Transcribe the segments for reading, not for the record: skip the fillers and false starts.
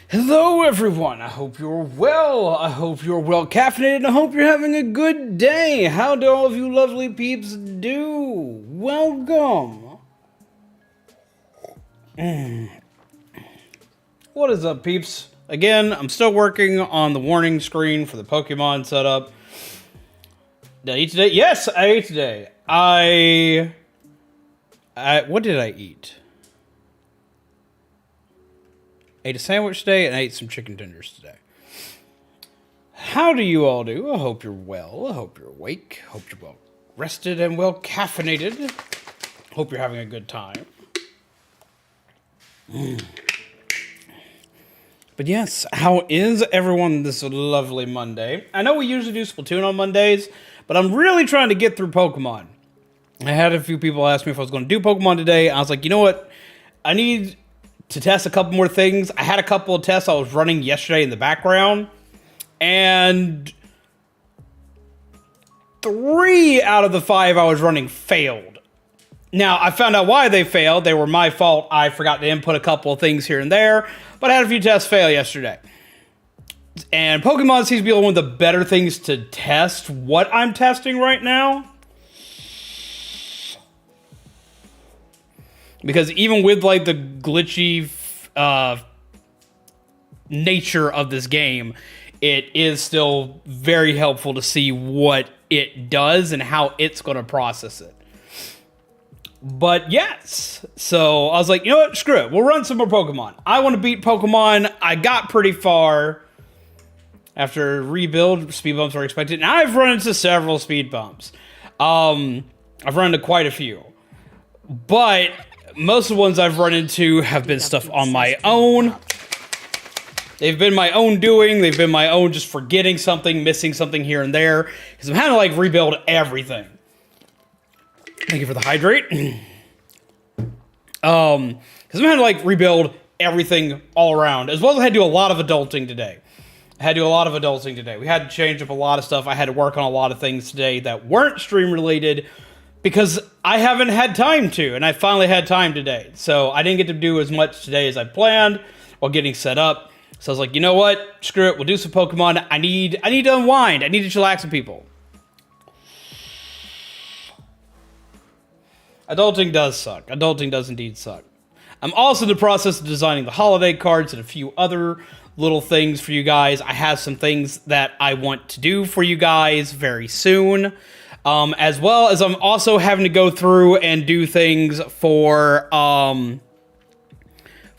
Hello everyone, I hope you're well, I hope you're well caffeinated, and I hope you're having a good day. How do all of you lovely peeps do? Welcome. What is up, peeps? Again, I'm still working on the warning screen for the Pokemon setup. Did I eat today? Yes, I ate today. What did I eat? Ate a sandwich today, and I ate some chicken tenders today. How do you all do? I hope you're well. I hope you're awake. Hope you're well rested and well caffeinated. Hope you're having a good time. But yes, how is everyone this lovely Monday? I know we usually do Splatoon on Mondays, but I'm really trying to get through Pokemon. I had a few people ask me if I was going to do Pokemon today. I was like, you know what? I need to test a couple more things. I had a couple of tests I was running yesterday in the background, and 3 out of the 5 I was running failed. Now, I found out why they failed. They were my fault. I forgot to input a couple of things here and there, but I had a few tests fail yesterday. And Pokemon seems to be one of the better things to test what I'm testing right now. Because even with like the glitchy nature of this game, it is still very helpful to see what it does and how it's going to process it. But yes, so I was like, you know what, screw it. We'll run some more Pokemon. I want to beat Pokemon. I got pretty far after rebuild. Speed bumps were expected. And I've run into several speed bumps. I've run into quite a few. But most of the ones I've run into have been stuff on my own. They've been my own doing. They've been my own just forgetting something, missing something here and there. Because I'm having to like rebuild everything. Thank you for the hydrate. Because I'm having to like rebuild everything all around. As well as I had to do a lot of adulting today. We had to change up a lot of stuff. I had to work on a lot of things today that weren't stream related. Because I haven't had time to, and I finally had time today. So I didn't get to do as much today as I planned while getting set up. So I was like, you know what? Screw it. We'll do some Pokemon. I need to unwind. I need to chillax with people. Adulting does suck. Adulting does indeed suck. I'm also in the process of designing the holiday cards and a few other little things for you guys. I have some things that I want to do for you guys very soon. As well as I'm also having to go through and do things for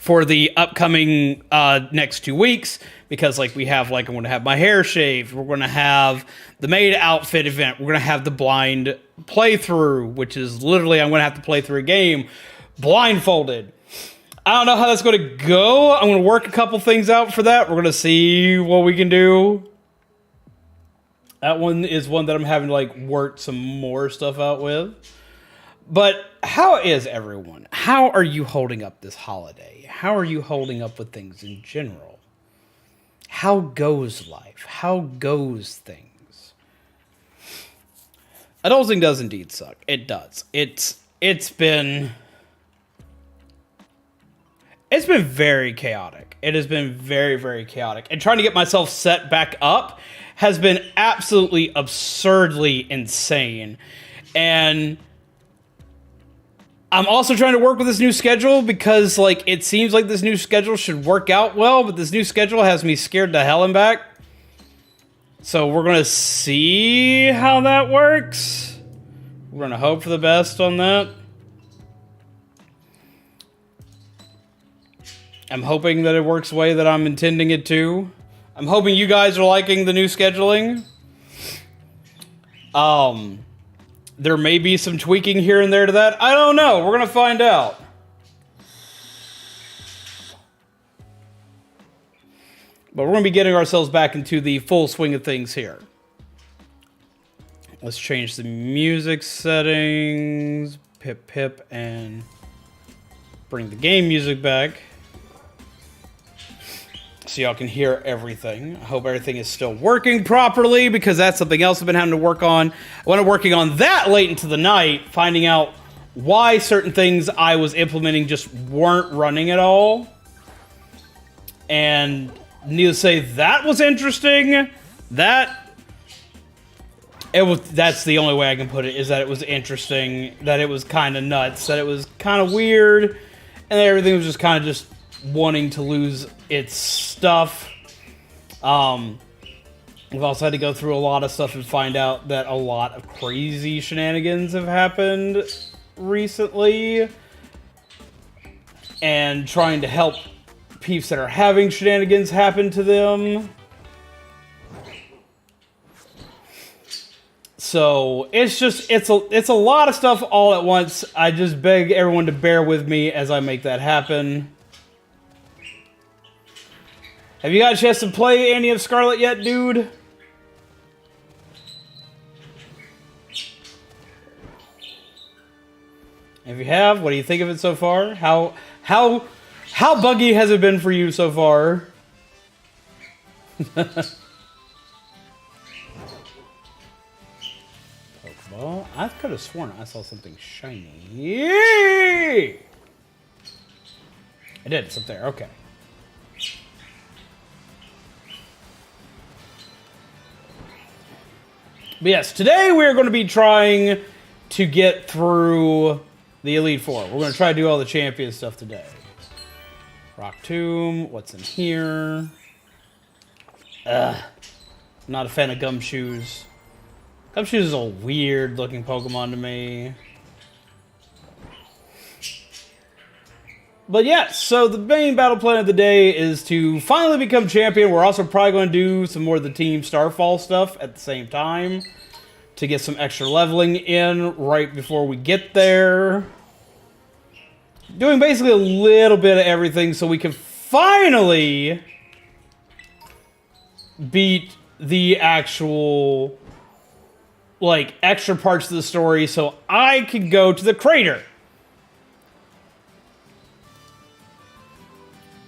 the upcoming next 2 weeks, because like we have like I'm going to have my hair shaved, we're going to have the maid outfit event, we're going to have the blind playthrough, which is literally I'm going to have to play through a game blindfolded. I don't know how that's going to go. I'm going to work a couple things out for that. We're going to see what we can do. That one is one that I'm having to like work some more stuff out with. But how is everyone? How are you holding up this holiday? How are you holding up with things in general? How goes life? How goes things? Adulting does indeed suck. It does. It's been very chaotic. It has been very, very chaotic. And trying to get myself set back up has been absolutely absurdly insane. And I'm also trying to work with this new schedule because like it seems like this new schedule should work out well, but this new schedule has me scared to hell and back. So we're going to see how that works. We're going to hope for the best on that. I'm hoping that it works the way that I'm intending it to. I'm hoping you guys are liking the new scheduling. There may be some tweaking here and there to that. I don't know. We're going to find out. But we're going to be getting ourselves back into the full swing of things here. Let's change the music settings. Pip, and bring the game music back. So y'all can hear everything. I hope everything is still working properly, because that's something else I've been having to work on. I went working on that late into the night, finding out why certain things I was implementing just weren't running at all. And needless to say, that was interesting. That's the only way I can put it, is that it was interesting, that it was kind of nuts, that it was kind of weird, and everything was just kind of just wanting to lose its stuff. We've also had to go through a lot of stuff and find out that a lot of crazy shenanigans have happened recently, and trying to help peeps that are having shenanigans happen to them. So it's a lot of stuff all at once. I just beg everyone to bear with me as I make that happen. Have you got a chance to play any of Scarlet yet, dude? If you have, what do you think of it so far? How buggy has it been for you so far? Pokeball. I could have sworn I saw something shiny. I did. It's up there. Okay. But yes, today we're going to be trying to get through the Elite Four. We're going to try to do all the champion stuff today. Rock Tomb. What's in here? I'm not a fan of Gumshoes. Gumshoes is a weird looking Pokemon to me. But yes, so the main battle plan of the day is to finally become champion. We're also probably going to do some more of the Team Starfall stuff at the same time to get some extra leveling in right before we get there. Doing basically a little bit of everything so we can finally beat the actual, like, extra parts of the story so I can go to the crater.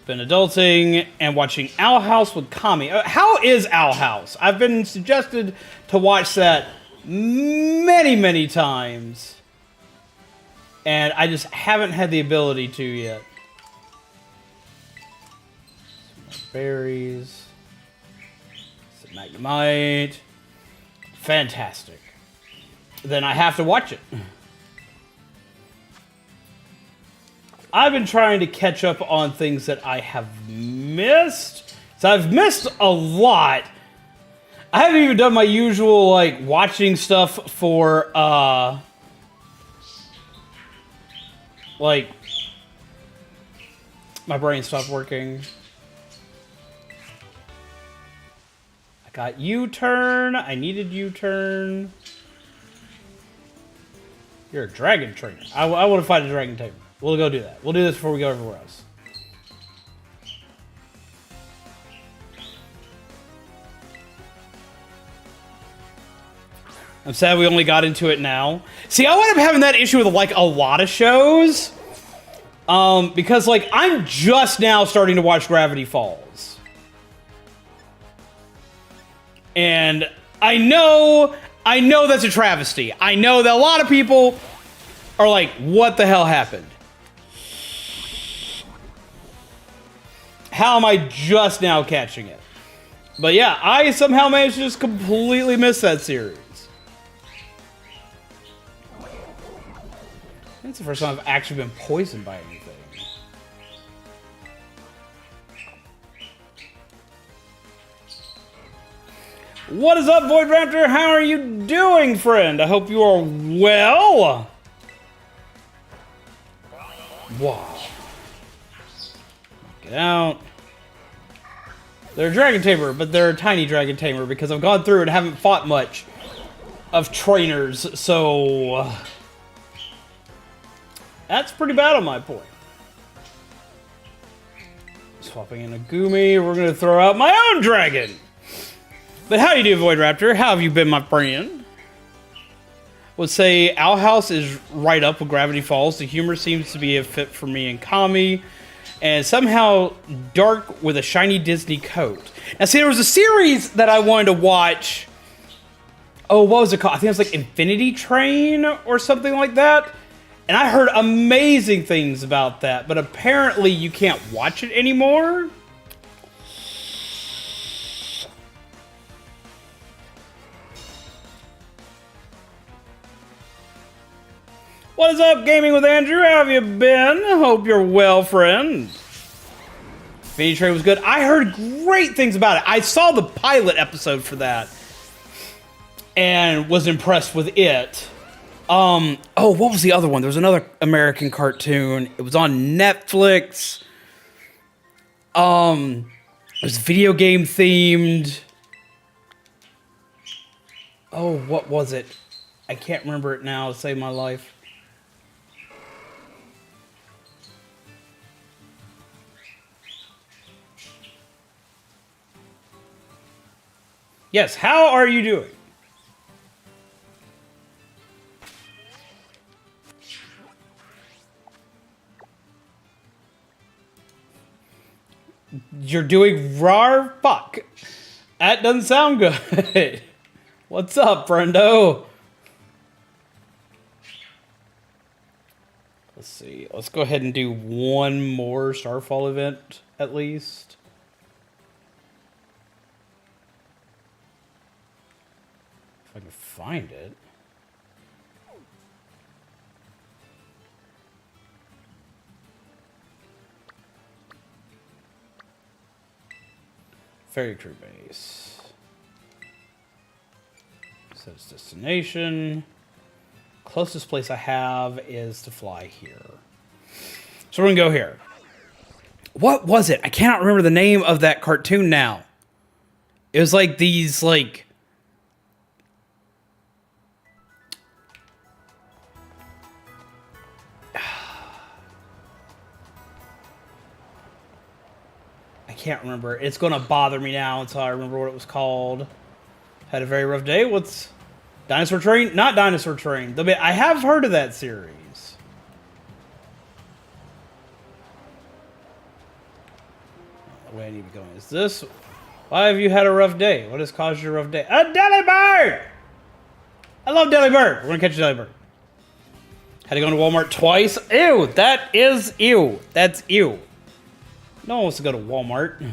Been adulting and watching Owl House with Kami. How is Owl House? I've been suggested to watch that many, many times. And I just haven't had the ability to yet. Some more berries. Some Magnemite. Fantastic. Then I have to watch it. I've been trying to catch up on things that I have missed. So I've missed a lot. I haven't even done my usual, like, watching stuff for, like, my brain stopped working. I got U-turn. I needed U-turn. You're a dragon trainer. I want to fight a dragon tamer. We'll go do that. We'll do this before we go everywhere else. I'm sad we only got into it now. See, I wound up having that issue with, like, a lot of shows. Because, like, I'm just now starting to watch Gravity Falls. And I know that's a travesty. I know that a lot of people are like, what the hell happened? How am I just now catching it? But yeah, I somehow managed to just completely miss that series. It's the first time I've actually been poisoned by anything. What is up, Void Raptor? How are you doing, friend? I hope you are well. Wow. Get out. They're a dragon tamer, but they're a tiny dragon tamer because I've gone through and haven't fought much of trainers, so that's pretty bad on my point. Swapping in a Gumi, we're gonna throw out my own dragon. But how do you do, Void Raptor? How have you been, my friend? Would say Owl House is right up with Gravity Falls. The humor seems to be a fit for me and Kami. And somehow dark with a shiny Disney coat. Now, see, there was a series that I wanted to watch. Oh, what was it called? I think it was like Infinity Train or something like that. And I heard amazing things about that. But apparently you can't watch it anymore. What is up, Gaming with Andrew? How have you been? Hope you're well, friend. Infinity Train was good. I heard great things about it. I saw the pilot episode for that and was impressed with it. Oh, what was the other one? There was another American cartoon. It was on Netflix. It was video game themed. Oh, what was it? I can't remember it now to save my life. Yes, how are you doing? You're doing rar fuck. That doesn't sound good. What's up, friendo? Let's see. Let's go ahead and do one more Starfall event, at least. If I can find it. Ferry crew base. Set its destination. Closest place I have is to fly here. So we're gonna go here. What was it? I cannot remember the name of that cartoon now. It was like these, like... I can't remember. It's gonna bother me now until I remember what it was called. Had a very rough day. What's... Dinosaur Train? Not Dinosaur Train. I have heard of that series. The way I need to be going is this. Why have you had a rough day? What has caused your rough day? A Delibird! I love Delibird. We're gonna catch a Delibird. Had to go to Walmart twice. Ew, that is ew. That's ew. No one wants to go to Walmart.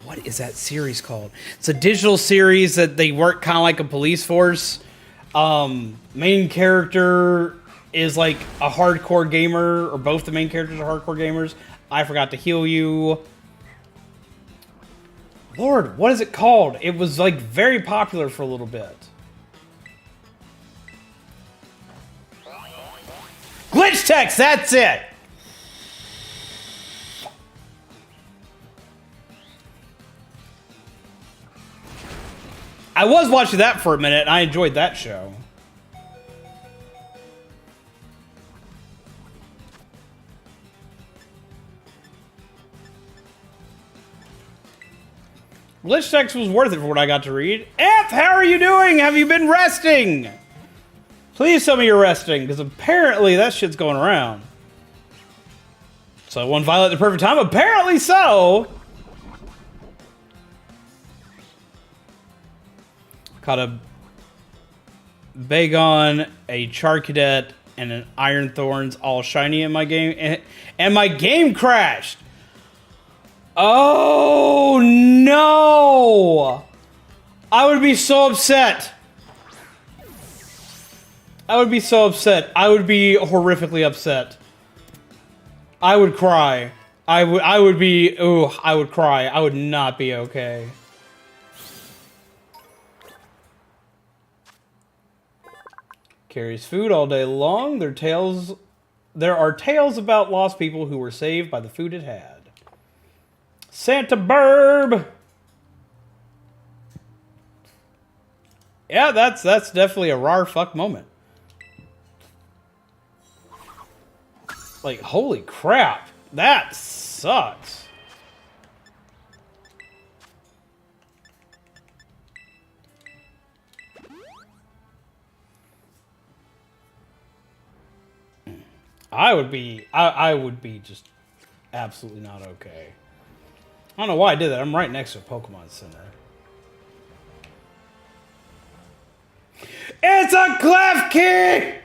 What is that series called? It's a digital series that they work kind of like a police force. Main character is like a hardcore gamer, or both the main characters are hardcore gamers. I forgot to heal you. Lord, what is it called? It was like very popular for a little bit. Glitch text, that's it! I was watching that for a minute, and I enjoyed that show. Glitch text was worth it for what I got to read. F, how are you doing? Have you been resting? Please tell me you're resting, because apparently that shit's going around. So I won Violet at the perfect time? Apparently so! Caught a Bagon, a Charcadet, and an Iron Thorns all shiny in my game. And my game crashed! Oh no! I would be so upset. I would be so upset. I would be horrifically upset. I would cry. I would be, ooh, I would cry. I would not be okay. Carries food all day long. There are tales about lost people who were saved by the food it had. Santa Burb! Yeah, that's definitely a rar fuck moment. Like, holy crap. That sucks. I would be just absolutely not okay. I don't know why I did that. I'm right next to a Pokemon Center. It's a Clef Key!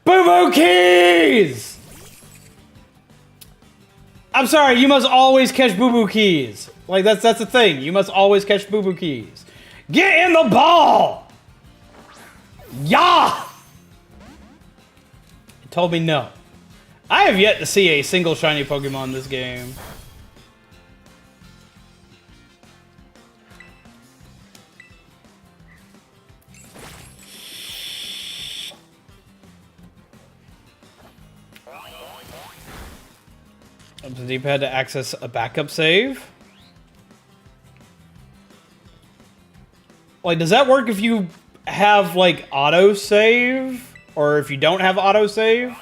Boo Boo Keys! I'm sorry, you must always catch boo-boo keys. Like, that's the thing. You must always catch boo-boo keys. Get in the ball! Yeah! It told me no. I have yet to see a single shiny Pokemon in this game. Up to the D-pad to access a backup save. Like, does that work if you have, like, auto-save? Or if you don't have auto-save?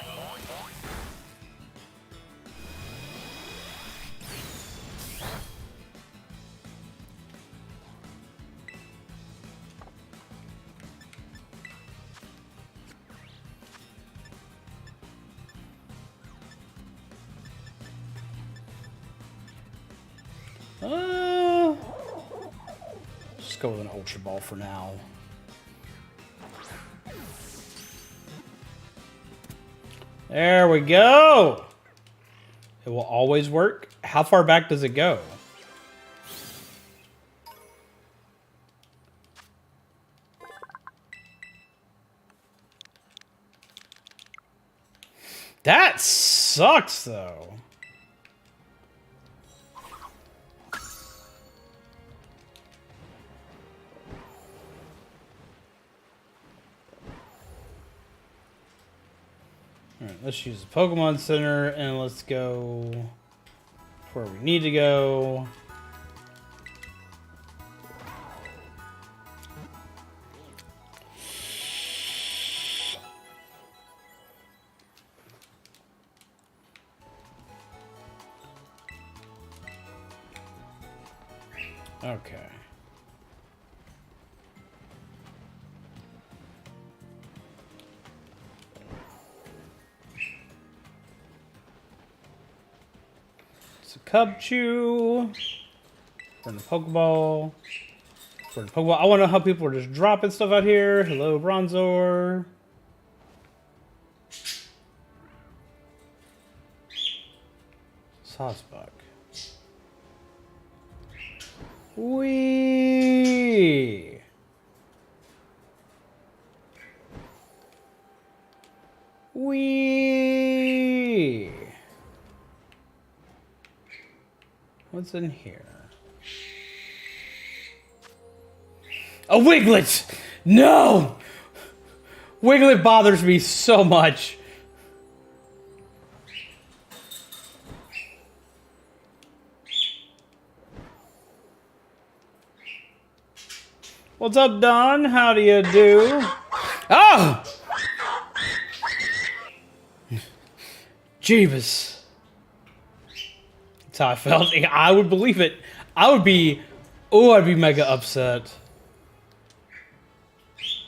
Let's go with an Ultra Ball for now. There we go. It will always work. How far back does it go? That sucks, though. Alright, let's use the Pokemon Center and let's go where we need to go. Okay. It's a Cubchoo. From the Pokeball. For the Pokeball. I want to know how people are just dropping stuff out here. Hello, Bronzor. Sawsbuck. Wee. Wee. What's in here? A Wiglet! No! Wiglet bothers me so much. What's up, Don? How do you do? Oh! Jeebus. That's how I felt. I would believe it. I would be... Oh, I'd be mega upset.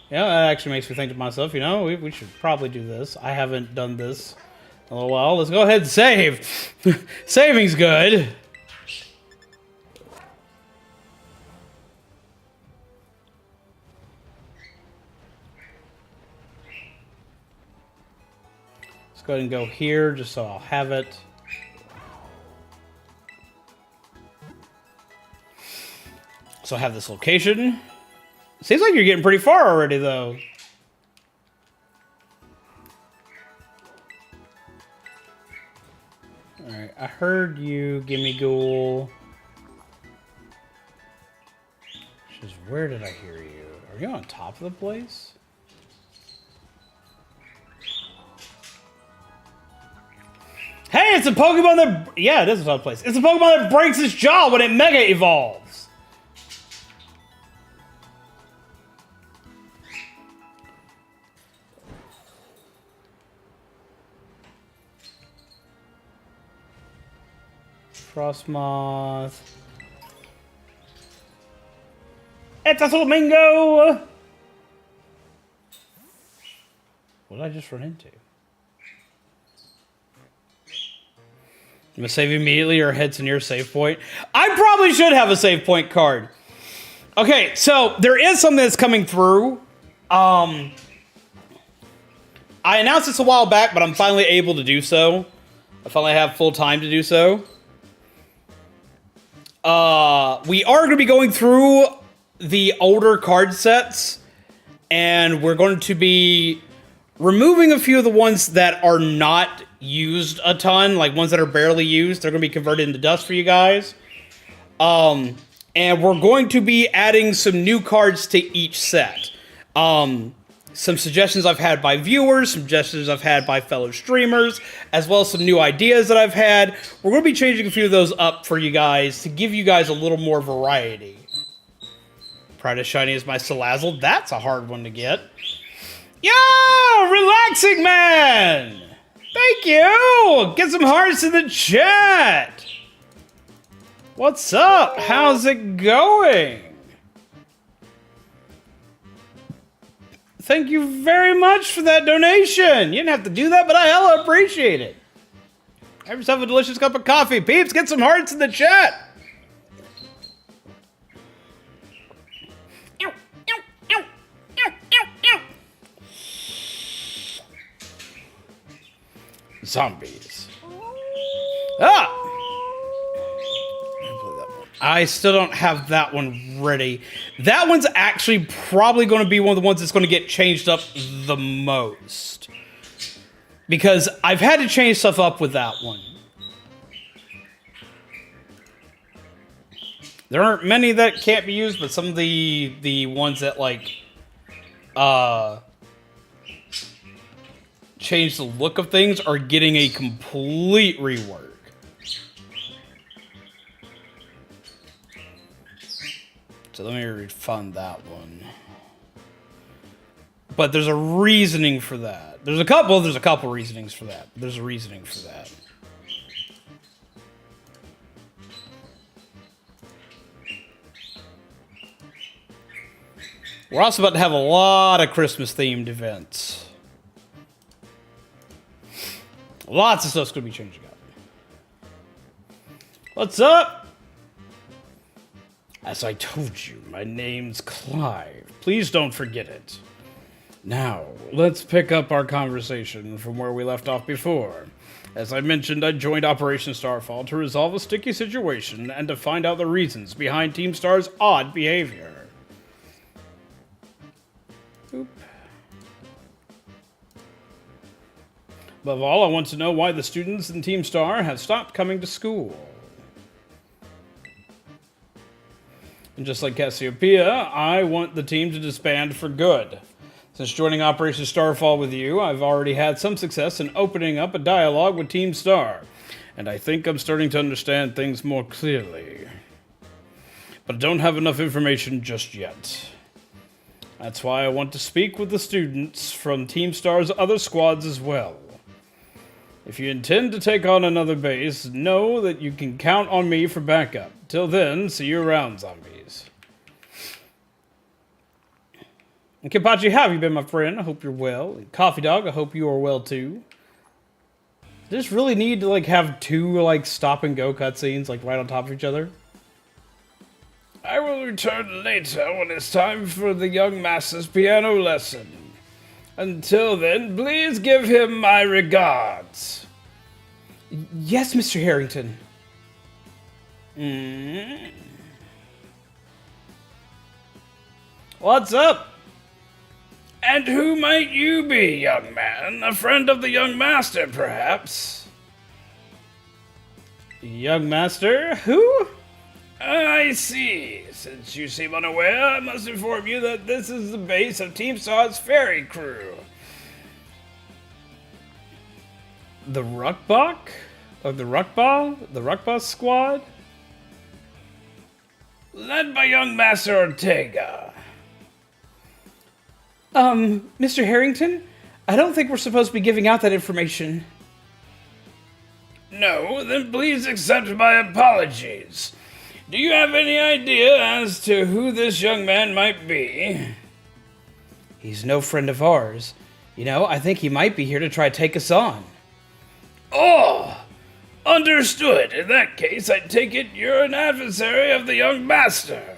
Yeah, that actually makes me think to myself, you know, we should probably do this. I haven't done this in a little while. Let's go ahead and save. Saving's good. Let's go ahead and go here just so I'll have it. So I have this location. Seems like you're getting pretty far already, though. Alright, I heard you, Gimme Ghoul. Just where did I hear you? Are you on top of the place? Hey, it's a Pokemon that... Yeah, it is a top place. It's a Pokemon that breaks its jaw when it Mega Evolves. Frostmoth. It's a Flamingo! What did I just run into? I'm gonna save immediately or head to near save point. I probably should have a save point card. Okay, so there is something that's coming through. I announced this a while back, but I'm finally able to do so. I finally have full time to do so. we are going to be going through the older card sets, and we're going to be removing a few of the ones that are not used a ton, like ones that are barely used. They're going to be converted into dust for you guys. And we're going to be adding some new cards to each set. Some suggestions I've had by viewers, suggestions I've had by fellow streamers, as well as some new ideas that I've had. We're going to be changing a few of those up for you guys to give you guys a little more variety. Pride as shiny as my Salazzle. That's a hard one to get. Yo! Relaxing Man! Thank you! Get some hearts in the chat! What's up? How's it going? Thank you very much for that donation. You didn't have to do that, but I hella appreciate it. Have yourself a delicious cup of coffee. Peeps, get some hearts in the chat. Zombies. Ah! I still don't have that one ready. That one's actually probably going to be one of the ones that's going to get changed up the most. Because I've had to change stuff up with that one. There aren't many that can't be used, but some of the ones that, like, change the look of things are getting a complete rework. So let me refund that one. But there's a reasoning for that. There's a couple reasonings for that. There's a reasoning for that. We're also about to have a lot of Christmas-themed events. Lots of stuff's going to be changing up. What's up? As I told you, my name's Clive. Please don't forget it. Now, let's pick up our conversation from where we left off before. As I mentioned, I joined Operation Starfall to resolve a sticky situation and to find out the reasons behind Team Star's odd behavior. Oop. Above all, I want to know why the students in Team Star have stopped coming to school. And just like Cassiopeia, I want the team to disband for good. Since joining Operation Starfall with you, I've already had some success in opening up a dialogue with Team Star, and I think I'm starting to understand things more clearly. But I don't have enough information just yet. That's why I want to speak with the students from Team Star's other squads as well. If you intend to take on another base, know that you can count on me for backup. Till then, see you around, zombies. And Kipachi, how have you been, my friend? I hope you're well. Coffee Dog, I hope you are well too. Does this really need to like have two like stop and go cutscenes like right on top of each other? I will return later when it's time for the young master's piano lesson. Until then, please give him my regards. Yes, Mr. Harrington. What's up? And who might you be, young man? A friend of the young master, perhaps? Young master? Who? I see. Since you seem unaware, I must inform you that this is the base of Team Star's ferry crew. The Ruckbach? Or the Ruckbah? The Ruckbah squad? Led by young Master Ortega. Mr. Harrington? I don't think we're supposed to be giving out that information. No, then please accept my apologies. Do you have any idea as to who this young man might be? He's no friend of ours. You know, I think he might be here to try to take us on. Oh! Understood. In that case, I take it you're an adversary of the young master.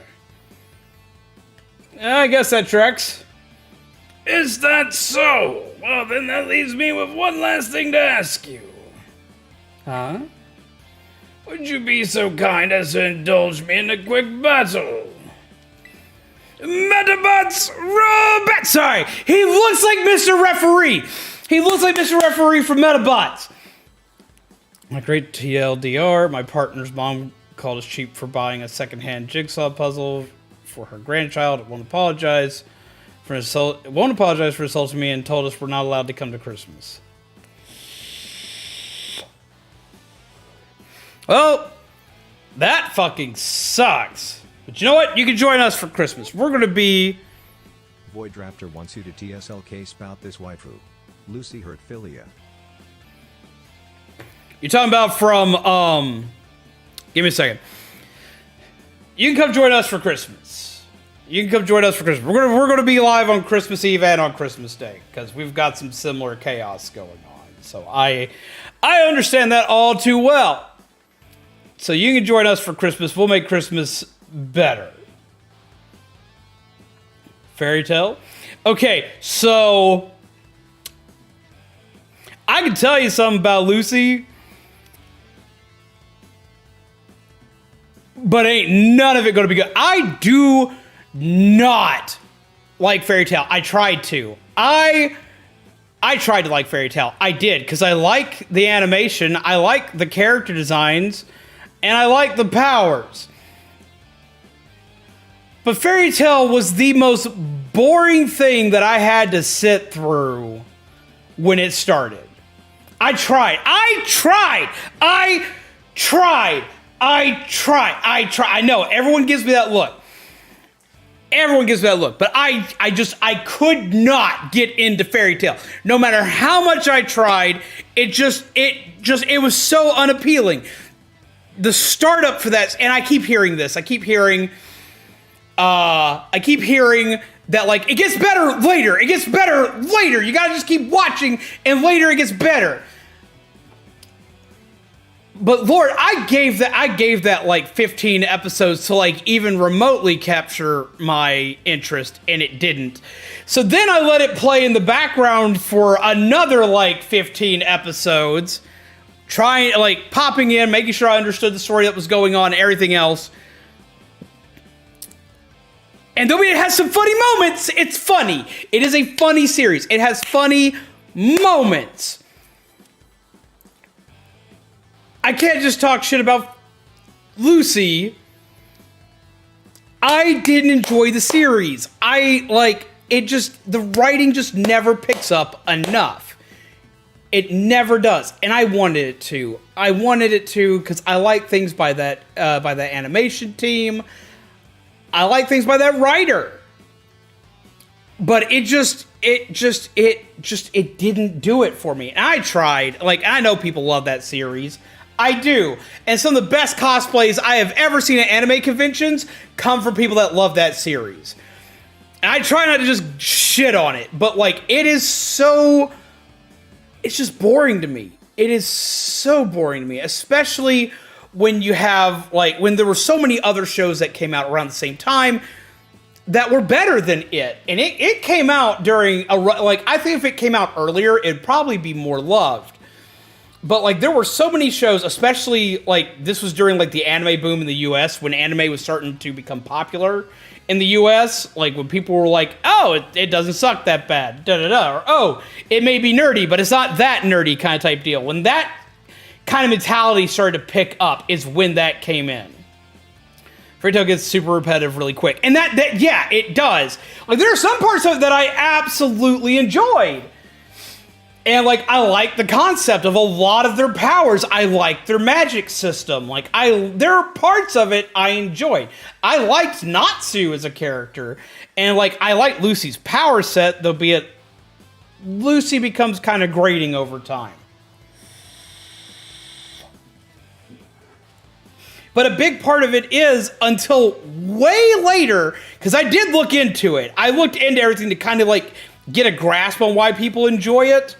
I guess that tracks. Is that so? Well, then that leaves me with one last thing to ask you. Huh? Would you be so kind as to indulge me in a quick battle? Metabots, roll back! Sorry, he looks like Mr. Referee. He looks like Mr. Referee from Metabots. My great TLDR, my partner's mom called us cheap for buying a secondhand jigsaw puzzle for her grandchild. It won't apologize for insulting me and told us we're not allowed to come to Christmas. Well, that fucking sucks. But you know what? You can join us for Christmas. We're going to be... Void Raptor wants you to TSLK spout this waifu. Lucy hurt Philia. You're talking about from, give me a second. You can come join us for Christmas. You can come join us for Christmas. We're gonna be live on Christmas Eve and on Christmas Day because we've got some similar chaos going on. So I understand that all too well. So you can join us for Christmas. We'll make Christmas better. Fairy tale? Okay, so I can tell you something about Lucy, but ain't none of it gonna be good. I do not like Fairy Tail. I tried to. I tried to like Fairy Tail. I did, because I like the animation, I like the character designs, and I like the powers. But Fairy Tail was the most boring thing that I had to sit through when it started. I tried. I know everyone gives me that look. But I could not get into Fairy Tail. No matter how much I tried, it was so unappealing. The startup for that, and I keep hearing this. I keep hearing that, like, it gets better later. It gets better later. You gotta just keep watching, and later it gets better. But Lord, I gave that like 15 episodes to like even remotely capture my interest, and it didn't. So then I let it play in the background for another like 15 episodes, trying, like, popping in, making sure I understood the story that was going on, and everything else. And though it has some funny moments, it's funny. It is a funny series. It has funny moments. I can't just talk shit about Lucy. I didn't enjoy the series. The writing just never picks up enough. It never does. And I wanted it to. Because I like things by that animation team. I like things by that writer. But it didn't do it for me. And I tried. Like, I know people love that series. I do. And some of the best cosplays I have ever seen at anime conventions come from people that love that series. And I try not to just shit on it, but like, it's just boring to me. It is so boring to me, especially when you have, like, when there were so many other shows that came out around the same time that were better than it. And it came out during I think if it came out earlier, it'd probably be more loved. But, like, there were so many shows, especially, like, this was during, like, the anime boom in the US, when anime was starting to become popular in the US, like, when people were like, oh, it doesn't suck that bad, da-da-da, or, oh, it may be nerdy, but it's not that nerdy kind of type deal. When that kind of mentality started to pick up is when that came in. Fairy Tail gets super repetitive really quick. And that yeah, it does. Like, there are some parts of it that I absolutely enjoyed. And, like, I like the concept of a lot of their powers. I like their magic system. Like, there are parts of it I enjoyed. I liked Natsu as a character. And, like, I like Lucy's power set, though be it Lucy becomes kind of grating over time. But a big part of it is until way later, because I did look into it. I looked into everything to kind of, like, get a grasp on why people enjoy it.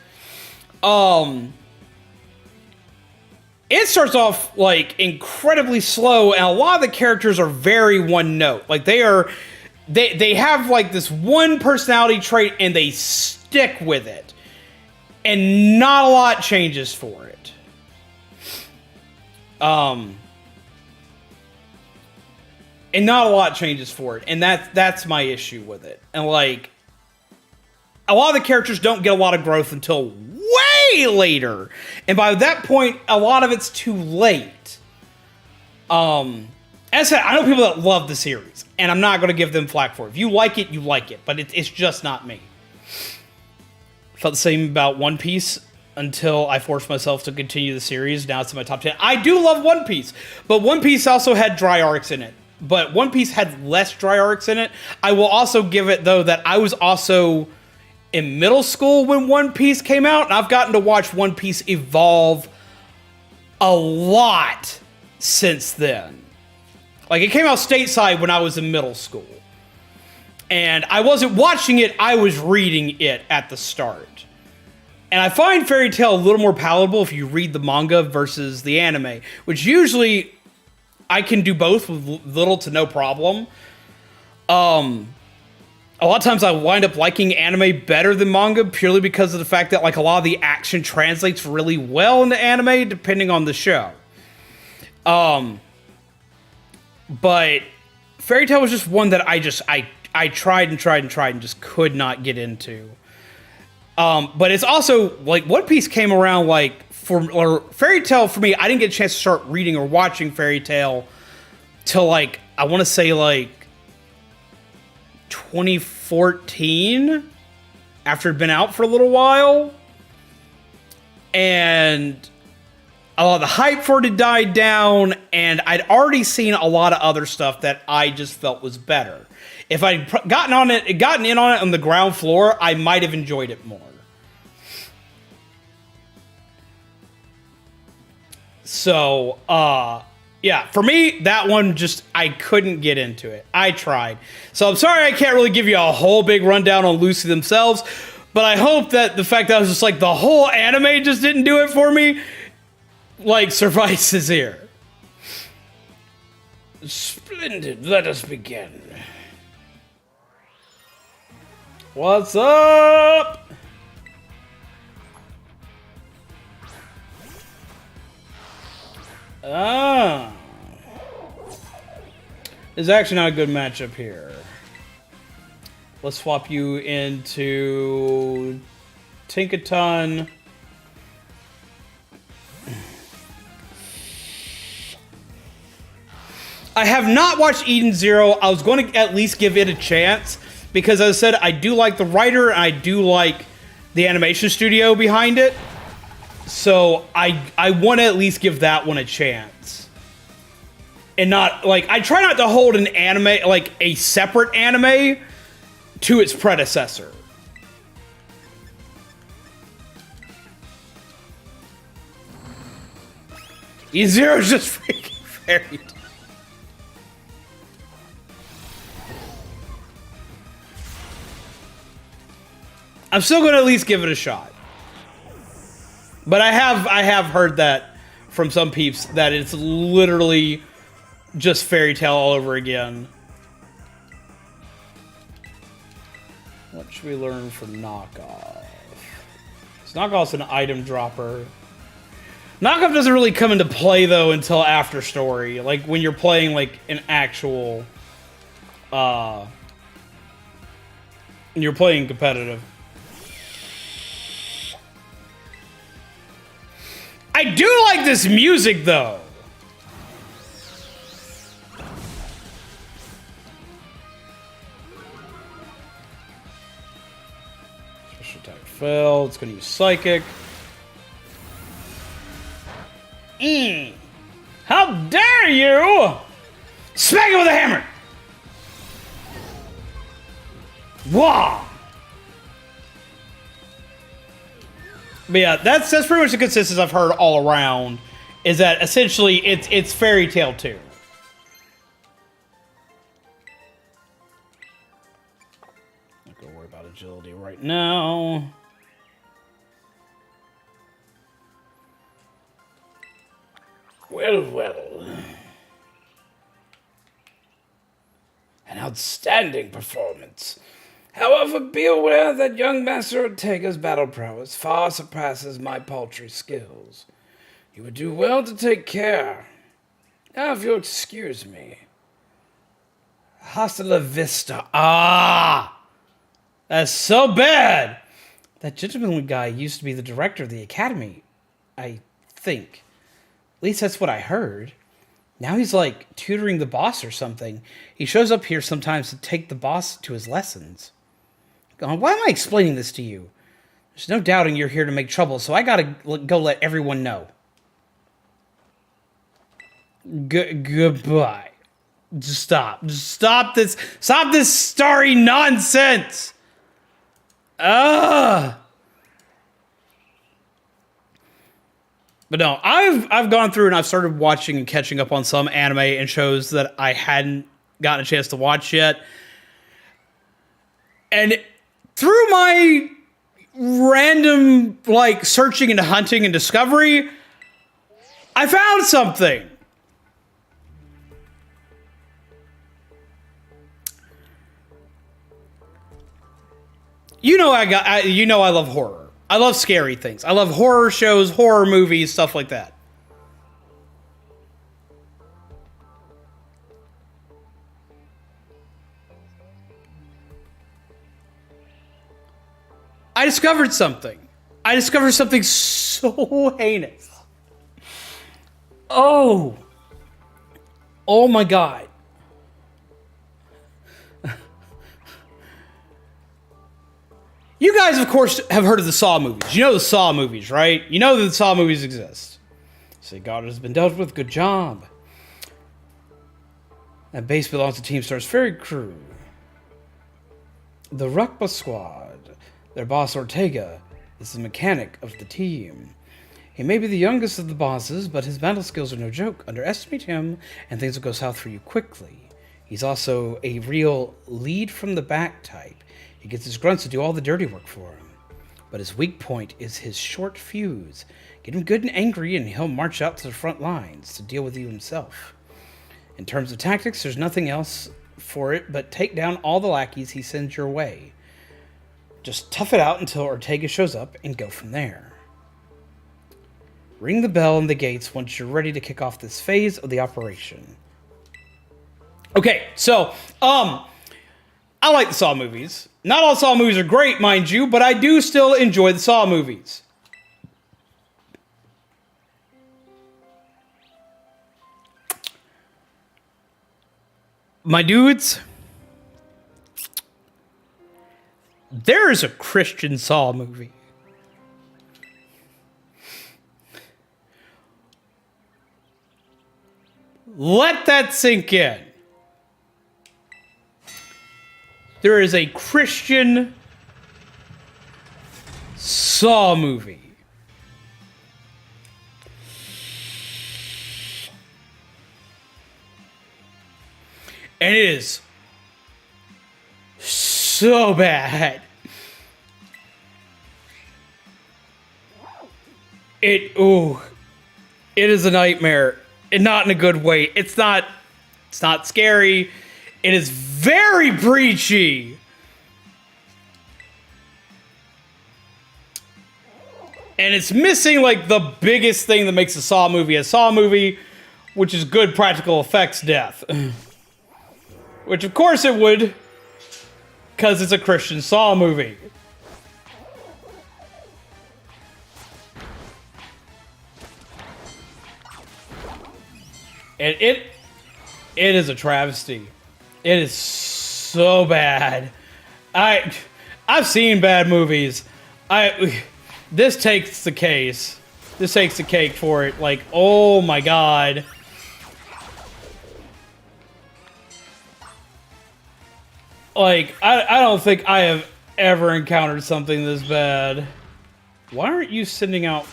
It starts off, like, incredibly slow, and a lot of the characters are very one note. Like, they have, like, this one personality trait, and they stick with it. And not a lot changes for it. And not a lot changes for it. And that's my issue with it. And like, a lot of the characters don't get a lot of growth until way later. And by that point, a lot of it's too late. As I said, I know people that love the series, and I'm not going to give them flack for it. If you like it, you like it. But it's just not me. Felt the same about One Piece until I forced myself to continue the series. Now it's in my top 10. I do love One Piece, but One Piece also had dry arcs in it. But One Piece had less dry arcs in it. I will also give it, though, that I was also in middle school when One Piece came out, and I've gotten to watch One Piece evolve a lot since then. Like, it came out stateside when I was in middle school. And I wasn't watching it, I was reading it at the start. And I find Fairy Tail a little more palatable if you read the manga versus the anime, which usually I can do both with little to no problem. A lot of times I wind up liking anime better than manga purely because of the fact that like a lot of the action translates really well into anime depending on the show. But Fairy Tail was just one that I tried and just could not get into. But it's also like One Piece came around like Fairy Tail for me, I didn't get a chance to start reading or watching Fairy Tail till like, I want to say like 2014, after it'd been out for a little while. And a lot of the hype for it had died down, and I'd already seen a lot of other stuff that I just felt was better. If I'd gotten in on it on the ground floor, I might have enjoyed it more. So, yeah, for me, that one just, I couldn't get into it. I tried. So I'm sorry I can't really give you a whole big rundown on Lucy themselves, but I hope that the fact that I was just like, the whole anime just didn't do it for me, like, suffices here. Splendid. Let us begin. What's up? It's actually not a good matchup here. Let's swap you into Tinkaton. I have not watched Eden Zero. I was going to at least give it a chance because, as I said, I do like the writer and I do like the animation studio behind it. So I want to at least give that one a chance. And not, like, I try not to hold an anime, like, a separate anime to its predecessor. E-Zero's just freaking buried. I'm still going to at least give it a shot. But I have heard that from some peeps that it's literally just Fairy Tail all over again. What should we learn from Knockoff? So Knockoff's an item dropper. Knockoff doesn't really come into play though until after story, like when you're playing like an actual, when you're playing competitive. I do like this music though. Special attack failed. It's gonna use Psychic. How dare you! Smack it with a hammer! Wow! But yeah, that's pretty much the consensus I've heard all around, is that essentially it's Fairy Tail 2. Not gonna worry about agility right now. Well, well. An outstanding performance. However, be aware that young Master Ortega's battle prowess far surpasses my paltry skills. You would do well to take care. Now, if you'll excuse me. Hasta la vista. Ah! That's so bad! That gentlemanly guy used to be the director of the academy, I think. At least that's what I heard. Now he's like tutoring the boss or something. He shows up here sometimes to take the boss to his lessons. Why am I explaining this to you? There's no doubting you're here to make trouble, so I gotta go let everyone know. Goodbye. Just stop. Just stop this. Stop this starry nonsense. Ugh. But no, I've gone through and I've started watching and catching up on some anime and shows that I hadn't gotten a chance to watch yet. And through my random like searching and hunting and discovery, I found something. You know I love horror. I love scary things. I love horror shows, horror movies, stuff like that. I discovered something. I discovered something so heinous. Oh. Oh my God. You guys, of course, have heard of the Saw movies. You know the Saw movies, right? You know that the Saw movies exist. Say, God has been dealt with. Good job. That base belongs to Team Star's ferry crew. The Rukba Squad. Their boss, Ortega, is the mechanic of the team. He may be the youngest of the bosses, but his battle skills are no joke. Underestimate him, and things will go south for you quickly. He's also a real lead-from-the-back type. He gets his grunts to do all the dirty work for him. But his weak point is his short fuse. Get him good and angry, and he'll march out to the front lines to deal with you himself. In terms of tactics, there's nothing else for it but take down all the lackeys he sends your way. Just tough it out until Ortega shows up and go from there. Ring the bell in the gates once you're ready to kick off this phase of the operation. Okay, so, I like the Saw movies. Not all Saw movies are great, mind you, but I do still enjoy the Saw movies. My dudes, there is a Christian Saw movie. Let that sink in. There is a Christian Saw movie. And it is so bad. It is a nightmare. And not in a good way. It's not scary. It is very preachy. And it's missing like the biggest thing that makes a Saw movie a Saw movie, which is good practical effects death. Which of course it would, because it's a Christian Saw movie. And it is a travesty. It is so bad. I've seen bad movies. This takes the case. This takes the cake for it. Like, oh my God. Like, I don't think I have ever encountered something this bad. Why aren't you sending out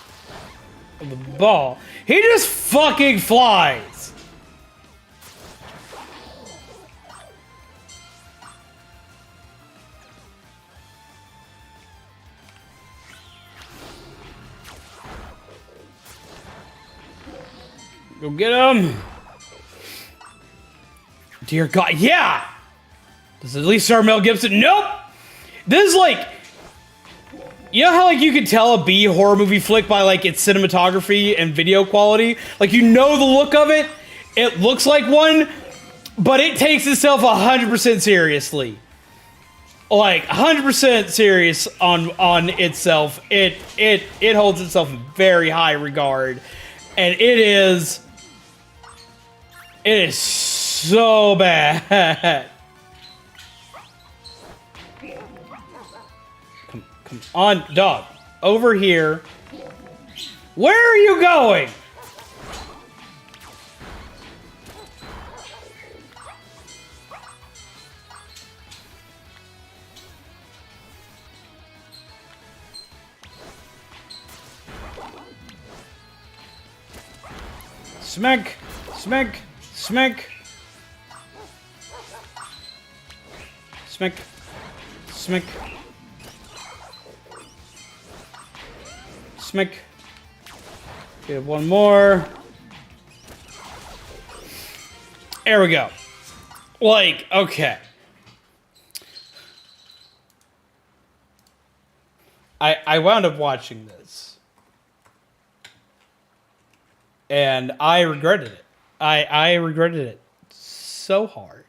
the ball? He just fucking flies. Go get him. Dear God, yeah! Does it at least start Mel Gibson? Nope! This is like... You know how like you can tell a B horror movie flick by like its cinematography and video quality? Like you know the look of it? It looks like one, but it takes itself 100% seriously. Like 100% serious on itself. It holds itself in very high regard, and it is so bad. Come on, dog, over here. Where are you going? Smack, smack, smack. Smack, smack. Smack. Get one more. There we go. Like, okay. I wound up watching this. And I regretted it. I regretted it so hard.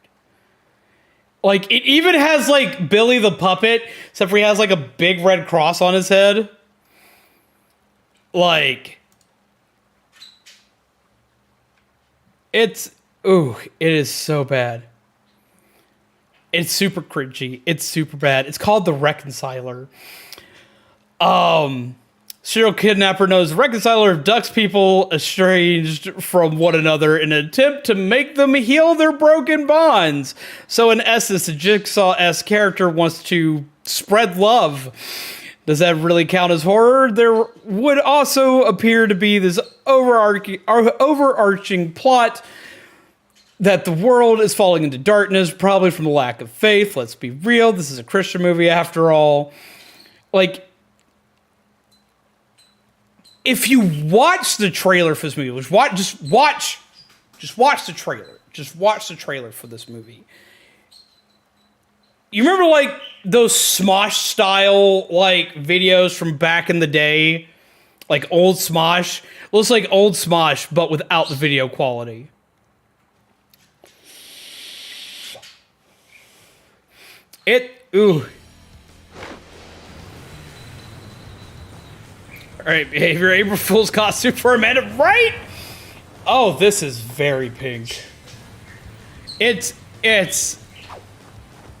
Like, it even has, like, Billy the Puppet, except for he has, like, a big red cross on his head. Like, it is so bad. It's super cringy. It's super bad. It's called The Reconciler. Serial kidnapper knows the reconciler abducts people estranged from one another in an attempt to make them heal their broken bonds. So in essence, the Jigsaw-esque character wants to spread love. Does that really count as horror? There would also appear to be this overarching plot that the world is falling into darkness, probably from the lack of faith. Let's be real. This is a Christian movie after all. Like, if you watch the trailer for this movie, just watch the trailer. Just watch the trailer for this movie. You remember, like, those Smosh style, like, videos from back in the day? Like, old Smosh? Looks like old Smosh, but without the video quality. Ooh. Alright, behavior April Fool's costume for a man, right? Oh, this is very pink. It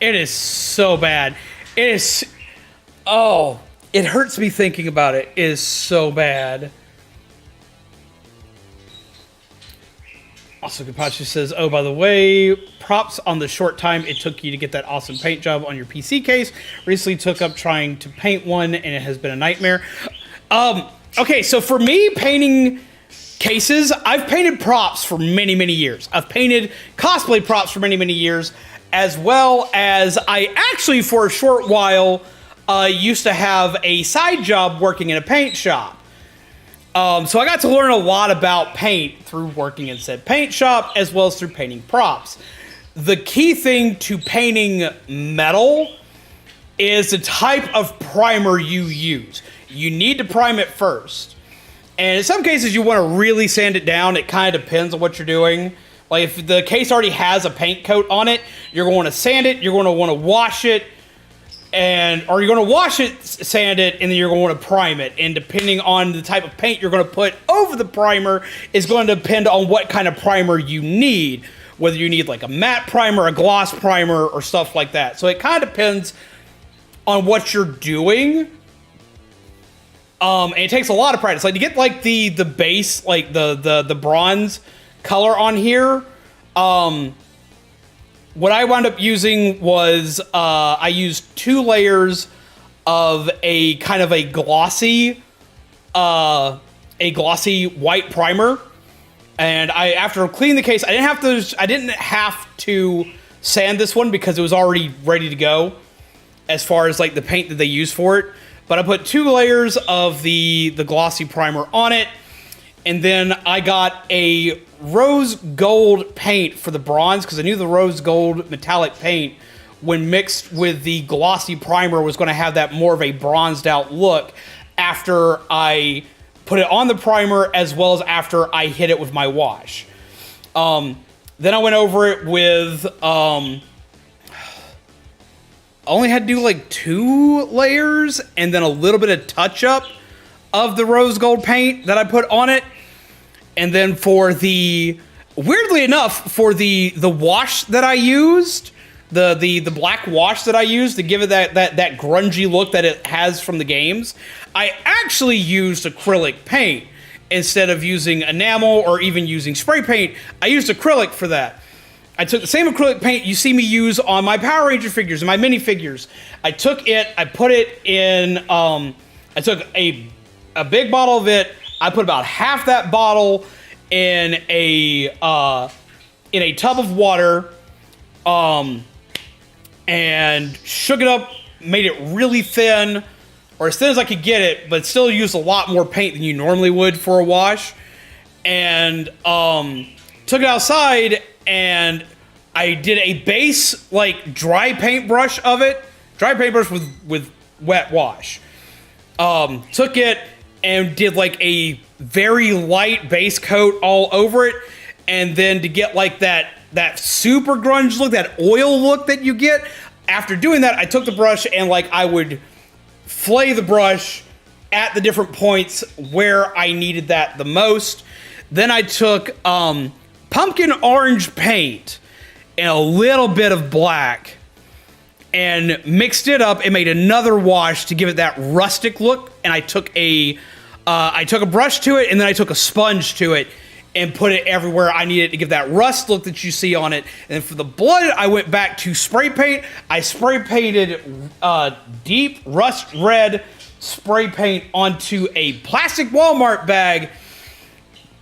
is so bad. It is, oh, it hurts me thinking about it. It is so bad. Also, Kapachi says, oh, by the way, props on the short time it took you to get that awesome paint job on your PC case. Recently took up trying to paint one, and it has been a nightmare. Okay, so for me, painting cases, I've painted props for many, many years. I've painted cosplay props for many, many years, as well as I actually, for a short while, used to have a side job working in a paint shop. So I got to learn a lot about paint through working in said paint shop, as well as through painting props. The key thing to painting metal is the type of primer you use. You need to prime it first. And in some cases, you want to really sand it down. It kind of depends on what you're doing. Like, if the case already has a paint coat on it, you're going to sand it, you're going to want to wash it, or you're going to wash it, sand it, and then you're going to want to prime it. And depending on the type of paint you're going to put over the primer is going to depend on what kind of primer you need. Whether you need like a matte primer, a gloss primer, or stuff like that. So it kind of depends on what you're doing. And it takes a lot of practice. Like, to get like the base, like the bronze color on here, what I wound up using was I used 2 layers of a kind of a glossy white primer. And after cleaning the case, I didn't have to sand this one because it was already ready to go as far as like the paint that they use for it. But I put 2 layers of the glossy primer on it. And then I got a rose gold paint for the bronze, because I knew the rose gold metallic paint, when mixed with the glossy primer, was going to have that more of a bronzed out look after I put it on the primer, as well as after I hit it with my wash. Then I went over it with, I only had to do like 2 layers and then a little bit of touch up of the rose gold paint that I put on it. And then for the, weirdly enough, for the wash that I used, the black wash that I used to give it that grungy look that it has from the games, I actually used acrylic paint. Instead of using enamel or even using spray paint, I used acrylic for that. I took the same acrylic paint you see me use on my Power Ranger figures and my minifigures. I took it, I put it in, I took a big bottle of it, I put about half that bottle in a tub of water, and shook it up, made it really thin, or as thin as I could get it, but still used a lot more paint than you normally would for a wash. And took it outside, and I did a base, like, dry paintbrush of it. Dry paintbrush with wet wash. Took it and did, like, a very light base coat all over it. And then to get, like, that super grunge look, that oil look that you get, after doing that, I took the brush and, like, I would flay the brush at the different points where I needed that the most. Then I took pumpkin orange paint and a little bit of black and mixed it up and made another wash to give it that rustic look. And I took a brush to it, and then I took a sponge to it and put it everywhere I needed to give that rust look that you see on it. And then for the blood, I went back to spray paint. I spray painted deep rust red spray paint onto a plastic Walmart bag,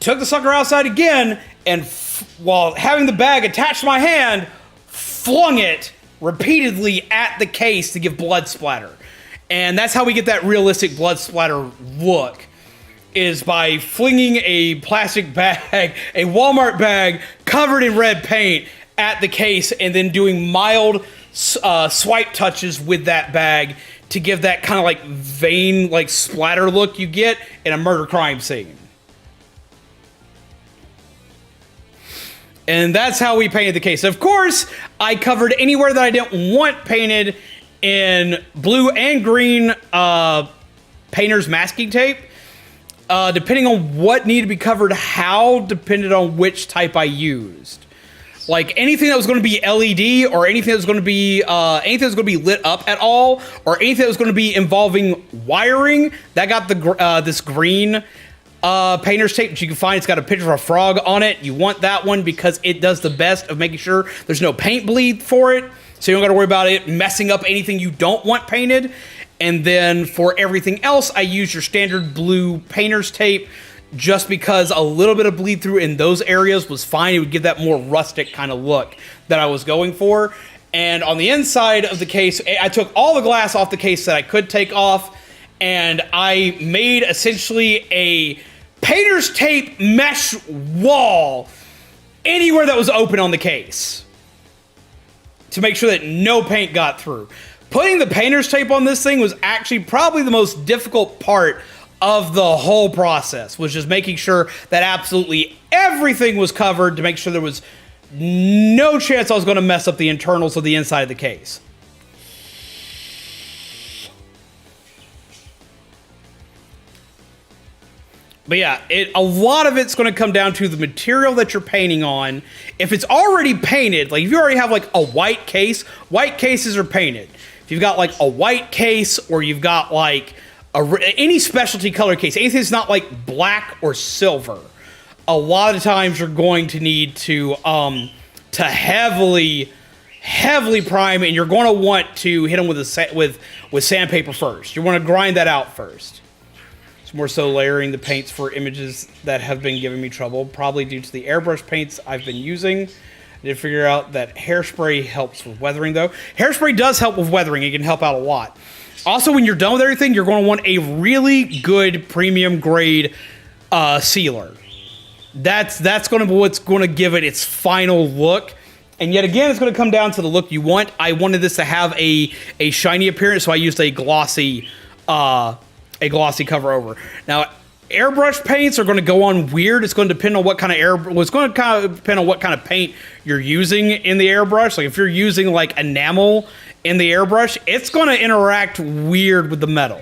took the sucker outside again, and while having the bag attached to my hand, flung it repeatedly at the case to give blood splatter. And that's how we get that realistic blood splatter look, is by flinging a plastic bag, a Walmart bag covered in red paint at the case, and then doing mild swipe touches with that bag to give that kind of like vein, like splatter look you get in a murder crime scene. And that's how we painted the case. Of course, I covered anywhere that I didn't want painted in blue and green painter's masking tape. Depending on what needed to be covered how, depended on which type I used. Like anything that was going to be LED, or anything that was going to be lit up at all, or anything that was going to be involving wiring, that got the this green painter's tape that you can find. It's got a picture of a frog on it. You want that one because it does the best of making sure there's no paint bleed for it, so you don't got to worry about it messing up anything you don't want painted. And then for everything else, I use your standard blue painter's tape, just because a little bit of bleed through in those areas was fine. It would give that more rustic kind of look that I was going for. And on the inside of the case, I took all the glass off the case that I could take off, and I made essentially a painter's tape mesh wall anywhere that was open on the case to make sure that no paint got through. Putting the painter's tape on this thing was actually probably the most difficult part of the whole process, was just making sure that absolutely everything was covered to make sure there was no chance I was going to mess up the internals of the inside of the case. But yeah, a lot of it's going to come down to the material that you're painting on. If it's already painted, like if you already have like a white case, white cases are painted. If you've got like a white case, or you've got like any specialty color case, anything that's not like black or silver, a lot of times you're going to need to heavily prime, and you're going to want to hit them with sandpaper first. You want to grind that out first. It's more so layering the paints for images that have been giving me trouble, probably due to the airbrush paints I've been using. I did figure out that hairspray helps with weathering, though. Hairspray does help with weathering. It can help out a lot. Also, when you're done with everything, you're going to want a really good premium grade sealer. That's going to be what's going to give it its final look. And yet again, it's going to come down to the look you want. I wanted this to have a shiny appearance, so I used a glossy cover over. Now, Airbrush paints are going to go on weird. It's going to depend on what kind of it's going to kind of depend on what kind of paint you're using in the airbrush. Like if you're using like enamel in the airbrush, it's going to interact weird with the metal.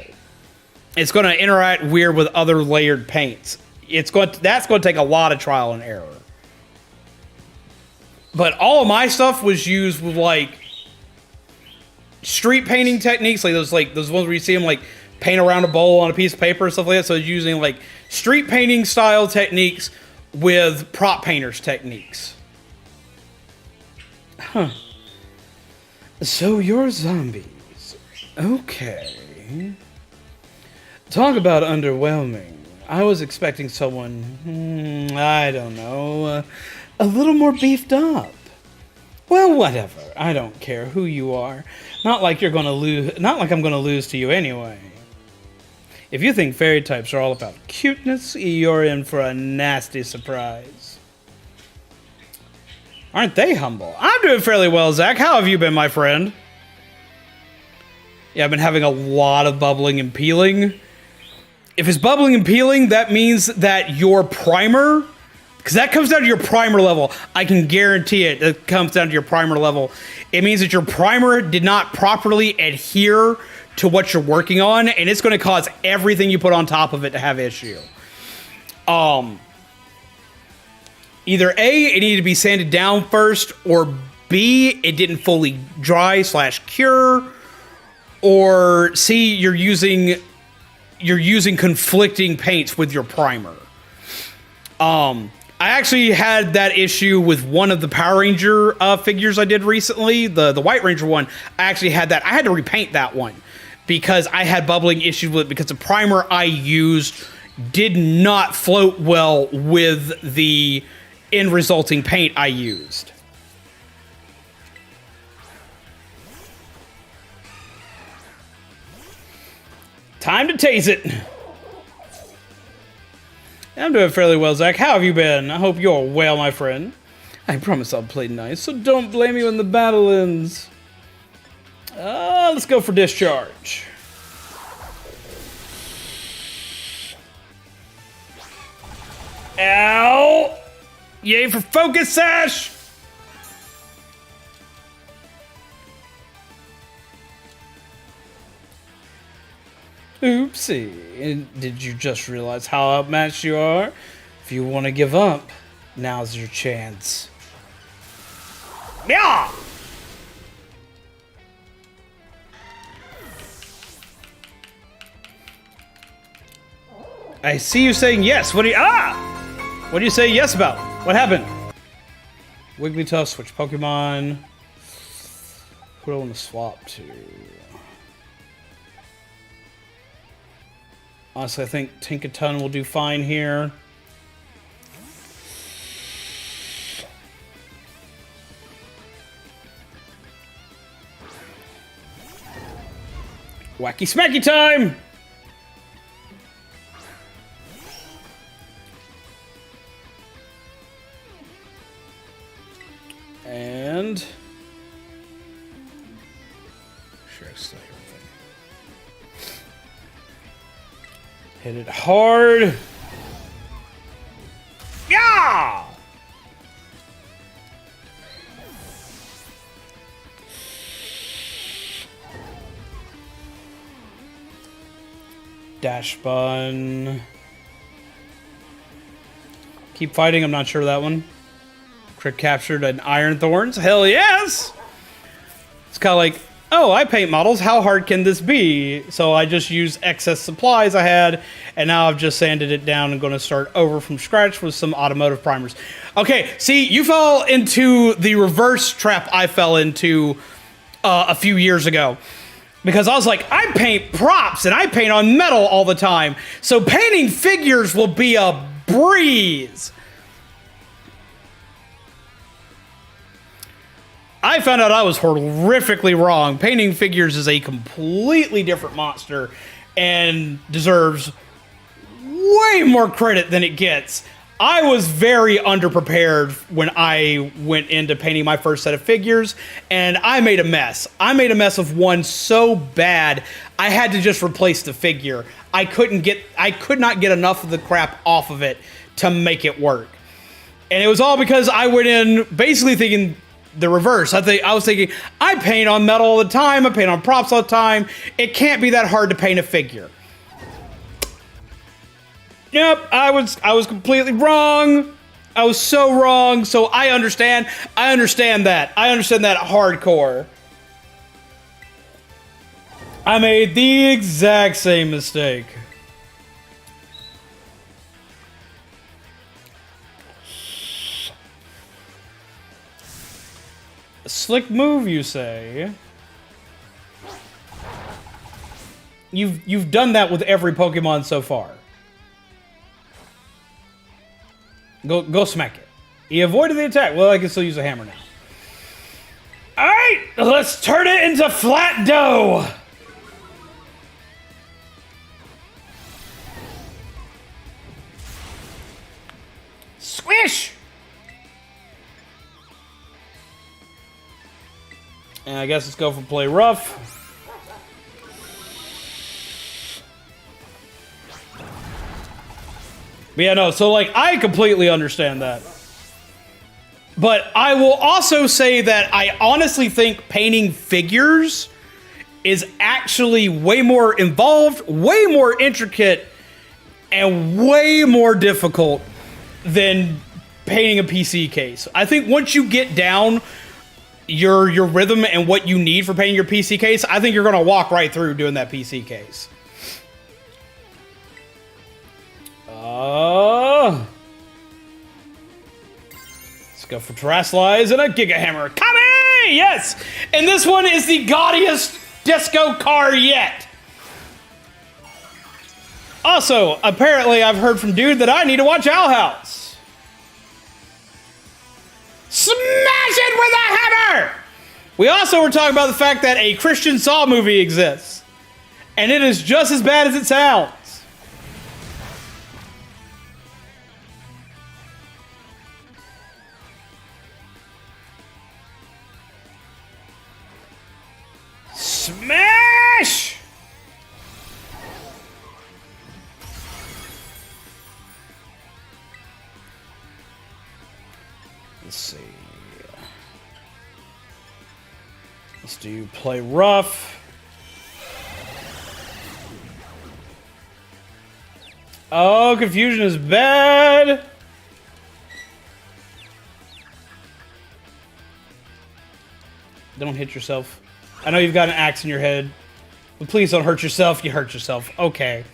It's going to interact weird with other layered paints. That's going to take a lot of trial and error. But all of my stuff was used with like street painting techniques, like those ones where you see them like paint around a bowl on a piece of paper and stuff like that. So I was using like street painting style techniques with prop painters techniques. Huh. So you're zombies. Okay. Talk about underwhelming. I was expecting someone, I don't know, a little more beefed up. Well, whatever. I don't care who you are. Not like you're gonna lose. Not like I'm gonna lose to you anyway. If you think fairy types are all about cuteness, you're in for a nasty surprise. Aren't they humble? I'm doing fairly well, Zach. How have you been, my friend? Yeah, I've been having a lot of bubbling and peeling. If it's bubbling and peeling, that means that your primer, because that comes down to your primer level. I can guarantee it. It comes down to your primer level. It means that your primer did not properly adhere to what you're working on, and it's going to cause everything you put on top of it to have issue. Either A, it needed to be sanded down first, or B, it didn't fully dry / cure, or C, you're using conflicting paints with your primer. I actually had that issue with one of the Power Ranger figures I did recently, the White Ranger one. I actually had that. I had to repaint that one because I had bubbling issues with it because the primer I used did not float well with the end resulting paint I used. Time to taste it. I'm doing fairly well, Zach. How have you been? I hope you're well, my friend. I promise I'll play nice, so don't blame me when the battle ends. Let's go for discharge. Ow! Yay for focus sash! Oopsie. Did you just realize how outmatched you are? If you want to give up, now's your chance. Yeah! I see you saying yes. What do you say yes about? What happened? Wigglytuff, switch Pokemon. Who do I want to swap to? Honestly, I think Tinkaton will do fine here. Wacky smacky time! And sure, still everything. Hit it hard. Yeah! Dash bun. Keep fighting, I'm not sure of that one. Crit captured an Iron Thorns. Hell yes! It's kind of like, oh, I paint models. How hard can this be? So I just used excess supplies I had, and now I've just sanded it down and going to start over from scratch with some automotive primers. Okay, see, you fell into the reverse trap I fell into a few years ago. Because I was like, I paint props and I paint on metal all the time. So painting figures will be a breeze. I found out I was horrifically wrong. Painting figures is a completely different monster and deserves way more credit than it gets. I was very underprepared when I went into painting my first set of figures, and I made a mess. I made a mess of one so bad, I had to just replace the figure. I could not get enough of the crap off of it to make it work. And it was all because I went in basically thinking the reverse. I was thinking, I paint on metal all the time, I paint on props all the time, it can't be that hard to paint a figure. Yep, I was completely wrong. I was so wrong. So I understand that. I understand that hardcore. I made the exact same mistake. A slick move, you say? You've done that with every Pokemon so far. Go smack it. He avoided the attack. Well, I can still use a hammer now. Alright, let's turn it into flat dough. Squish! And I guess let's go for play rough. But yeah, no, so like, I completely understand that. But I will also say that I honestly think painting figures is actually way more involved, way more intricate, and way more difficult than painting a PC case. I think once you get down your rhythm and what you need for painting your PC case, I think you're gonna walk right through doing that PC case. Let's go for Terrasilize and a Giga Hammer. Kami! Yes! And this one is the gaudiest disco car yet. Also, apparently I've heard from Dude that I need to watch Owl House. Smash it with a hammer! We also were talking about the fact that a Christian Saw movie exists. And it is just as bad as it sounds. Smash! Let's see. Let's do play rough. Oh, confusion is bad. Don't hit yourself. I know you've got an axe in your head, but please don't hurt yourself. You hurt yourself. Okay.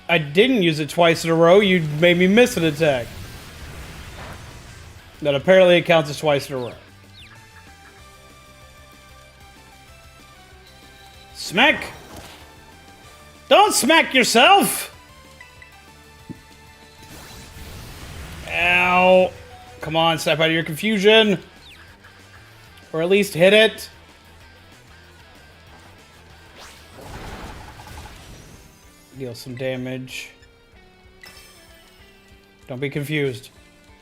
I didn't use it twice in a row. You made me miss an attack. That apparently it counts as twice in a row. Smack! Don't smack yourself! Ow. Come on, snap out of your confusion. Or at least hit it. Deal some damage. Don't be confused.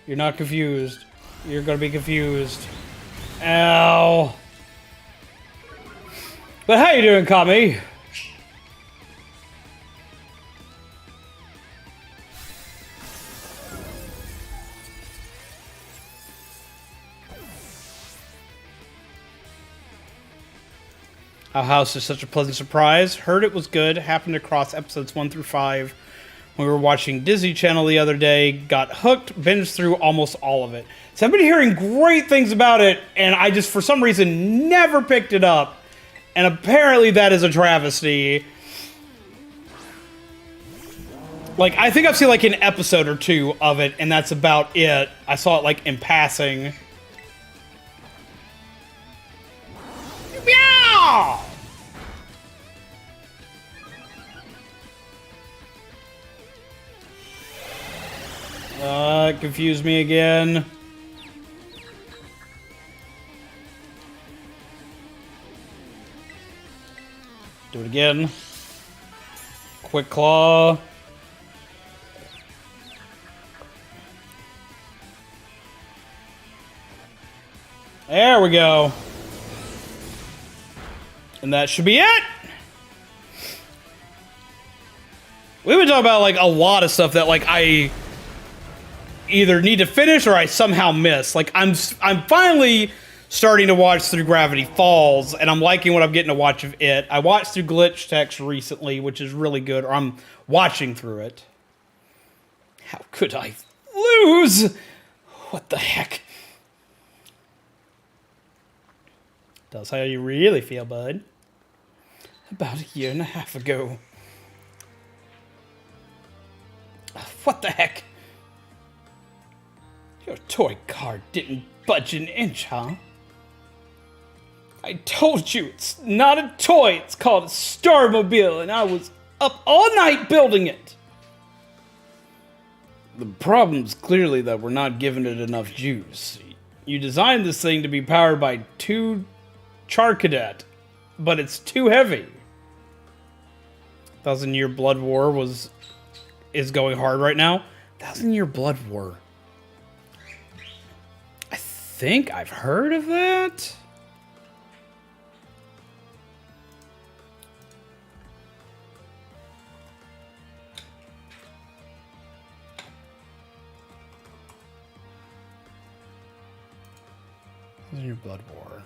You're not confused. You're gonna be confused. Ow. But how you doing, Kami? Our house is such a pleasant surprise. Heard it was good. Happened across episodes 1 through 5 when we were watching Disney Channel the other day. Got hooked, binged through almost all of it. So I've been hearing great things about it, and I just, for some reason, never picked it up. And apparently that is a travesty. Like, I think I've seen like an episode or two of it, and that's about it. I saw it like in passing. Yeah! Confused me again. Do it again. Quick Claw. There we go. And that should be it. We've been talking about like a lot of stuff that like I either need to finish or I somehow miss. Like I'm finally starting to watch through Gravity Falls, and I'm liking what I'm getting to watch of it. I watched through Glitch Text recently, which is really good, or I'm watching through it. How could I lose? What the heck? That's how you really feel, bud. About a year and a half ago. What the heck? Your toy car didn't budge an inch, huh? I told you it's not a toy, it's called a Starmobile, and I was up all night building it. The problem's clearly that we're not giving it enough juice. You designed this thing to be powered by 2 Char Cadet, but it's too heavy. 1,000 Year Blood War is going hard right now. 1,000 Year Blood War. I think I've heard of that. Your Blood War.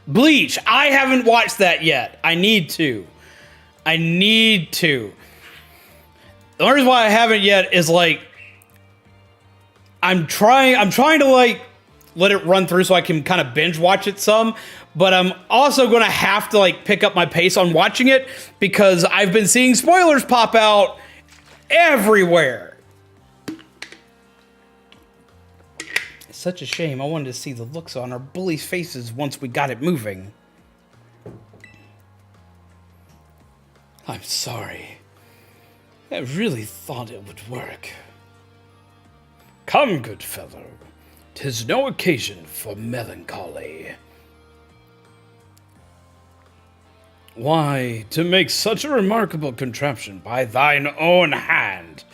Bleach! I haven't watched that yet. I need to. The only reason why I haven't yet is like I'm trying to like let it run through so I can kind of binge watch it some, but I'm also going to have to like pick up my pace on watching it because I've been seeing spoilers pop out everywhere. Such a shame. I wanted to see the looks on our bullies' faces once we got it moving. I'm sorry. I really thought it would work. Come, good fellow. 'Tis no occasion for melancholy. Why, to make such a remarkable contraption by thine own hand.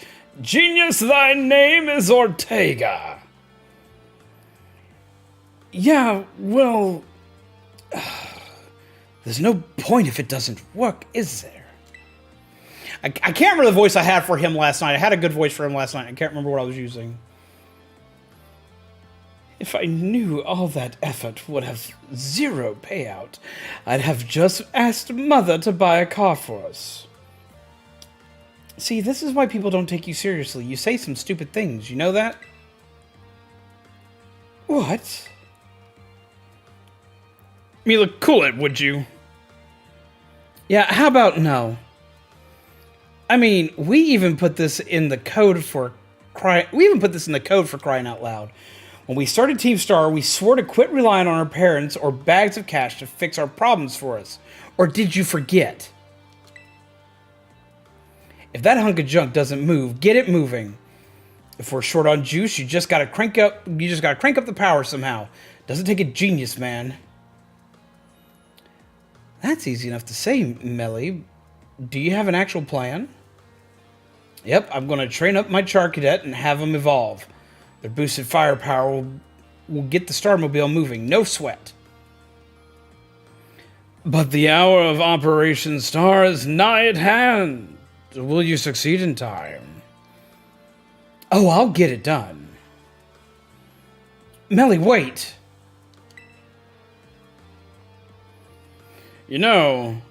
Genius, thy name is Ortega. Yeah, well, there's no point if it doesn't work, is there? I can't remember the voice I had for him last night. I had a good voice for him last night. I can't remember what I was using. If I knew all that effort would have zero payout, I'd have just asked Mother to buy a car for us. See, this is why people don't take you seriously. You say some stupid things, you know that? What? Mila, cool it, would you? Yeah, how about no? I mean, we even put this in the code for crying out loud. When we started Team Star, we swore to quit relying on our parents or bags of cash to fix our problems for us. Or did you forget? If that hunk of junk doesn't move, get it moving. If we're short on juice, you just gotta crank up the power somehow. Doesn't take a genius, man. That's easy enough to say, Melly. Do you have an actual plan? Yep, I'm going to train up my Char Cadet and have them evolve. Their boosted firepower will get the Starmobile moving, no sweat. But the hour of Operation Star is nigh at hand. Will you succeed in time? Oh, I'll get it done. Melly, wait. You know,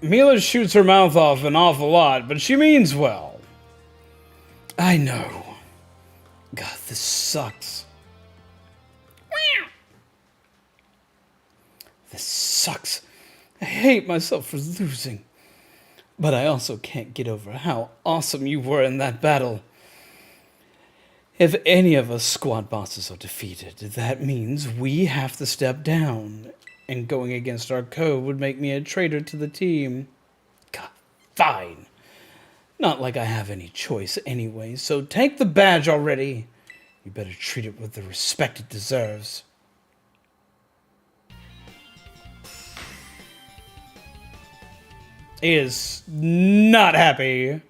Mila shoots her mouth off an awful lot, but she means well. I know. God, this sucks. This sucks. I hate myself for losing. But I also can't get over how awesome you were in that battle. If any of us squad bosses are defeated, that means we have to step down. And going against our code would make me a traitor to the team. God, fine. Not like I have any choice anyway, so take the badge already. You better treat it with the respect it deserves. He is not happy.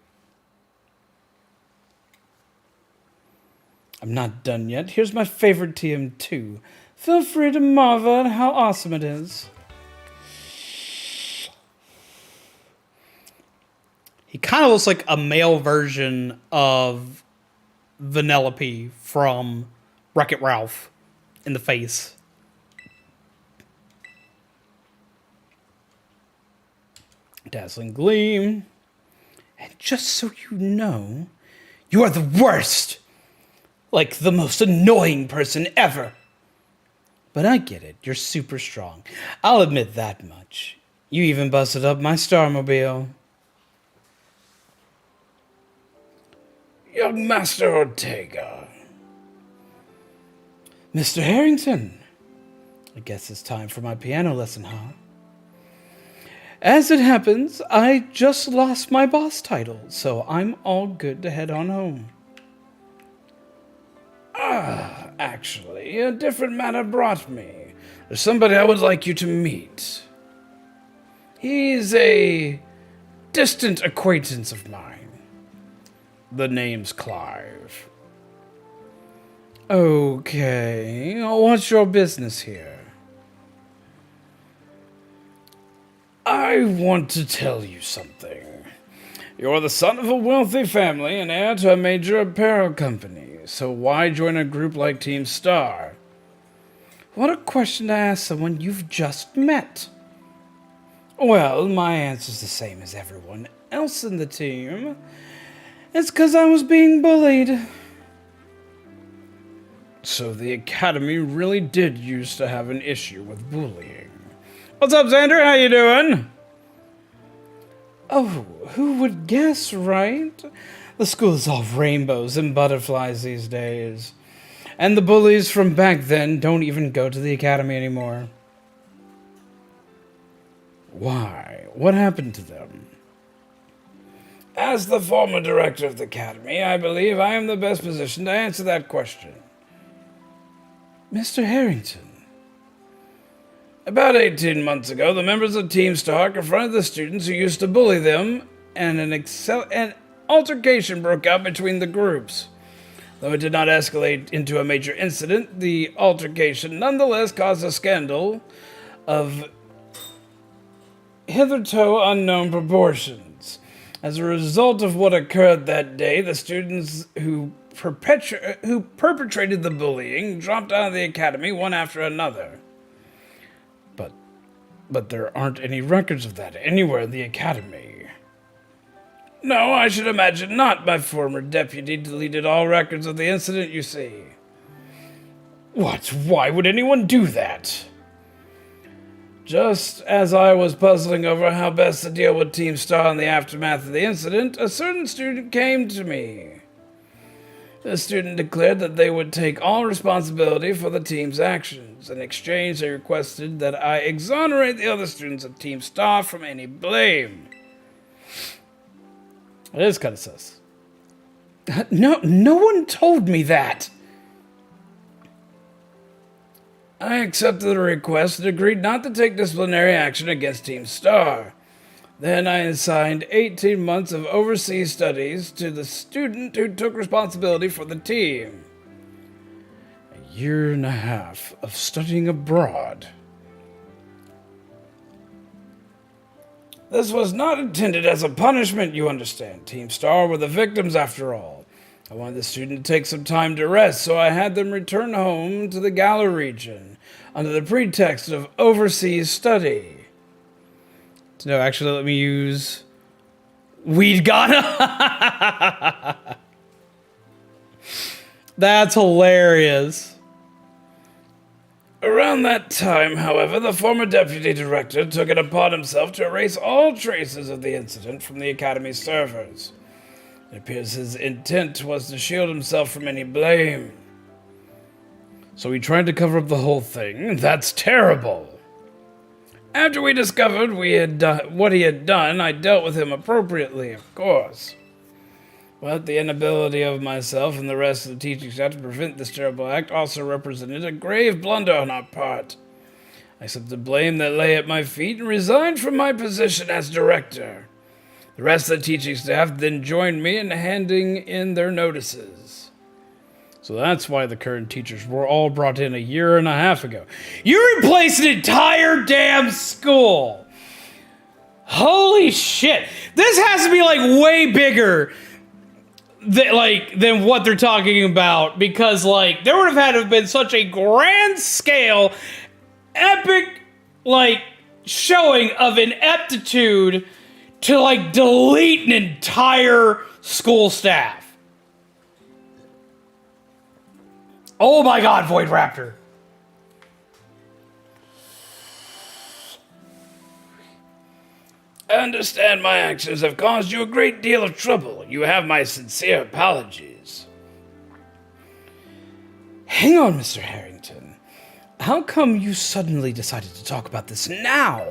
I'm not done yet. Here's my favorite TM2. Feel free to marvel at how awesome it is. He kind of looks like a male version of Vanellope from Wreck-It Ralph in the face. Dazzling gleam. And just so you know, you are the worst. Like the most annoying person ever. But I get it. You're super strong. I'll admit that much. You even busted up my Starmobile. Young Master Ortega. Mr. Harrington. I guess it's time for my piano lesson, huh? As it happens, I just lost my boss title, so I'm all good to head on home. Actually, a different matter brought me. There's somebody I would like you to meet. He's a distant acquaintance of mine. The name's Clive. Okay, what's your business here? I want to tell you something. You're the son of a wealthy family and heir to a major apparel company, so why join a group like Team Star? What a question to ask someone you've just met. Well, my answer's the same as everyone else in the team. It's 'cause I was being bullied. So the Academy really did used to have an issue with bullying. What's up, Xander? How you doing? Oh, who would guess, right? The school is all rainbows and butterflies these days. And the bullies from back then don't even go to the Academy anymore. Why? What happened to them? As the former director of the Academy, I believe I am the best positioned to answer that question. Mr. Harrington. About 18 months ago, the members of Team Star confronted the students who used to bully them, and an altercation broke out between the groups. Though it did not escalate into a major incident, the altercation nonetheless caused a scandal of hitherto unknown proportions. As a result of what occurred that day, the students who perpetrated the bullying dropped out of the Academy one after another. But there aren't any records of that anywhere in the Academy. No, I should imagine not. My former deputy deleted all records of the incident, you see. What? Why would anyone do that? Just as I was puzzling over how best to deal with Team Star in the aftermath of the incident, a certain student came to me. The student declared that they would take all responsibility for the team's actions. In exchange, they requested that I exonerate the other students of Team Star from any blame. It is kind of sus. No one told me that. I accepted the request and agreed not to take disciplinary action against Team Star. Then I assigned 18 months of overseas studies to the student who took responsibility for the team. A year and a half of studying abroad. This was not intended as a punishment, you understand. Team Star were the victims after all. I wanted the student to take some time to rest, so I had them return home to the Galar region under the pretext of overseas study. No, actually, let me use Weed Ghana. That's hilarious. Around that time, however, the former deputy director took it upon himself to erase all traces of the incident from the Academy servers. It appears his intent was to shield himself from any blame. So he tried to cover up the whole thing. That's terrible. After we discovered what he had done, I dealt with him appropriately, of course. But the inability of myself and the rest of the teaching staff to prevent this terrible act also represented a grave blunder on our part. I accepted blame that lay at my feet and resigned from my position as director. The rest of the teaching staff then joined me in handing in their notices. So that's why the current teachers were all brought in a year and a half ago. You replaced an entire damn school! Holy shit! This has to be like way bigger than what they're talking about, because like there would have had to have been such a grand scale, epic like showing of ineptitude to like delete an entire school staff. Oh my god, Void Raptor. I understand my actions have caused you a great deal of trouble. You have my sincere apologies. Hang on, Mr. Harrington. How come you suddenly decided to talk about this now?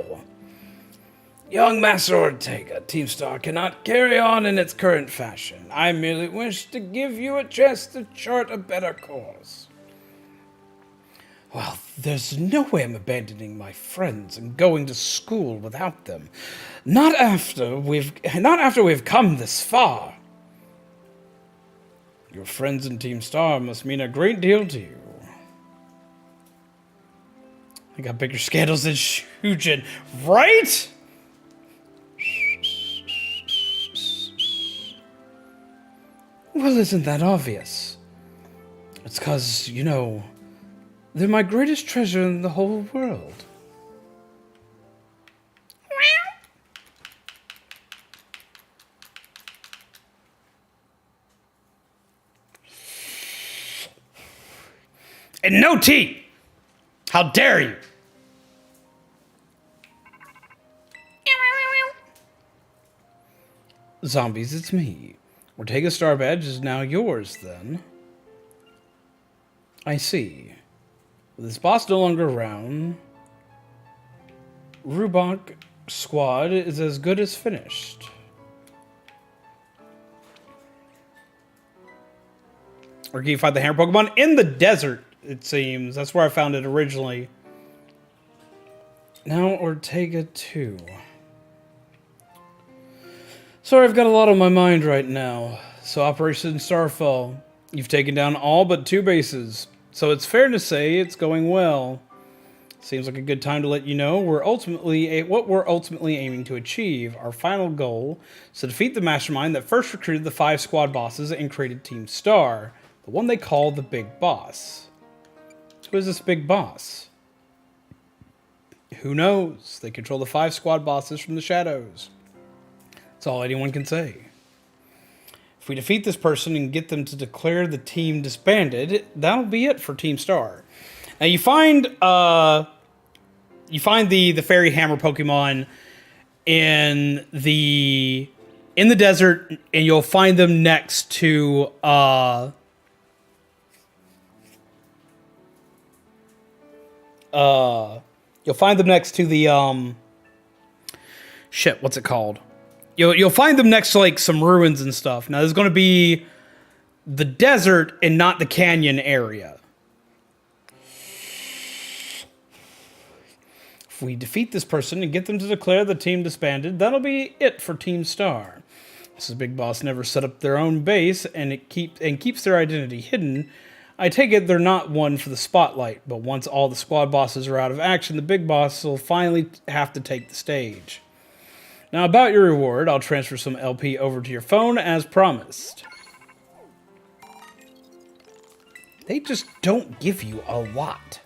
Young Master Ortega, Team Star cannot carry on in its current fashion. I merely wish to give you a chance to chart a better course. Well, there's no way I'm abandoning my friends and going to school without them. Not after we've come this far. Your friends in Team Star must mean a great deal to you. I got bigger scandals than Shujin, right? Well, isn't that obvious? It's 'cause, you know, they're my greatest treasure in the whole world. And no tea! How dare you! Zombies, it's me. Ortega Star Badge is now yours, then. I see. With this boss no longer around, Rubok squad is as good as finished. Or can you find the hammer Pokemon? In the desert, it seems. That's where I found it originally. Now Ortega 2. Sorry, I've got a lot on my mind right now. So Operation Starfall. You've taken down all but 2 bases. So it's fair to say it's going well. Seems like a good time to let you know what we're ultimately aiming to achieve. Our final goal is to defeat the mastermind that first recruited the 5 squad bosses and created Team Star. The one they call the Big Boss. Who is this Big Boss? Who knows? They control the 5 squad bosses from the shadows. That's all anyone can say. If we defeat this person and get them to declare the team disbanded, that'll be it for Team Star. Now you find the fairy hammer Pokemon in the desert, and you'll find them next to you'll find them next to the shit, what's it called? You'll find them next to like some ruins and stuff. Now there's going to be the desert and not the canyon area. If we defeat this person and get them to declare the team disbanded, that'll be it for Team Star. This Big Boss never set up their own base and keeps their identity hidden. I take it they're not one for the spotlight, but once all the squad bosses are out of action, the Big Boss will finally have to take the stage. Now about your reward, I'll transfer some LP over to your phone as promised. They just don't give you a lot.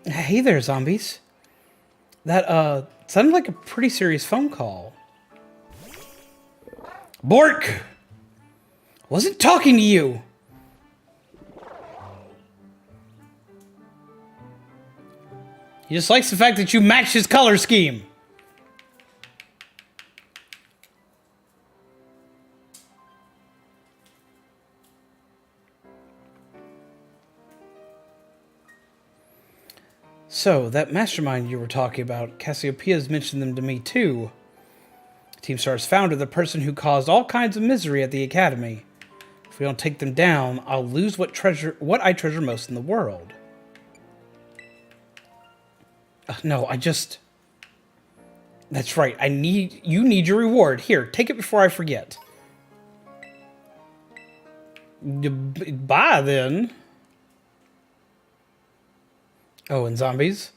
Hey there, zombies. That, sounded like a pretty serious phone call. Bork! Wasn't talking to you! He just likes the fact that you match his color scheme. So, that mastermind you were talking about, Cassiopeia's mentioned them to me too. Team Star's founder, the person who caused all kinds of misery at the Academy. If we don't take them down, I'll lose what I treasure most in the world. No, That's right. You need your reward. Here, take it before I forget. Bye then. Oh, and zombies,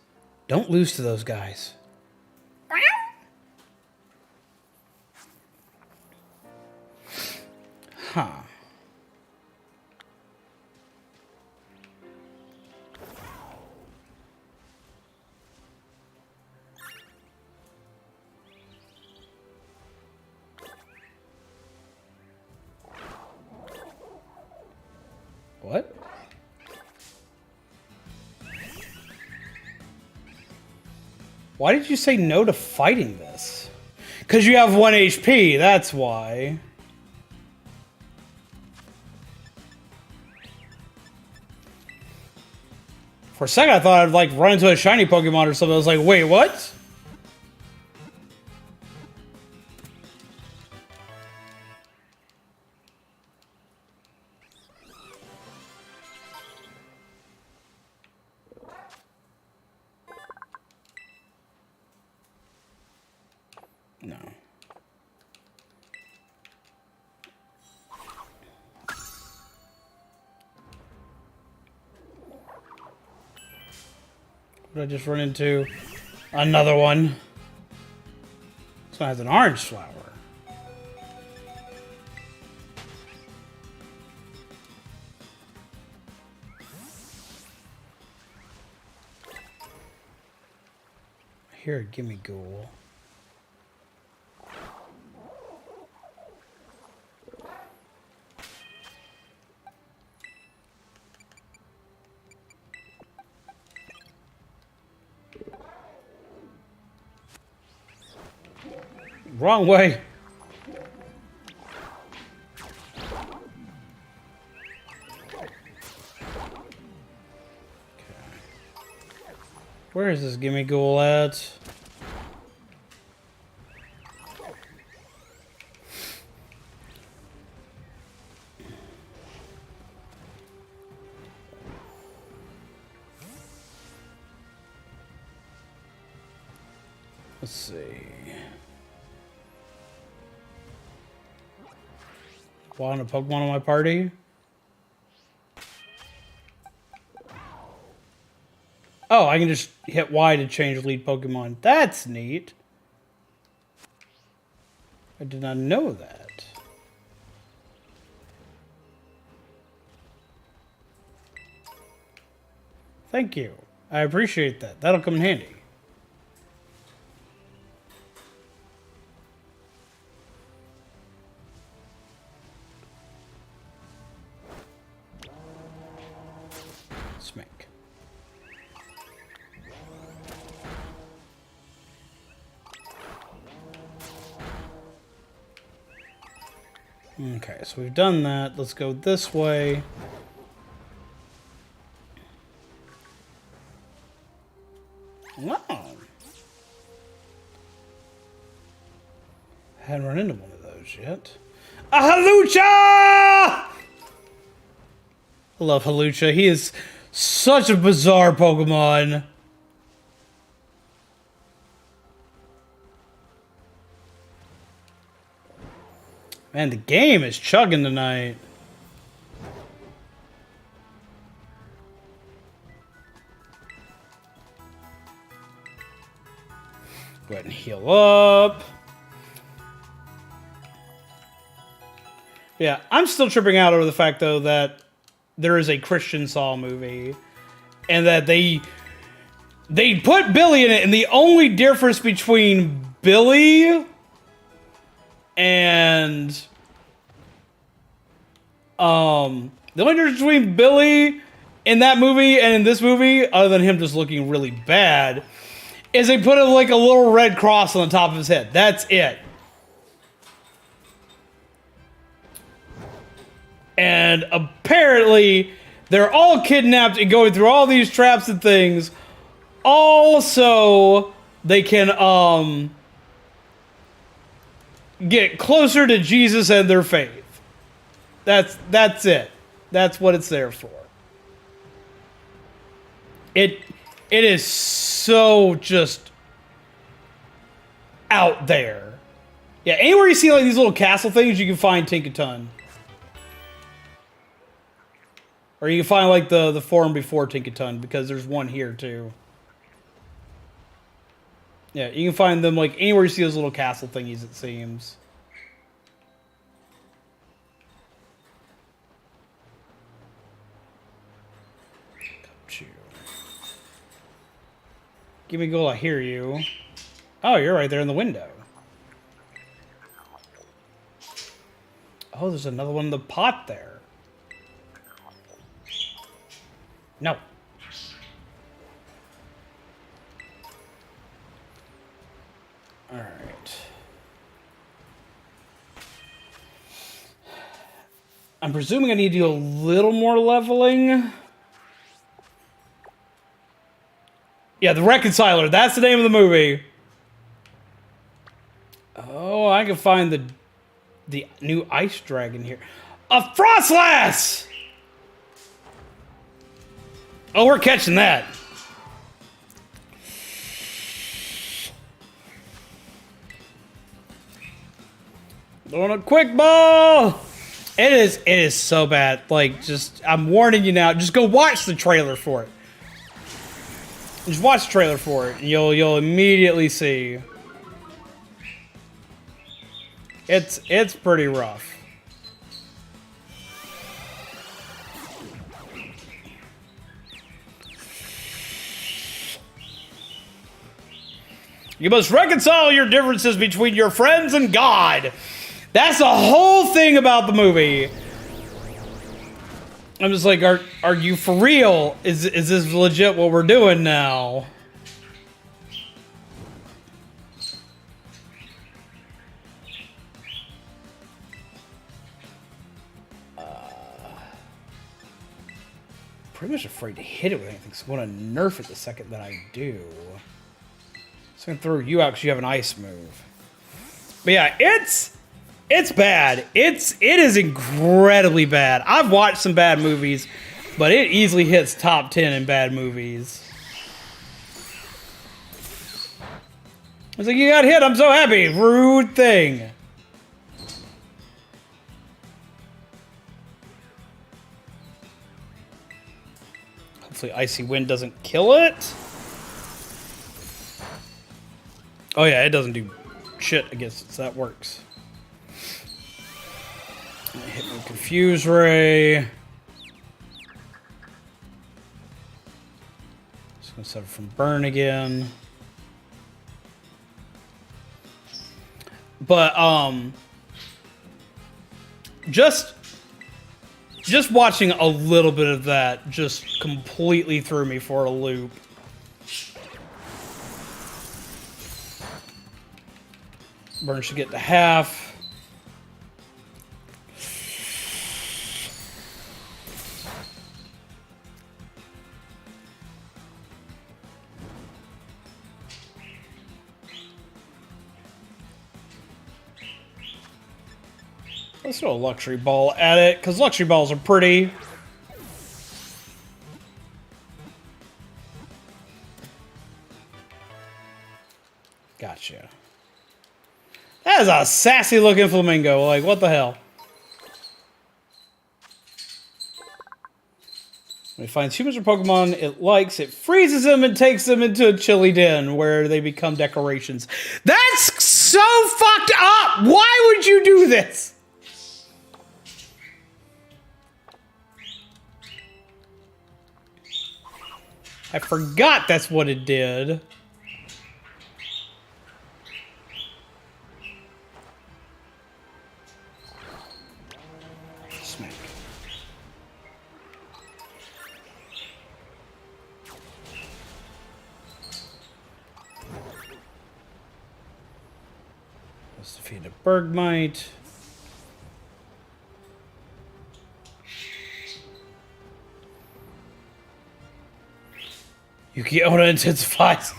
don't lose to those guys. Huh. What? Why did you say no to fighting this? Because you have 1 HP, that's why. For a second, I thought I'd like run into a shiny Pokemon or something. I was like, wait, what? No. What did I just run into? Another one. This one has an orange flower. Here, give me ghoul. Wrong way. Okay. Where is this gimme ghoul at? Let's see. Want a Pokemon on my party? Oh, I can just hit Y to change lead Pokemon. That's neat. I did not know that. Thank you. I appreciate that. That'll come in handy. Smack. Okay, so we've done that. Let's go this way. Wow. I hadn't run into one of those yet. A Halucha! I love Halucha. He is such a bizarre Pokemon. Man, the game is chugging tonight. Go ahead and heal up. Yeah, I'm still tripping out over the fact, though, that there is a Christian Saw movie. And that they put Billy in it, and the only difference between Billy and the only difference between Billy in that movie and in this movie, other than him just looking really bad, is they put like a little red cross on the top of his head. That's it. And apparently they're all kidnapped and going through all these traps and things. Also, they can get closer to Jesus and their faith. That's it. That's what it's there for. It is so just out there. Yeah, anywhere you see like these little castle things, you can find Tinkaton. Or you can find like the form before Tinkaton, because there's one here too. Yeah, you can find them like anywhere you see those little castle thingies, it seems. Give me goal, I hear you. Oh, you're right there in the window. Oh, there's another one in the pot there. No. Alright. I'm presuming I need to do a little more leveling. Yeah, the Reconciler. That's the name of the movie. Oh, I can find the new ice dragon here. A Frostlass! Oh, we're catching that. Doing a quick ball. It is so bad. Like, just, I'm warning you now. Just go watch the trailer for it. Just watch the trailer for it, and you'll immediately see. It's pretty rough. You must reconcile your differences between your friends and God. That's the whole thing about the movie. I'm just like, are you for real? Is this legit what we're doing now? Pretty much afraid to hit it with anything, so I'm going to nerf it the second that I do. So I'm going to throw you out because you have an ice move. But yeah, it's bad. It is incredibly bad. I've watched some bad movies, but it easily hits top 10 in bad movies. I was like, you got hit, I'm so happy. Rude thing. Hopefully Icy Wind doesn't kill it. Oh yeah, it doesn't do shit against it, so that works. Hit with Confuse Ray. Just gonna suffer from burn again. But just watching a little bit of that just completely threw me for a loop. Burn should get to half. Let's throw a luxury ball at it, because luxury balls are pretty. Gotcha. That is a sassy looking flamingo. Like, what the hell? When it finds humans or Pokemon it likes, it freezes them and takes them into a chilly den where they become decorations. That's so fucked up! Why would you do this? I forgot that's what it did. Smack. Let's defeat a Bergmite. Yuki Onna intensifies.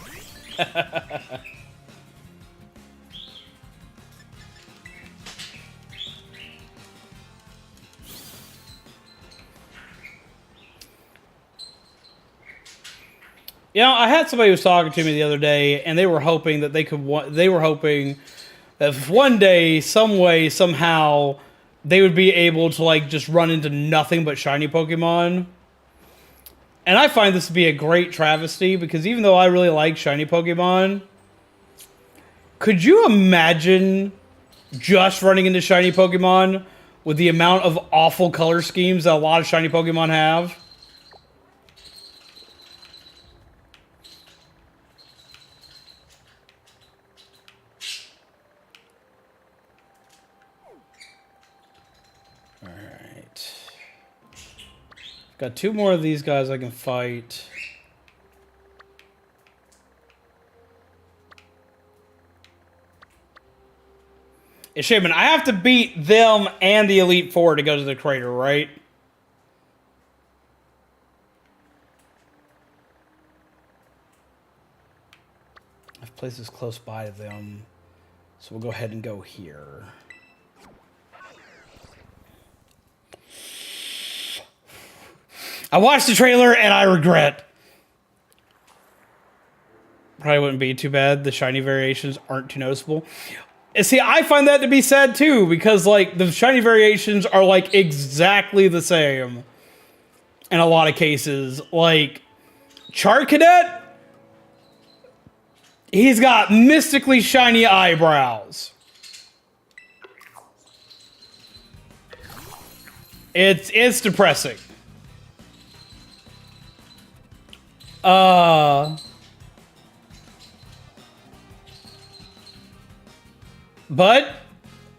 You know, I had somebody who was talking to me the other day, and they were hoping that they were hoping that if one day, some way, somehow, they would be able to like just run into nothing but shiny Pokemon. And I find this to be a great travesty because even though I really like shiny Pokemon, could you imagine just running into shiny Pokemon with the amount of awful color schemes that a lot of shiny Pokemon have? Got 2 more of these guys I can fight. It's Shaman. I have to beat them and the Elite Four to go to the crater, right? I have places close by to them. So we'll go ahead and go here. I watched the trailer and I regret. Probably wouldn't be too bad. The shiny variations aren't too noticeable. And see, I find that to be sad too, because like the shiny variations are like exactly the same in a lot of cases. Like Charcadet, he's got mystically shiny eyebrows. It's depressing. But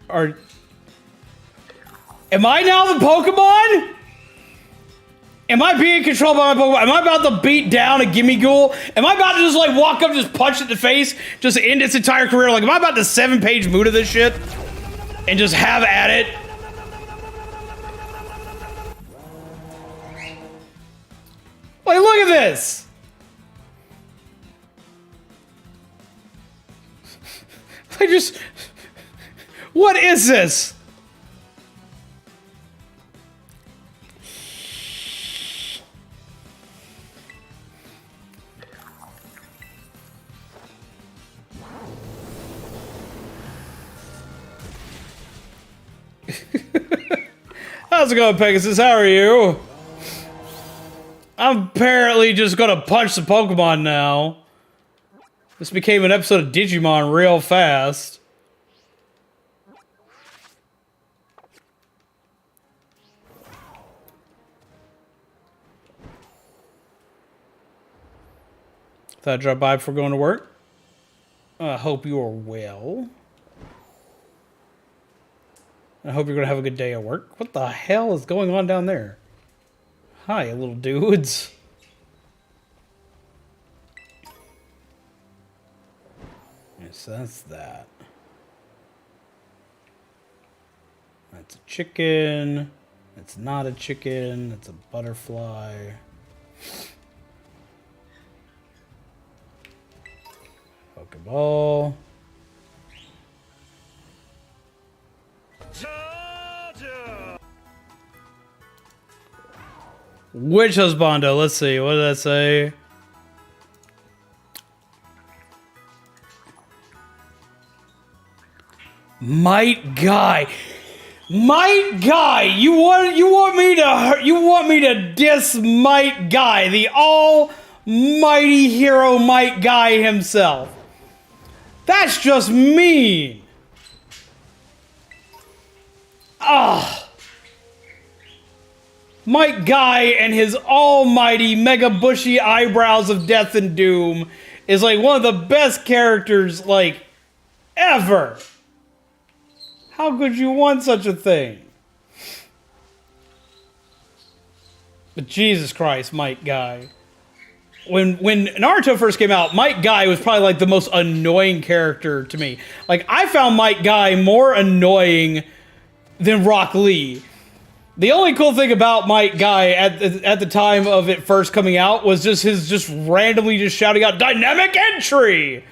am I now the Pokemon? Am I being controlled by my Pokemon? Am I about to beat down a Gimmighoul? Am I about to just like walk up, just punch it in the face, just end its entire career? Like, am I about to 7-page mood of this shit and just have at it? Like, look at this. What is this? How's it going, Pegasus? How are you? I'm apparently just gonna punch the Pokemon now. This became an episode of Digimon real fast. Thought I'd drop by before going to work. I hope you are well. I hope you're going to have a good day at work. What the hell is going on down there? Hi, little dudes. Yes, that's that. That's a chicken. It's not a chicken. It's a butterfly. Pokeball. Which husbando? Let's see. What did that say? Might Guy. You want me to diss Might Guy, the almighty hero Might Guy himself. That's just mean. Might Guy and his almighty mega bushy eyebrows of death and doom is like one of the best characters like ever. How could you want such a thing? But Jesus Christ, Might Guy. When Naruto first came out, Might Guy was probably like the most annoying character to me. Like, I found Might Guy more annoying than Rock Lee. The only cool thing about Might Guy at the time of it first coming out was just his just randomly just shouting out dynamic entry.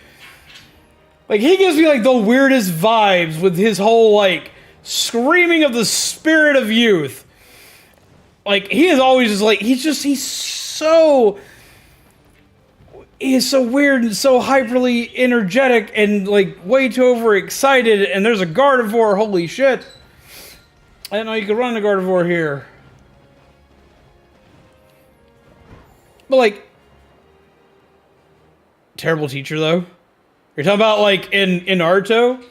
Like, he gives me like the weirdest vibes with his whole like screaming of the spirit of youth. Like, he is always just like he's so he is so weird and so hyperly energetic and like way too overexcited. And there's a Gardevoir. Holy shit! I didn't know you could run a Gardevoir here. But like, terrible teacher though. You're talking about like in Naruto.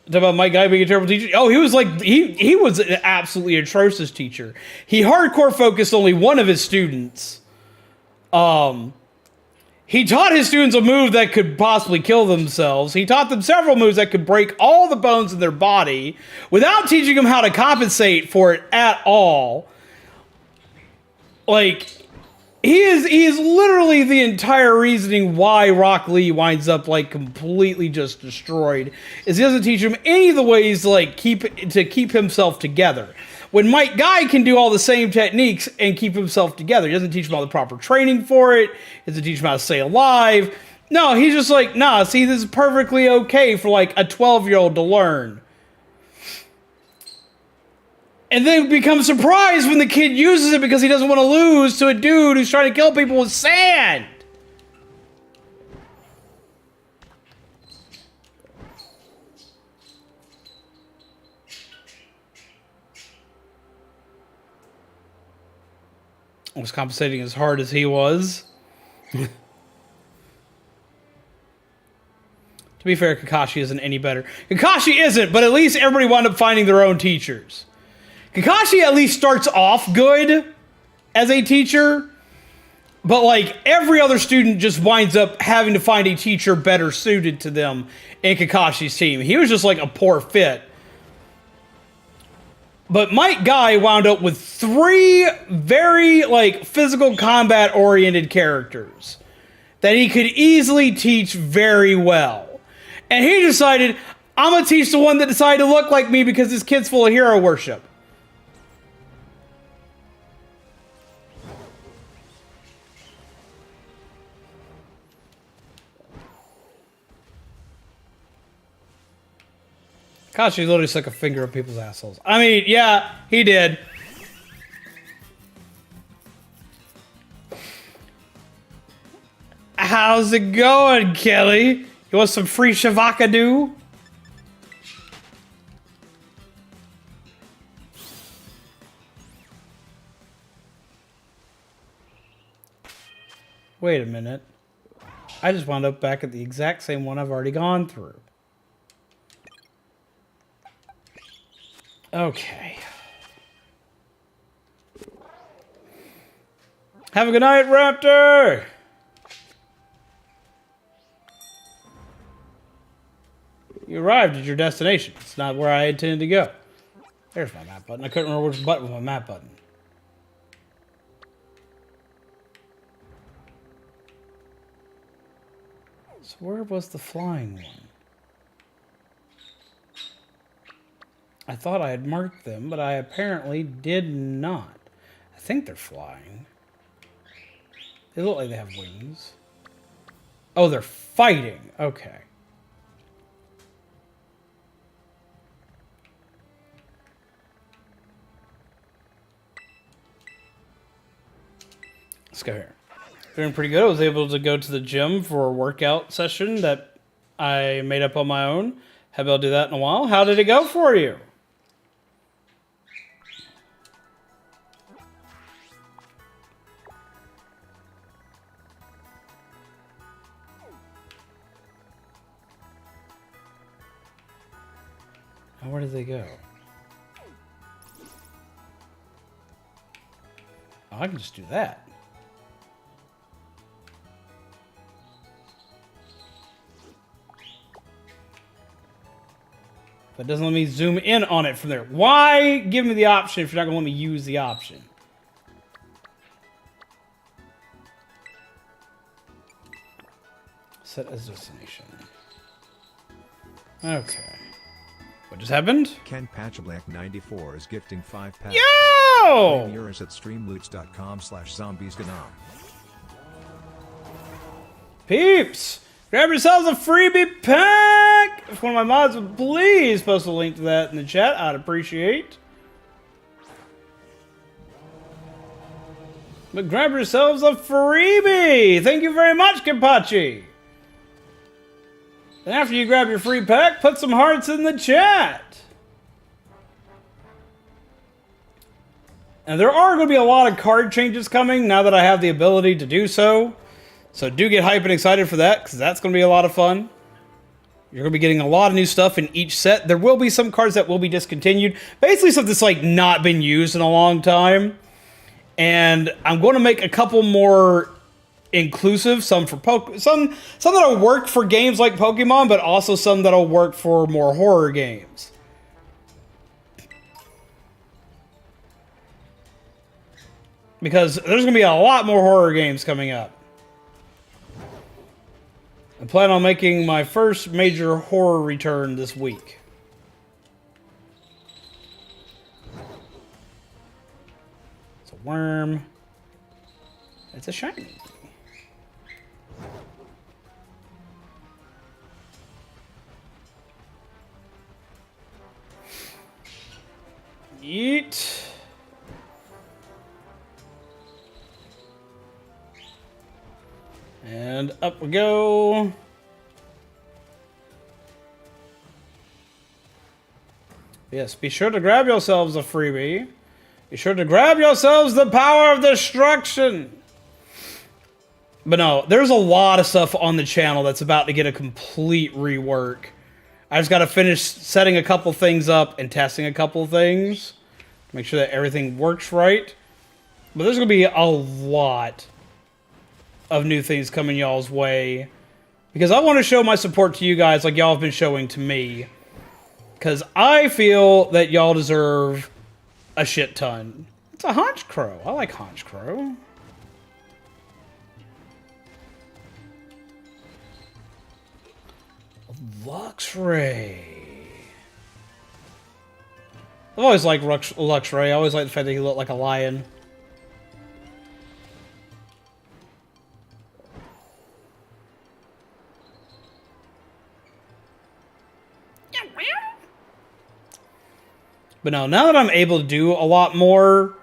Talk about Mykah being a terrible teacher. Oh, he was like he was an absolutely atrocious teacher. He hardcore focused only one of his students. He taught his students a move that could possibly kill themselves. He taught them several moves that could break all the bones in their body without teaching them how to compensate for it at all. Like, he is literally the entire reasoning why Rock Lee winds up like completely just destroyed. Is he doesn't teach him any of the ways to like keep himself together. When Mykah can do all the same techniques and keep himself together, he doesn't teach him all the proper training for it. He doesn't teach him how to stay alive. No, he's just like, nah, see, this is perfectly okay for like a 12-year-old to learn. And then become surprised when the kid uses it because he doesn't want to lose to a dude who's trying to kill people with sand. I was compensating as hard as he was. To be fair, Kakashi isn't any better. Kakashi isn't, but at least everybody wound up finding their own teachers. Kakashi at least starts off good as a teacher, but like every other student just winds up having to find a teacher better suited to them in Kakashi's team. He was just like a poor fit. But Mykah wound up with 3 very like physical combat oriented characters that he could easily teach very well. And he decided, I'm going to teach the one that decided to look like me because this kid's full of hero worship. Gosh, he literally stuck a finger up people's assholes. I mean, yeah, he did. How's it going, Kelly? You want some free Shavakadu? Wait a minute. I just wound up back at the exact same one I've already gone through. Okay. Have a good night, Raptor! You arrived at your destination. It's not where I intended to go. There's my map button. I couldn't remember which button was my map button. So where was the flying one? I thought I had marked them, but I apparently did not. I think they're flying. They look like they have wings. Oh, they're fighting. Okay. Let's go here. Doing pretty good. I was able to go to the gym for a workout session that I made up on my own. Haven't been able to do that in a while. How did it go for you? Where did they go? Oh, I can just do that. But it doesn't let me zoom in on it from there. Why give me the option if you're not going to let me use the option? Set as destination. Okay. What just happened? Ken Patchablack 94 is gifting 5 packs. Yo! Claim yours at streamloots.com/zombiesganam. Peeps! Grab yourselves a freebie pack! If one of my mods would please post a link to that in the chat, I'd appreciate. But grab yourselves a freebie! Thank you very much, Kimpachi! And after you grab your free pack, put some hearts in the chat! And there are going to be a lot of card changes coming now that I have the ability to do so. So do get hyped and excited for that, because that's going to be a lot of fun. You're going to be getting a lot of new stuff in each set. There will be some cards that will be discontinued. Basically stuff that's like not been used in a long time. And I'm going to make a couple more inclusive, some for some that'll work for games like Pokemon, but also some that'll work for more horror games. Because there's going to be a lot more horror games coming up. I plan on making my first major horror return this week. It's a worm. It's a shiny. Yeet. And up we go. Yes, be sure to grab yourselves a freebie. Be sure to grab yourselves the power of destruction. But no, there's a lot of stuff on the channel that's about to get a complete rework. I just got to finish setting a couple things up and testing a couple things. Make sure that everything works right. But there's going to be a lot of new things coming y'all's way. Because I want to show my support to you guys like y'all have been showing to me. Because I feel that y'all deserve a shit ton. It's a Haunch Crow. I like Haunch Crow. Luxray. I've always liked Luxray. I always liked the fact that he looked like a lion. But no, now that I'm able to do a lot more,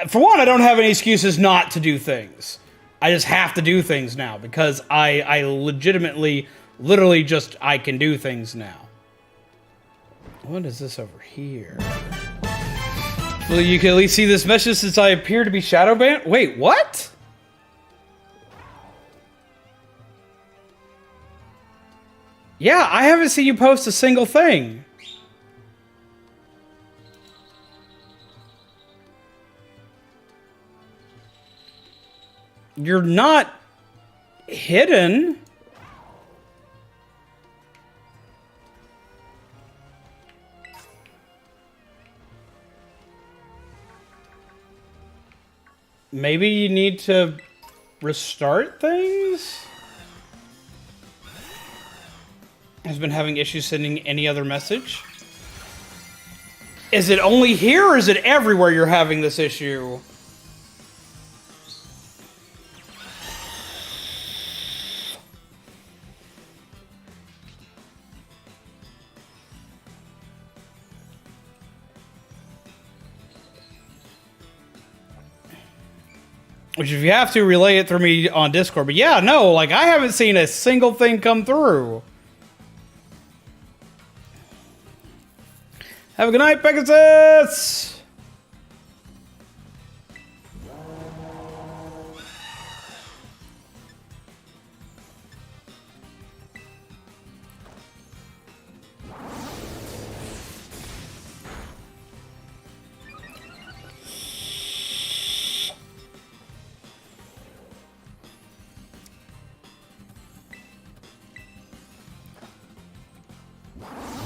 for one, I don't have any excuses not to do things. I just have to do things now because I legitimately, literally just, I can do things now. What is this over here? Well, you can at least see this message since I appear to be shadow banned. Wait, what? Yeah, I haven't seen you post a single thing. You're not hidden. Maybe you need to restart things? Has been having issues sending any other message? Is it only here or is it everywhere you're having this issue? Which if you have to, relay it through me on Discord. But yeah, no, like I haven't seen a single thing come through. Have a good night, Pegasus!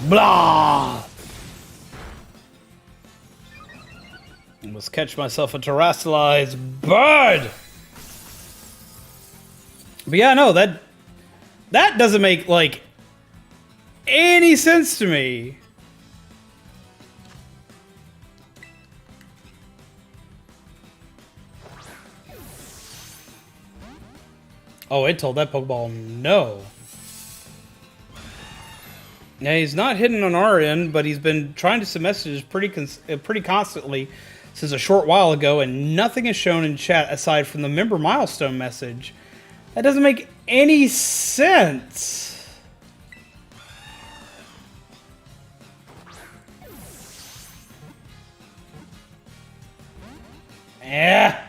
Blah! I must catch myself a terrestrialized bird! But yeah, no, that doesn't make, like, any sense to me. Oh, it told that Pokeball no. Yeah, he's not hidden on our end, but he's been trying to send messages pretty constantly This is a short while ago, and nothing is shown in chat aside from the member milestone message. That doesn't make any sense. Yeah.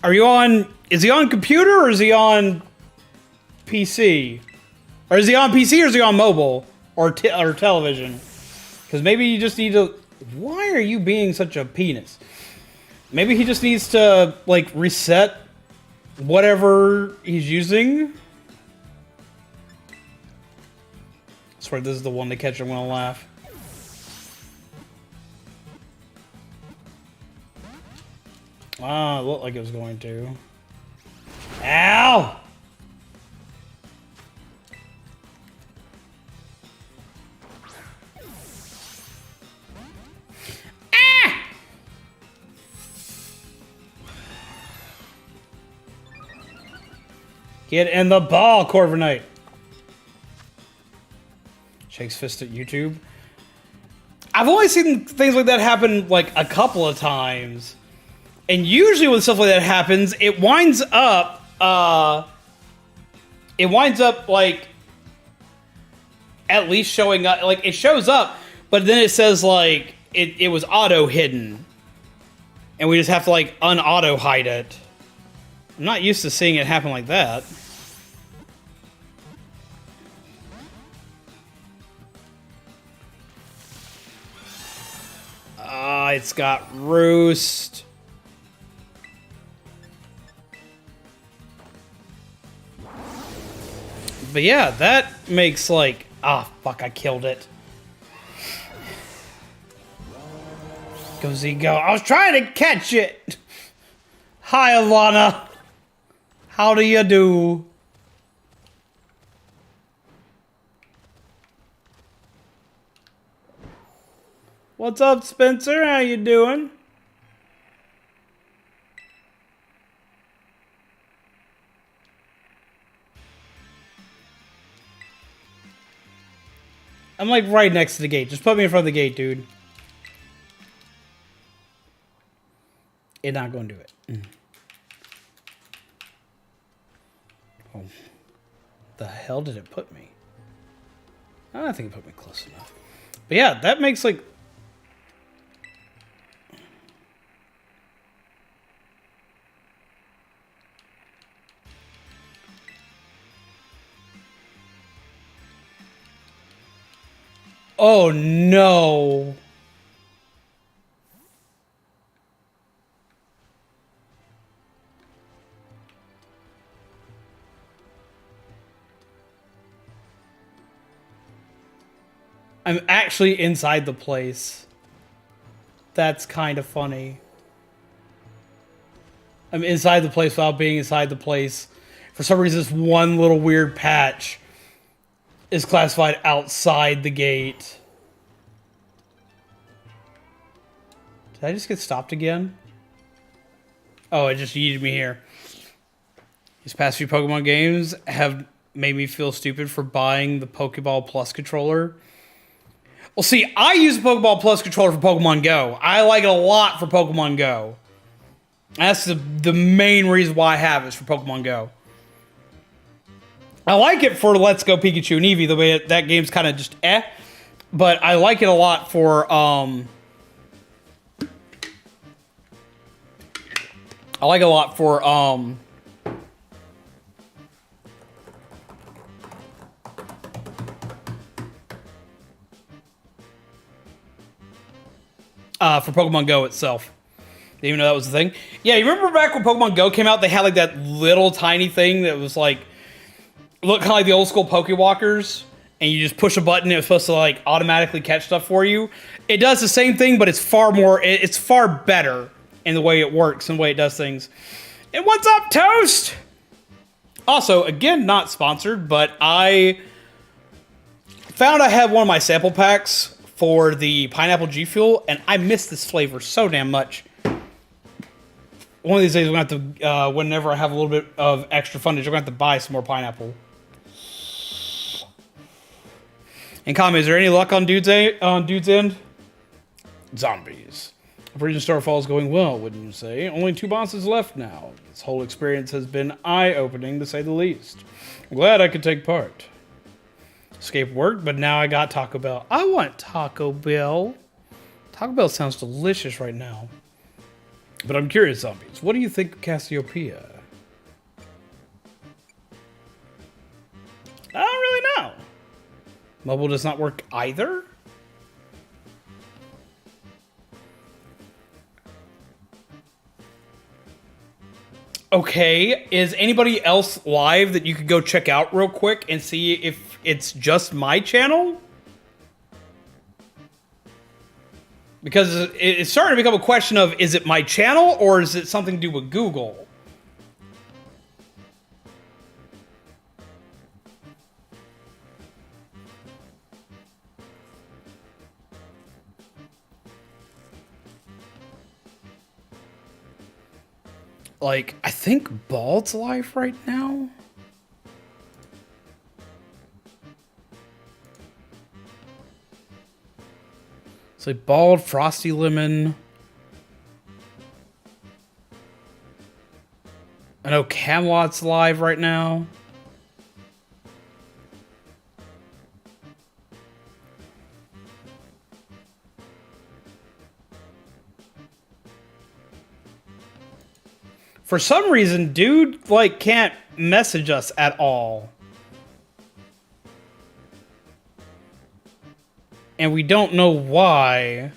Are you on... Is he on computer or is he on PC? Or is he on PC or is he on mobile? Or television? Because maybe you just need to... Why are you being such a penis? Maybe he just needs to, like, reset whatever he's using. I swear this is the one to catch I'm gonna laugh. Ah, it looked like it was going to. Ow! Ah! Get in the ball, Corviknight. Shakes fist at YouTube. I've only seen things like that happen like a couple of times. And usually when stuff like that happens, it winds up like at least showing up, like it shows up, but then it says like it was auto hidden. And we just have to like un-auto hide it. I'm not used to seeing it happen like that. It's got Roost. But yeah, that makes like... Ah, fuck, I killed it. Go Z, go. I was trying to catch it! Hi, Alana. How do you do? What's up, Spencer? How you doing? I'm like right next to the gate. Just put me in front of the gate, dude. It's not going to do it. Oh. The hell did it put me? I don't think it put me close enough. But yeah, that makes like... Oh no. I'm actually inside the place. That's kind of funny. I'm inside the place without being inside the place. For some reason, this one little weird patch is classified outside the gate. Did I just get stopped again? Oh, it just yeeted me here. These past few Pokemon games have made me feel stupid for buying the Pokeball Plus controller. Well, see, I use the Pokeball Plus controller for Pokemon Go. I like it a lot for Pokemon Go. That's the main reason why I have it, is for Pokemon Go. I like it for Let's Go Pikachu and Eevee, the way that game's kind of just eh. But I like it a lot for, I like it a lot for, for Pokemon Go itself. Didn't even know that was the thing. Yeah, you remember back when Pokemon Go came out, they had like that little tiny thing that was like, looked kind of like the old school Pokewalkers, and you just push a button and it was supposed to like automatically catch stuff for you. It does the same thing, but it's far more, it's far better in the way it works and the way it does things. And what's up, Toast? Also, again, not sponsored, but I found I had one of my sample packs for the Pineapple G Fuel, and I miss this flavor so damn much. one of these days, we're going to have to, whenever I have a little bit of extra fundage, we're going to have to buy some more pineapple. And Kami, is there any luck on Dude's end? Zombies. Operation Starfall is going well, wouldn't you say? Only 2 bosses left now. This whole experience has been eye-opening, to say the least. I'm glad I could take part. Escape worked, but now I got Taco Bell. I want Taco Bell. Taco Bell sounds delicious right now. But I'm curious, Zombies. What do you think of Cassiopeia? I don't really know. Mobile does not work either? Okay, is anybody else live that you could go check out real quick and see if it's just my channel? Because it's starting to become a question of, is it my channel or is it something to do with Google? Like, I think Bald's live right now. It's like Bald, Frosty Lemon. I know Camelot's live right now. For some reason, dude, like, can't message us at all. And we don't know why.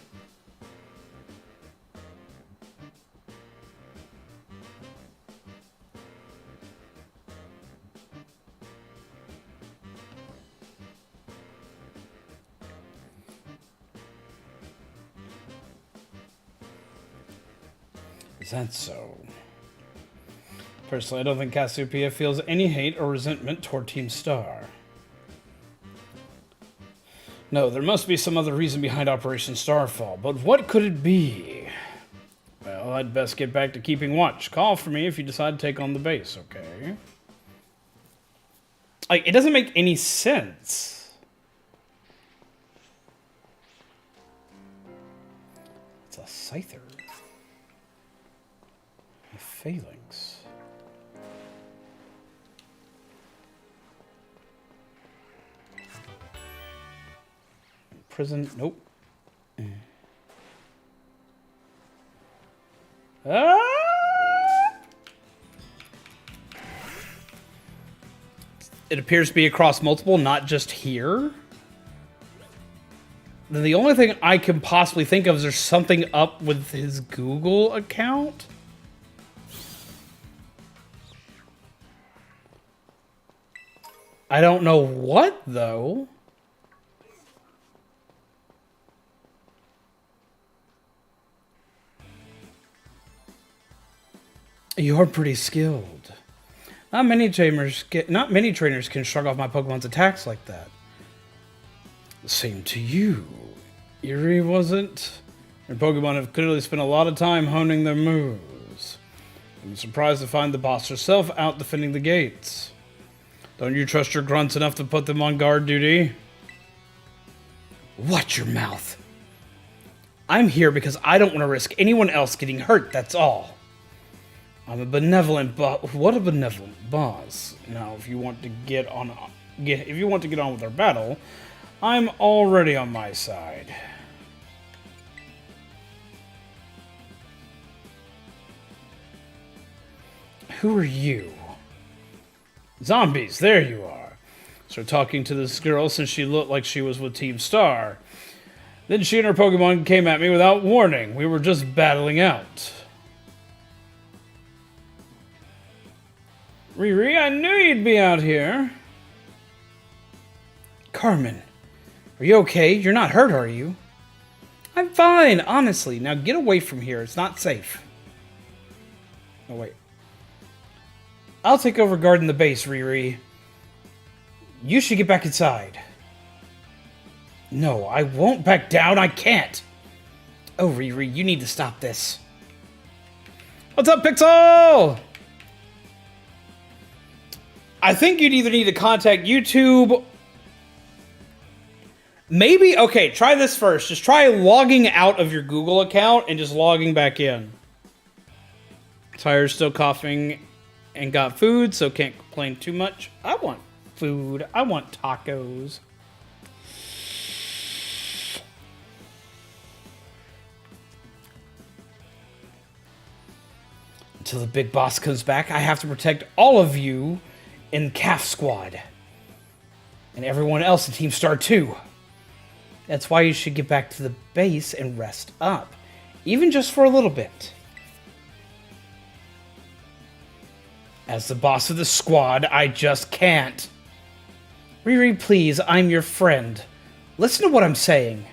Is that so? Personally, I don't think Cassiopeia feels any hate or resentment toward Team Star. No, there must be some other reason behind Operation Starfall, but what could it be? Well, I'd best get back to keeping watch. Call for me if you decide to take on the base, okay? Like, it doesn't make any sense. It's a Scyther. A Phalanx. Prison, nope. It appears to be across multiple, not just here. The only thing I can possibly think of is there's something up with his Google account. I don't know what, though. You're pretty skilled. Not many trainers can shrug off my Pokemon's attacks like that. Same to you. Eerie, wasn't? Your Pokemon have clearly spent a lot of time honing their moves. I'm surprised to find the boss herself out defending the gates. Don't you trust your grunts enough to put them on guard duty? Watch your mouth. I'm here because I don't want to risk anyone else getting hurt, that's all. I'm a benevolent boss. What a benevolent boss. Now, if you want to get on with our battle, I'm already on my side. Who are you? Zombies, there you are. So talking to this girl since she looked like she was with Team Star. Then she and her Pokemon came at me without warning. We were just battling out. Riri, I knew you'd be out here. Carmen, are you okay? You're not hurt, are you? I'm fine, honestly. Now get away from here. It's not safe. Oh, wait. I'll take over guarding the base, Riri. You should get back inside. No, I won't back down. I can't. Oh, Riri, you need to stop this. What's up, Pixel? I think you'd either need to contact YouTube. Maybe, okay, try this first. Just try logging out of your Google account and just logging back in. Tyre's still coughing and got food, so can't complain too much. I want food. I want tacos. Until the big boss comes back, I have to protect all of you in Calf Squad. And everyone else in Team Star 2. That's why you should get back to the base and rest up. Even just for a little bit. As the boss of the squad, I just can't. Riri, please, I'm your friend. Listen to what I'm saying.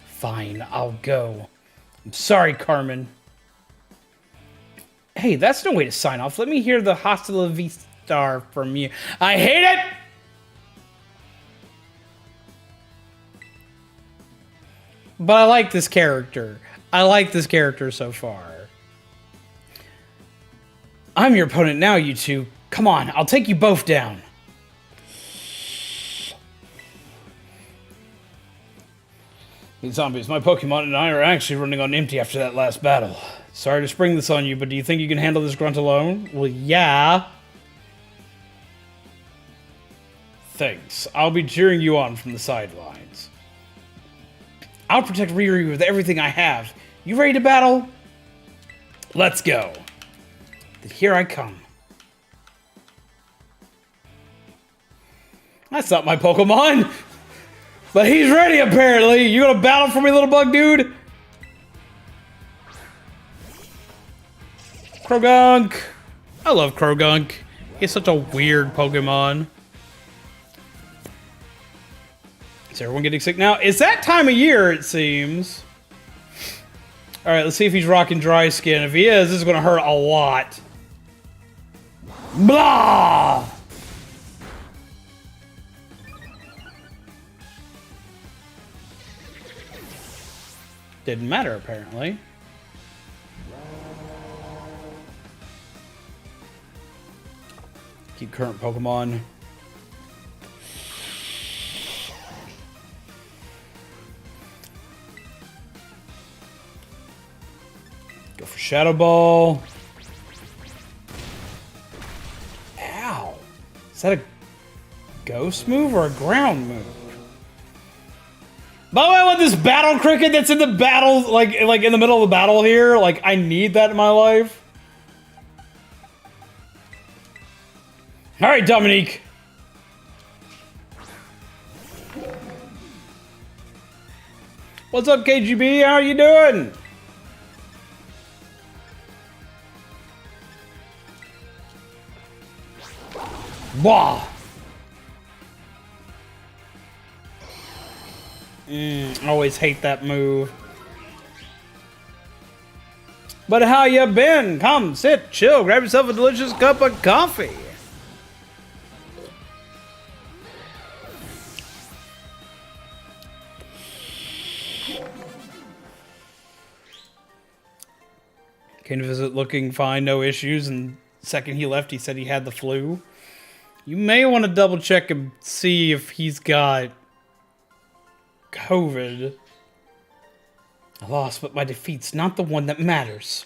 Fine, I'll go. I'm sorry, Carmen. Hey, that's no way to sign off. Let me hear the Hasta la Vista from you. I hate it! But I like this character. I like this character so far. I'm your opponent now, you two. Come on, I'll take you both down. These zombies, my Pokemon and I are actually running on empty after that last battle. Sorry to spring this on you, but do you think you can handle this grunt alone? Well, yeah. Thanks. I'll be cheering you on from the sidelines. I'll protect Riri with everything I have. You ready to battle? Let's go. Then here I come. That's not my Pokemon. But he's ready, apparently. You gonna battle for me, little bug dude? Krogunk. I love Krogunk. He's such a weird Pokemon. Is everyone getting sick now? It's that time of year, it seems. Alright, let's see if he's rocking dry skin. If he is, this is gonna hurt a lot. Blah! Didn't matter, apparently. Keep current Pokemon. Go for Shadow Ball. Ow. Is that a ghost move or a ground move? By the way, I want this battle cricket that's in the battle, like in the middle of the battle here. Like, I need that in my life. All right, Dominique. What's up, KGB? How are you doing? Wah. Always hate that move. But how you been? Come, sit, chill, grab yourself a delicious cup of coffee. Came to visit looking fine, no issues, and the second he left, he said he had the flu. You may want to double check and see if he's got COVID. I lost, but my defeat's not the one that matters.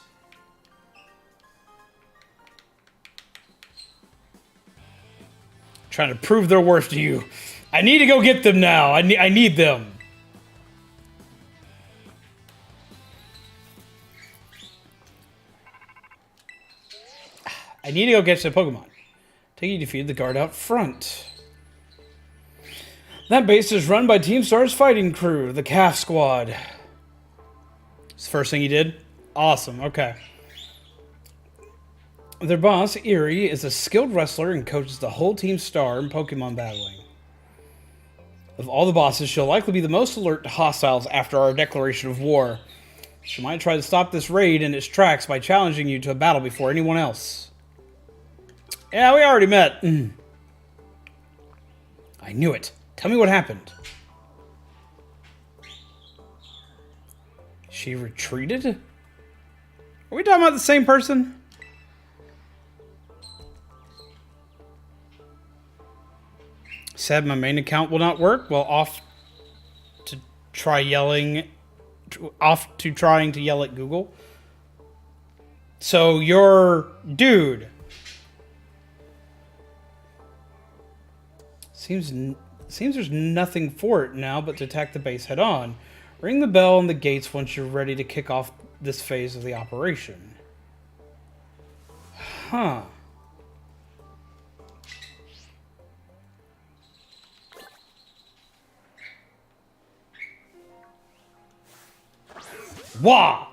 Trying to prove their worth to you. I need to go get them now. I need them. I need to go get some Pokemon. Till you defeated the guard out front. That base is run by Team Star's fighting crew, the Calf Squad. It's the first thing he did? Awesome, okay. Their boss, Erie, is a skilled wrestler and coaches the whole Team Star in Pokemon battling. Of all the bosses, she'll likely be the most alert to hostiles after our declaration of war. She might try to stop this raid in its tracks by challenging you to a battle before anyone else. Yeah, we already met. I knew it. Tell me what happened. She retreated? Are we talking about the same person? Said my main account will not work. Well, off to trying to yell at Google. So your dude seems there's nothing for it now but to attack the base head on. Ring the bell on the gates once you're ready to kick off this phase of the operation. Huh. Wah!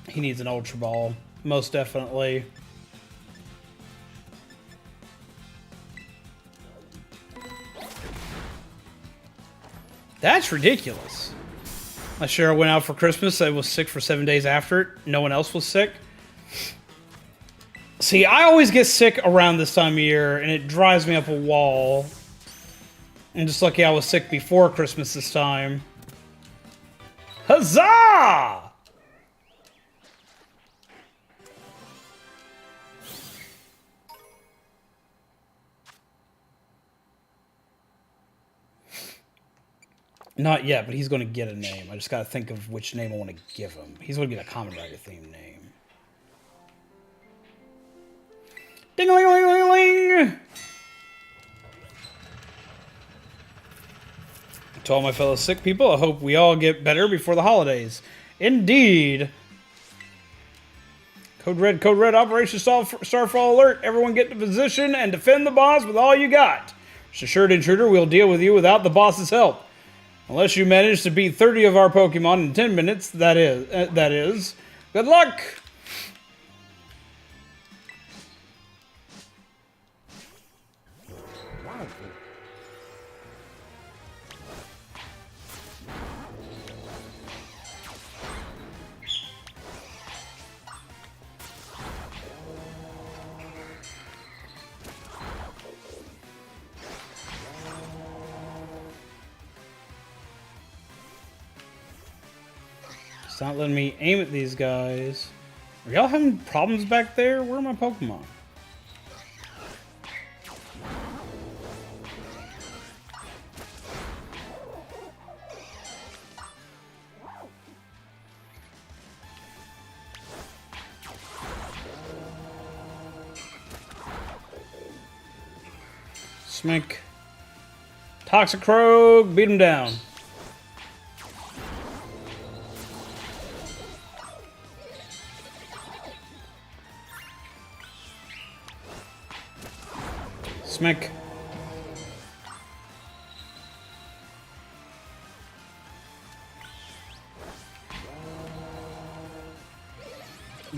He needs an Ultra Ball, most definitely. That's ridiculous. My Cheryl went out for Christmas. I was sick for 7 days after it. No one else was sick. See, I always get sick around this time of year, and it drives me up a wall. I'm just lucky I was sick before Christmas this time. Huzzah! Not yet, but he's going to get a name. I just got to think of which name I want to give him. He's going to get a Kamen Rider themed name. Ding-a-ling-a-ling-a-ling! To all my fellow sick people, I hope we all get better before the holidays. Indeed. Code Red, Operation Starfall Alert. Everyone get to position and defend the boss with all you got. Rest assured, intruder, we'll deal with you without the boss's help. Unless you manage to beat 30 of our Pokemon in 10 minutes, that is. Good luck! It's not letting me aim at these guys. Are y'all having problems back there? Where are my Pokemon? Smink. Toxicroak, beat him down. Smick.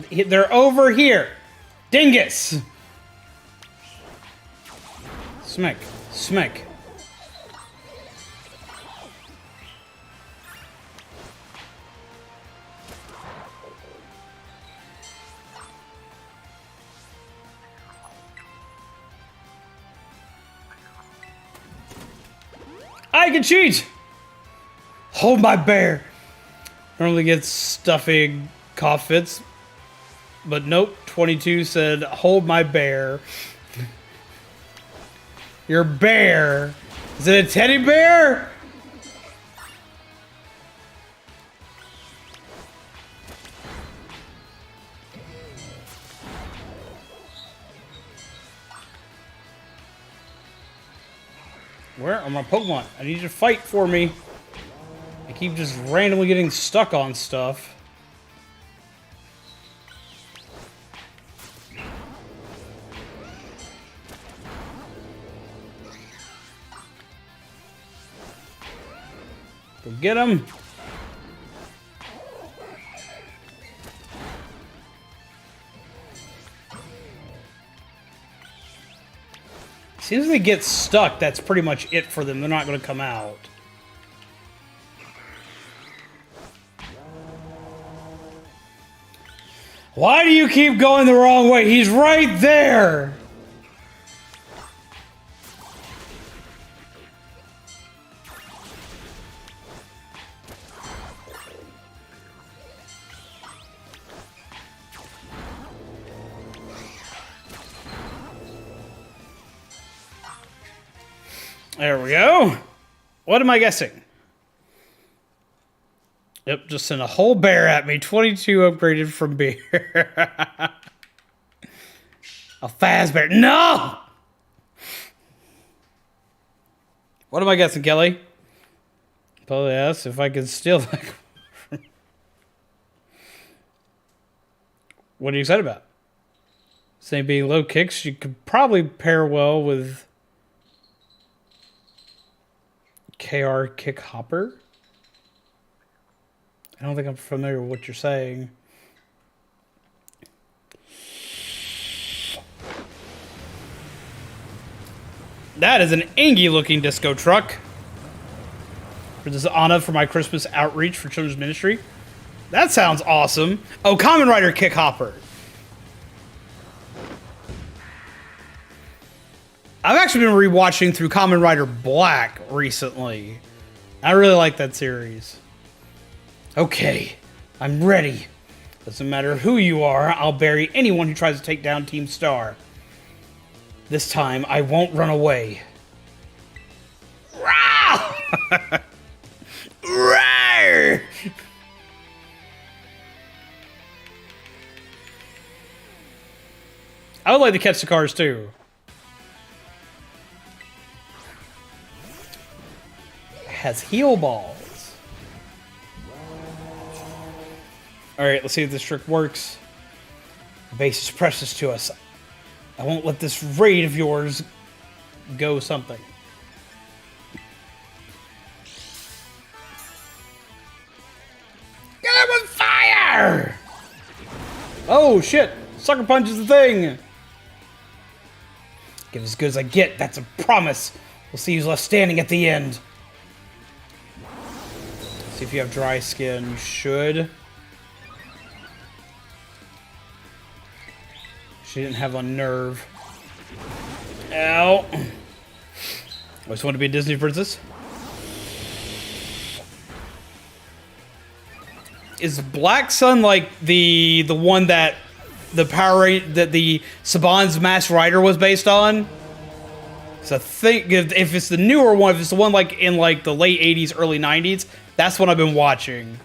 They're over here. Dingus. Smick. Smick. I can cheat! Hold my bear! Normally gets stuffy cough fits. But nope, 22 said, hold my bear. Your bear! Is it a teddy bear? Where are my Pokemon? I need you to fight for me. I keep just randomly getting stuck on stuff. Go get him. As soon as they get stuck, that's pretty much it for them. They're not going to come out. Why do you keep going the wrong way? He's right there! There we go. What am I guessing? Yep, just sent a whole bear at me. 22 upgraded from bear. A fast bear. No! What am I guessing, Kelly? Probably asked if I could steal. What are you excited about? Same being low kicks, you could probably pair well with KR Kick Hopper. I don't think I'm familiar with what you're saying. That is an Angie looking disco truck. This is Anna for my Christmas outreach for Children's Ministry. That sounds awesome. Oh, Kamen Rider Kick Hopper. I've actually been rewatching through Kamen Rider Black recently. I really like that series. Okay, I'm ready. Doesn't matter who you are, I'll bury anyone who tries to take down Team Star. This time, I won't run away. Rawr! Rawr! I would like to catch the cars too. Has heal balls. Alright, let's see if this trick works. The base is precious to us. I won't let this raid of yours go something. Get it with fire! Oh shit! Sucker punch is the thing! Get as good as I get, that's a promise. We'll see who's left standing at the end. See if you have dry skin. You should. She didn't have a nerve. Ow. I just want to be a Disney princess. Is Black Sun like the one that the that the Saban's Masked Rider was based on? So I think if it's the newer one, if it's the one like in like the late 80s, early 90s, that's what I've been watching.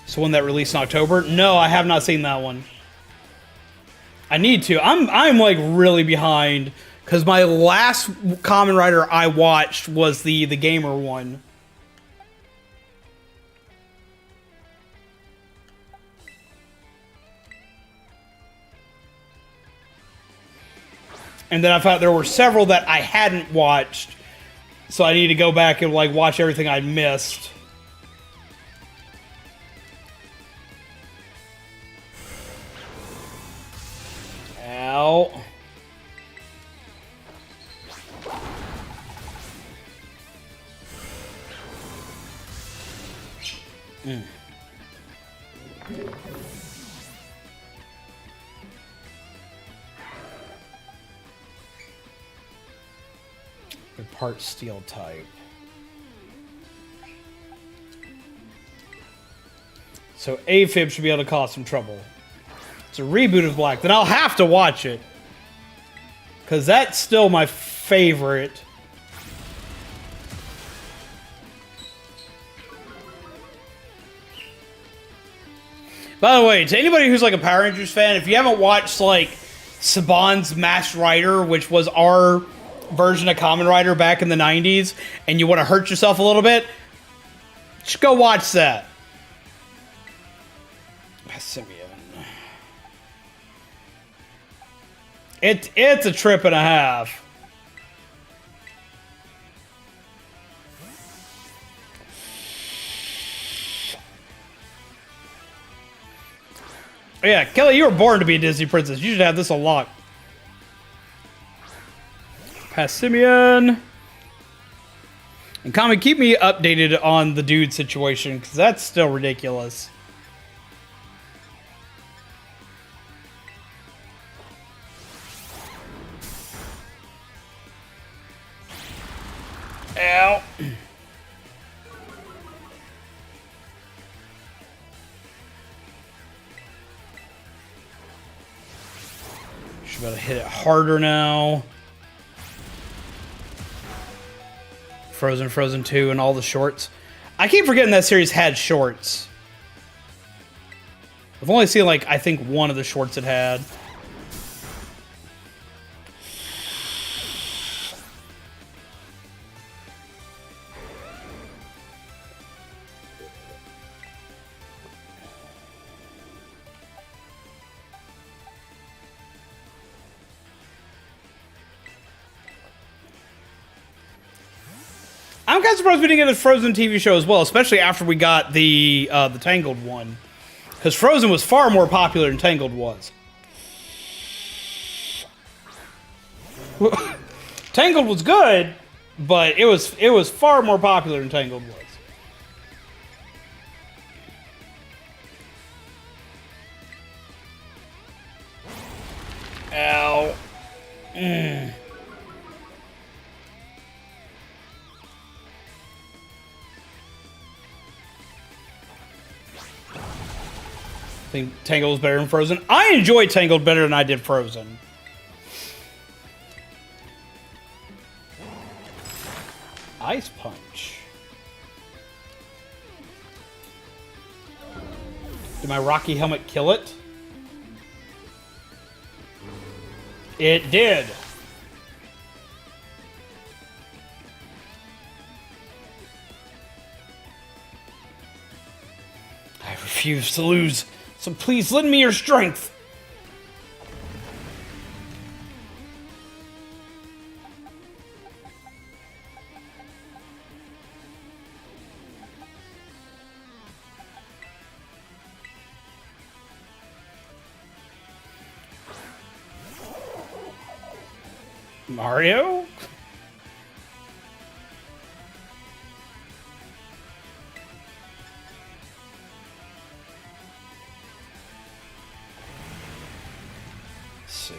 So one that released in October? No, I have not seen that one. I need to. I'm like really behind because my last Kamen Rider I watched was the gamer one. And then I found there were several that I hadn't watched, so I need to go back and like watch everything I missed. Ow. The part steel type. So AFib should be able to cause some trouble. It's a reboot of Black. Then I'll have to watch it. Because that's still my favorite. By the way, to anybody who's like a Power Rangers fan, if you haven't watched like Saban's Masked Rider, which was our version of Kamen Rider back in the 90s, and you want to hurt yourself a little bit, just go watch that. Simeon. It's a trip and a half. Oh, yeah, Kelly, you were born to be a Disney princess. You should have this unlocked. Past Simeon. And Kami, keep me updated on the dude situation, because that's still ridiculous. Ow. Should be able to hit it harder now. Frozen 2, and all the shorts. I keep forgetting that series had shorts. I've only seen, like, I think one of the shorts it had. I'm kind of surprised we didn't get a Frozen TV show as well, especially after we got the Tangled one. Because Frozen was far more popular than Tangled was. Tangled was good, but it was far more popular than Tangled was. Ow. I think Tangled was better than Frozen. I enjoyed Tangled better than I did Frozen. Ice Punch. Did my Rocky helmet kill it? It did. I refuse to lose. So please lend me your strength. Mario? See.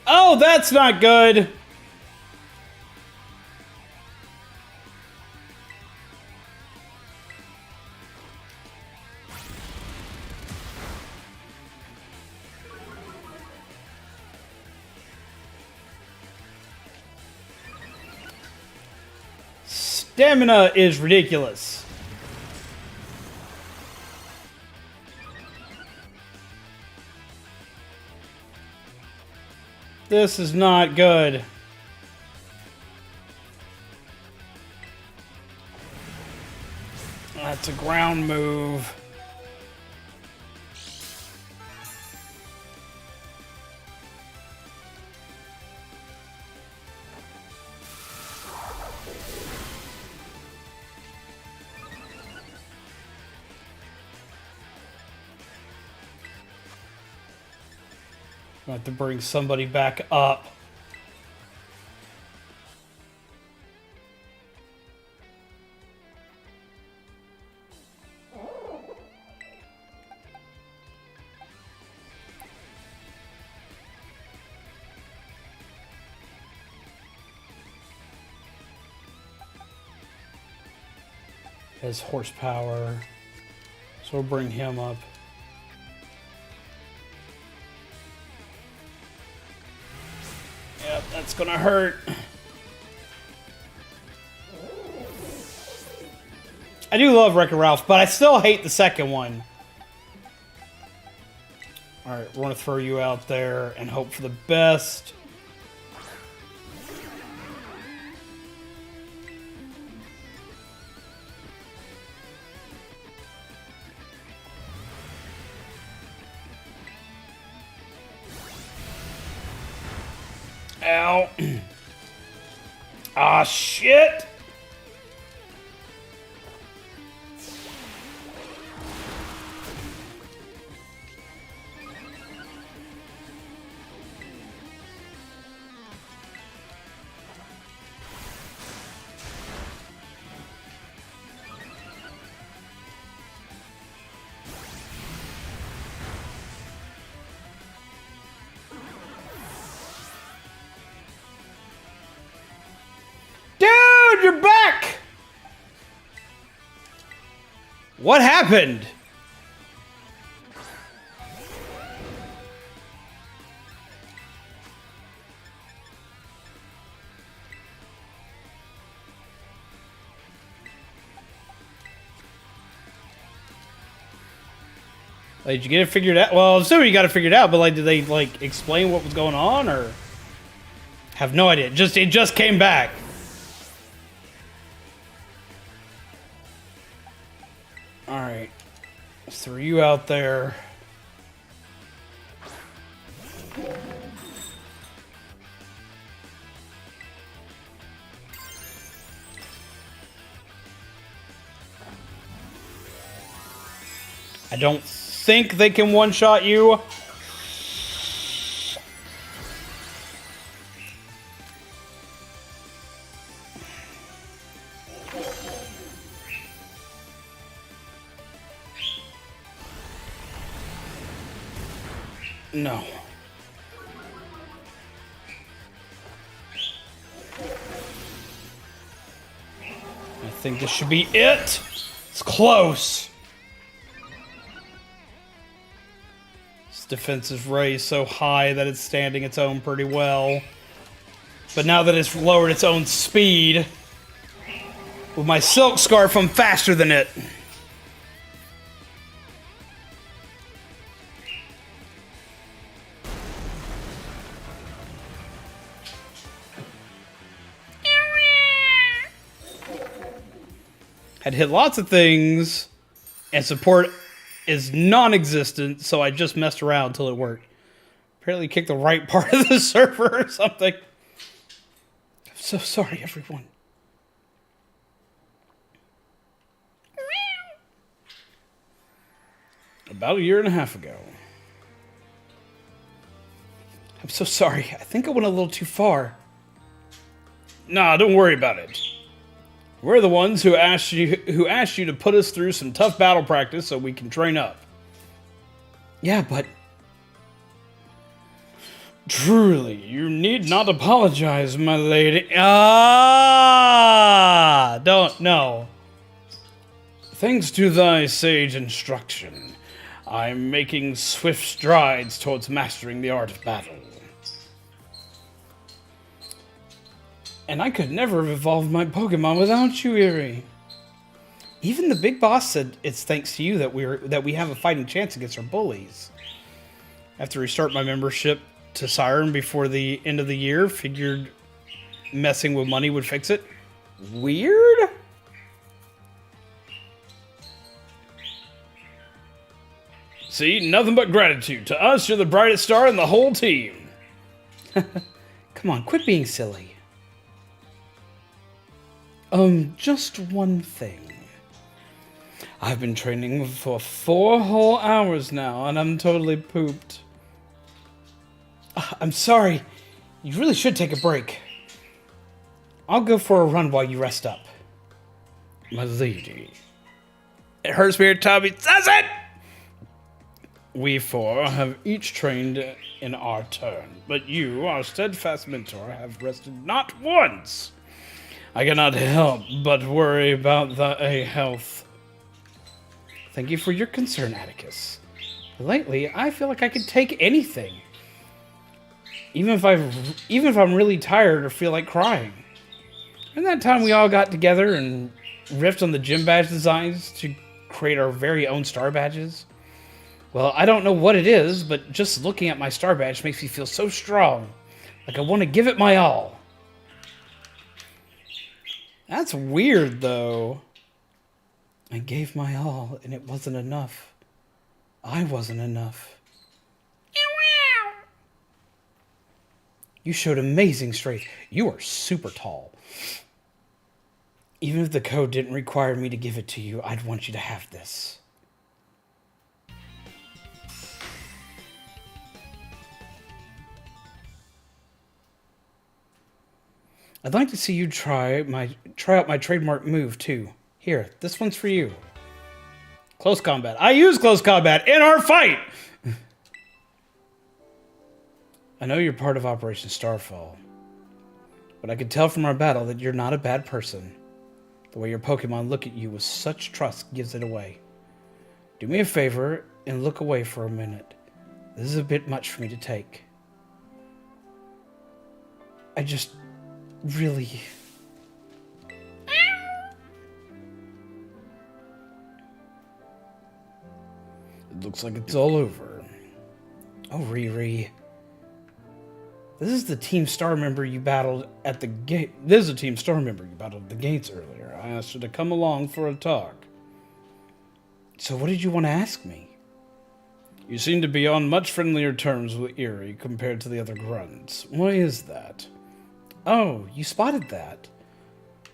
Oh, that's not good. Stamina is ridiculous. This is not good. That's a ground move. I have to bring somebody back up. His horsepower. So we'll bring him up. Yep, that's gonna hurt. I do love Wreck-It Ralph, but I still hate the second one. Alright, we're gonna throw you out there and hope for the best. Ow. Ah, shit. What happened? Like, did you get it figured out? Well, I'm assuming you got it figured out, but like, did they like explain what was going on, or have no idea? It just came back. All right, let's throw you out there. I don't think they can one-shot you. No. I think this should be it. It's close. Defense is raised so high that it's standing its own pretty well. But now that it's lowered its own speed, with my silk scarf, I'm faster than it. Had hit lots of things, and support is non-existent, so I just messed around until it worked. Apparently kicked the right part of the server or something. I'm so sorry, everyone. About a year and a half ago. I'm so sorry. I think I went a little too far. Nah, don't worry about it. We're the ones who asked you to put us through some tough battle practice so we can train up. Yeah, but truly, you need not apologize, my lady. Don't know. Thanks to thy sage instruction, I'm making swift strides towards mastering the art of battle. And I could never have evolved my Pokemon without you, Erie. Even the big boss said it's thanks to you that we have a fighting chance against our bullies. I have to restart my membership to Siren before the end of the year. Figured messing with money would fix it. Weird? See, nothing but gratitude. To us, you're the brightest star in the whole team. Come on, quit being silly. Just one thing. I've been training for 4 whole hours now, and I'm totally pooped. I'm sorry. You really should take a break. I'll go for a run while you rest up. My lady. It hurts me every time he says it! We 4 have each trained in our turn, but you, our steadfast mentor, have rested not once. I cannot help but worry about thy health. Thank you for your concern, Atticus. Lately, I feel like I could take anything. Even if I'm really tired or feel like crying. And that time we all got together and riffed on the gym badge designs to create our very own star badges. Well, I don't know what it is, but just looking at my star badge makes me feel so strong. Like I want to give it my all. That's weird, though. I gave my all, and it wasn't enough. I wasn't enough. You showed amazing strength. You are super tall. Even if the code didn't require me to give it to you, I'd want you to have this. I'd like to see you try out my trademark move, too. Here, this one's for you. Close combat. I use close combat in our fight! I know you're part of Operation Starfall, but I could tell from our battle that you're not a bad person. The way your Pokemon look at you with such trust gives it away. Do me a favor and look away for a minute. This is a bit much for me to take. I just really... It looks like it's all over. Oh, Riri. This is the Team Star member you battled at the gate. This is a Team Star member you battled at the gates earlier. I asked her to come along for a talk. So what did you want to ask me? You seem to be on much friendlier terms with Eerie compared to the other grunts. Why is that? Oh, you spotted that.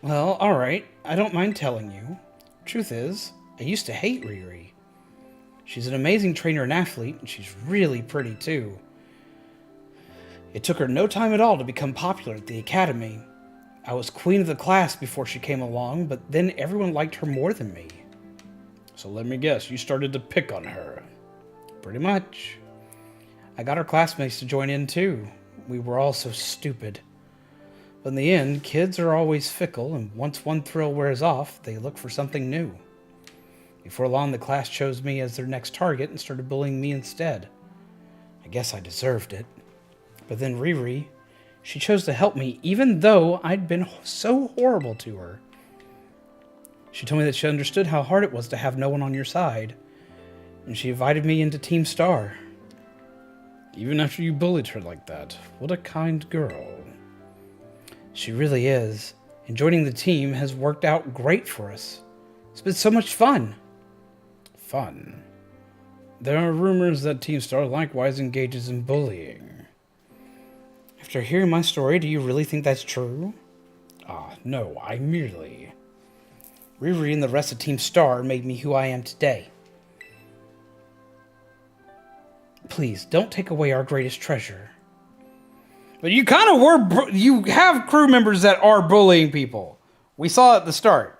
Well, alright. I don't mind telling you. Truth is, I used to hate Riri. She's an amazing trainer and athlete, and she's really pretty too. It took her no time at all to become popular at the academy. I was queen of the class before she came along, but then everyone liked her more than me. So let me guess, you started to pick on her. Pretty much. I got our classmates to join in too. We were all so stupid. But in the end, kids are always fickle, and once one thrill wears off, they look for something new. Before long, the class chose me as their next target and started bullying me instead. I guess I deserved it. But then Riri, she chose to help me even though I'd been so horrible to her. She told me that she understood how hard it was to have no one on your side. And she invited me into Team Star. Even after you bullied her like that, what a kind girl. She really is. And joining the team has worked out great for us. It's been so much fun. Fun. There are rumors that Team Star likewise engages in bullying. After hearing my story, do you really think that's true? Ah, no, I merely... Riri and the rest of Team Star made me who I am today. Please, don't take away our greatest treasure. But you kind of were... You have crew members that are bullying people. We saw it at the start.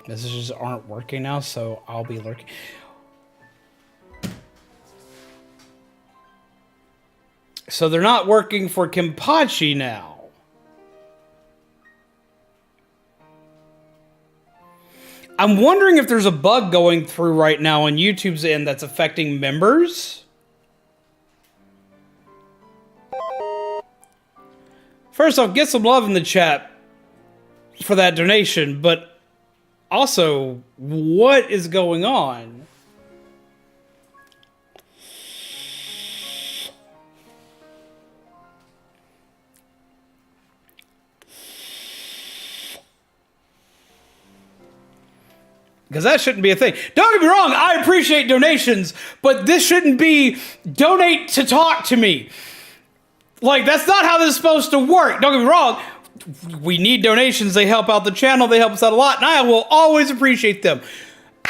Messages aren't working now, so I'll be lurking. So they're not working for Kenpachi now. I'm wondering if there's a bug going through right now on YouTube's end that's affecting members. First off, get some love in the chat for that donation, but also, what is going on? Because that shouldn't be a thing. Don't get me wrong, I appreciate donations, but this shouldn't be donate to talk to me. Like, that's not how this is supposed to work. Don't get me wrong. We need donations. They help out the channel. They help us out a lot, and I will always appreciate them.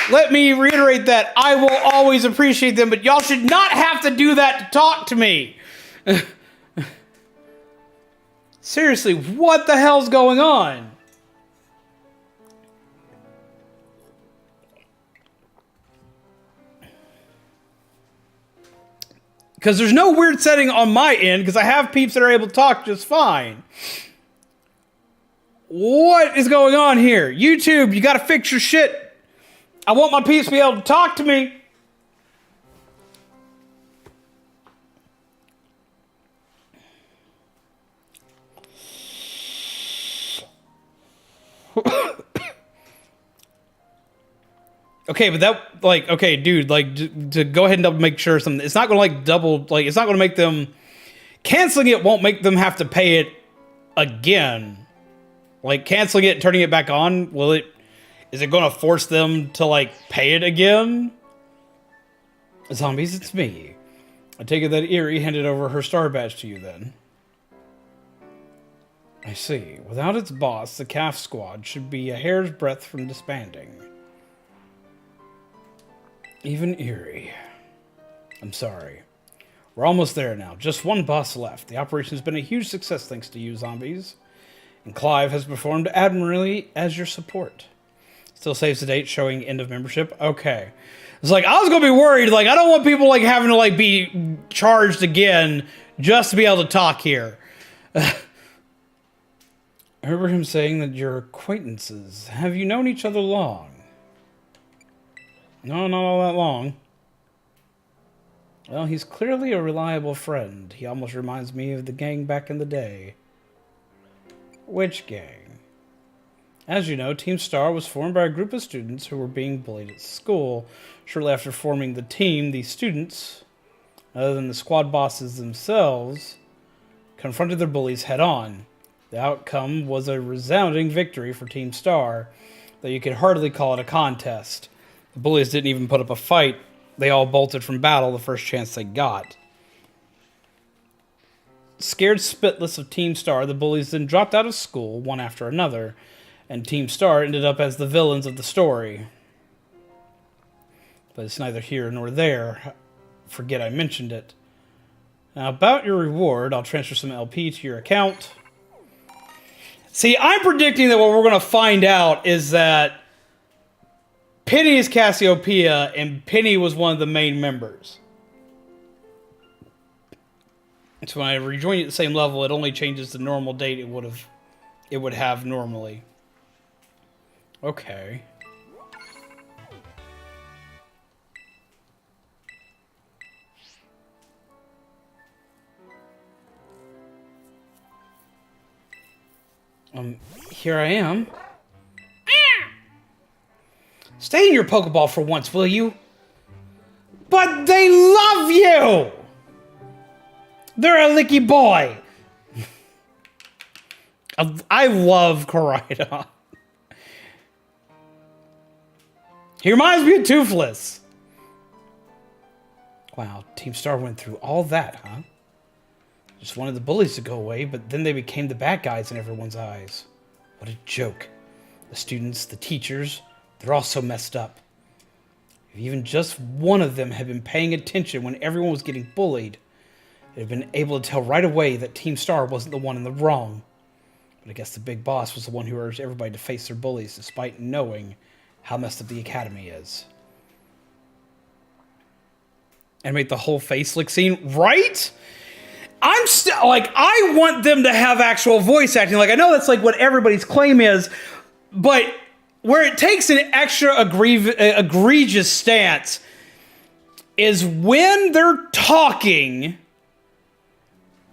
Let me reiterate that. I will always appreciate them, but y'all should not have to do that to talk to me. Seriously, what the hell's going on? Because there's no weird setting on my end, because I have peeps that are able to talk just fine. What is going on here? YouTube, you gotta fix your shit. I want my peeps to be able to talk to me. Okay, but that, like, okay, dude, like, to go ahead and double make sure something, it's not gonna, like, double, like, it's not gonna make them, canceling it won't make them have to pay it again. Like, canceling it and turning it back on, is it gonna force them to, like, pay it again? Zombies, it's me. I take it that Eerie handed over her star badge to you then. I see. Without its boss, the calf squad should be a hair's breadth from disbanding. Even Eerie. I'm sorry. We're almost there now. Just one boss left. The operation has been a huge success thanks to you, zombies. And Clive has performed admirably as your support. Still saves the date showing end of membership. Okay. It's like, I was going to be worried. Like, I don't want people, like, having to, like, be charged again just to be able to talk here. I remember him saying that you're acquaintances. Have you known each other long? No, not all that long. Well, he's clearly a reliable friend. He almost reminds me of the gang back in the day. Which gang? As you know, Team Star was formed by a group of students who were being bullied at school. Shortly after forming the team, these students, other than the squad bosses themselves, confronted their bullies head-on. The outcome was a resounding victory for Team Star, though you could hardly call it a contest. The bullies didn't even put up a fight. They all bolted from battle the first chance they got. Scared spitless of Team Star, the bullies then dropped out of school one after another, and Team Star ended up as the villains of the story. But it's neither here nor there. Forget I mentioned it. Now, about your reward, I'll transfer some LP to your account. See, I'm predicting that what we're going to find out is that Penny is Cassiopeia, and Penny was one of the main members. So when I rejoin you at the same level, it only changes the normal date it would have normally. Okay. Here I am. Stay in your Pokeball for once, will you? But they love you! They're a licky boy! I love Koraidon. He reminds me of Toothless. Wow, Team Star went through all that, huh? Just wanted the bullies to go away, but then they became the bad guys in everyone's eyes. What a joke. The students, the teachers, they're all so messed up. If even just one of them had been paying attention when everyone was getting bullied, they'd have been able to tell right away that Team Star wasn't the one in the wrong. But I guess the big boss was the one who urged everybody to face their bullies, despite knowing how messed up the academy is. And make the whole face lick scene, right? I'm still, like, I want them to have actual voice acting. Like, I know that's, like, what everybody's claim is, but where it takes an extra egregious stance is when they're talking,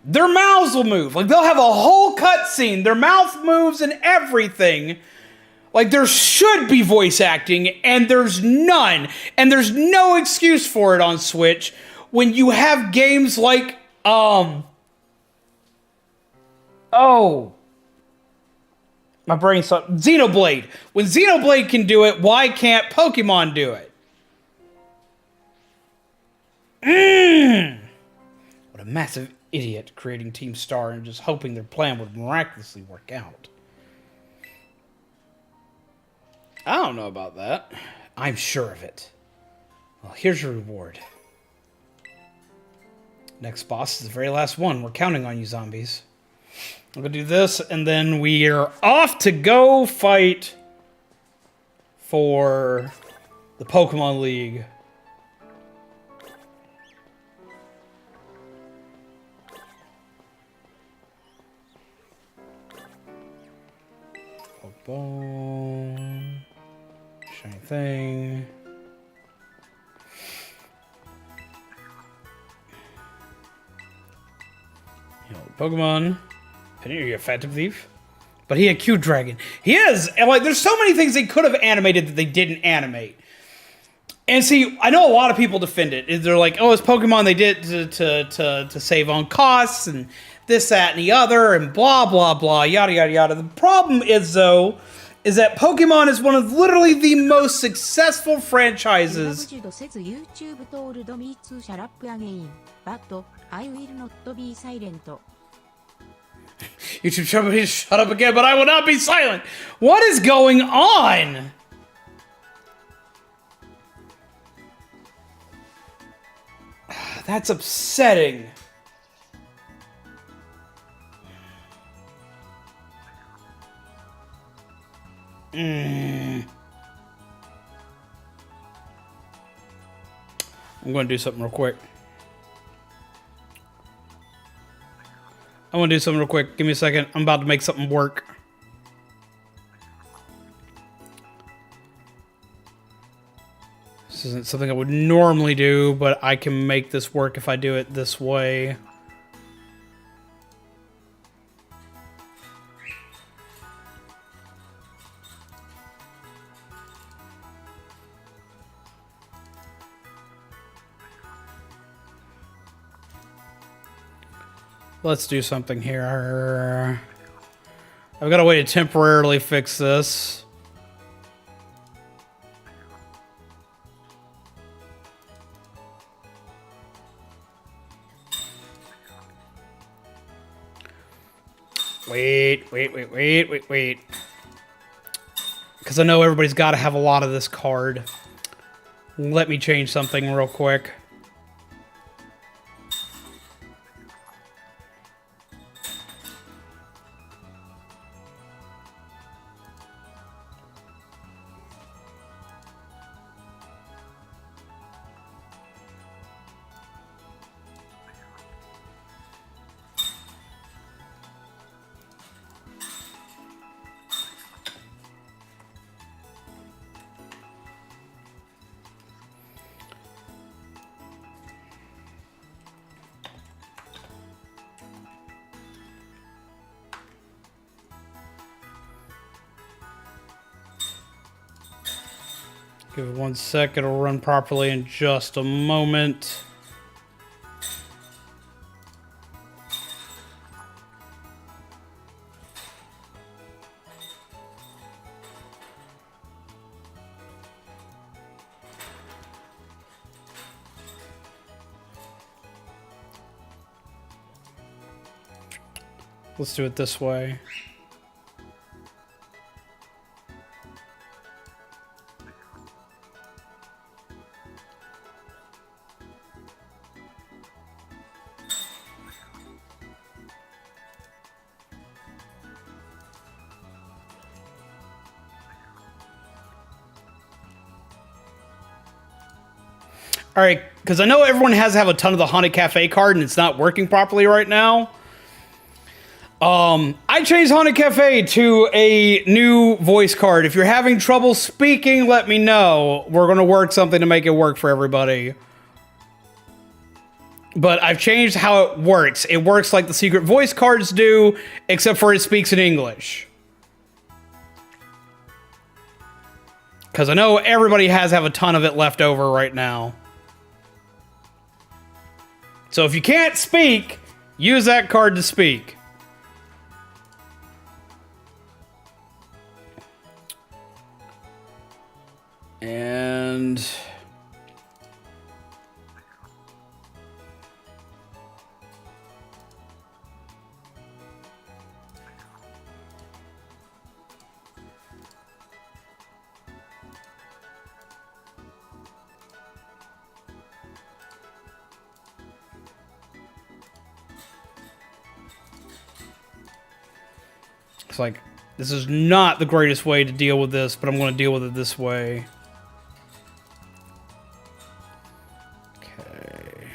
their mouths will move. Like, they'll have a whole cutscene, their mouth moves and everything. Like, there should be voice acting, and there's none. And there's no excuse for it on Switch when you have games like, my brain stopped. Xenoblade. When Xenoblade can do it, why can't Pokemon do it? What a massive idiot creating Team Star and just hoping their plan would miraculously work out. I don't know about that. I'm sure of it. Well, here's your reward. Next boss is the very last one. We're counting on you, zombies. I'm going to do this, and then we are off to go fight for the Pokemon League. Pokeball. Shiny thing. Pokemon. Penny, are you a Phantom Thief? But he had Q Dragon. He is! And like, there's so many things they could have animated that they didn't animate. And see, I know a lot of people defend it. They're like, oh, it's Pokemon, they did to save on costs, and this, that, and the other, and blah, blah, blah, yada, yada, yada. The problem is, though, is that Pokemon is one of literally the most successful franchises. YouTube shut me shut up again, but I will not be silent. What is going on? That's upsetting. I'm going to do something real quick. Give me a second. I'm about to make something work. This isn't something I would normally do, but I can make this work if I do it this way. Let's do something here. I've got a way to temporarily fix this. Wait. Because I know everybody's got to have a lot of this card. Let me change something real quick. Give it 1 sec, it'll run properly in just a moment. Let's do it this way. All right, because I know everyone has to have a ton of the Haunted Cafe card and it's not working properly right now. I changed Haunted Cafe to a new voice card. If you're having trouble speaking, let me know. We're going to work something to make it work for everybody. But I've changed how it works. It works like the secret voice cards do, except for it speaks in English. Because I know everybody has to have a ton of it left over right now. So if you can't speak, use that card to speak. And it's like, this is not the greatest way to deal with this, but I'm going to deal with it this way. Okay.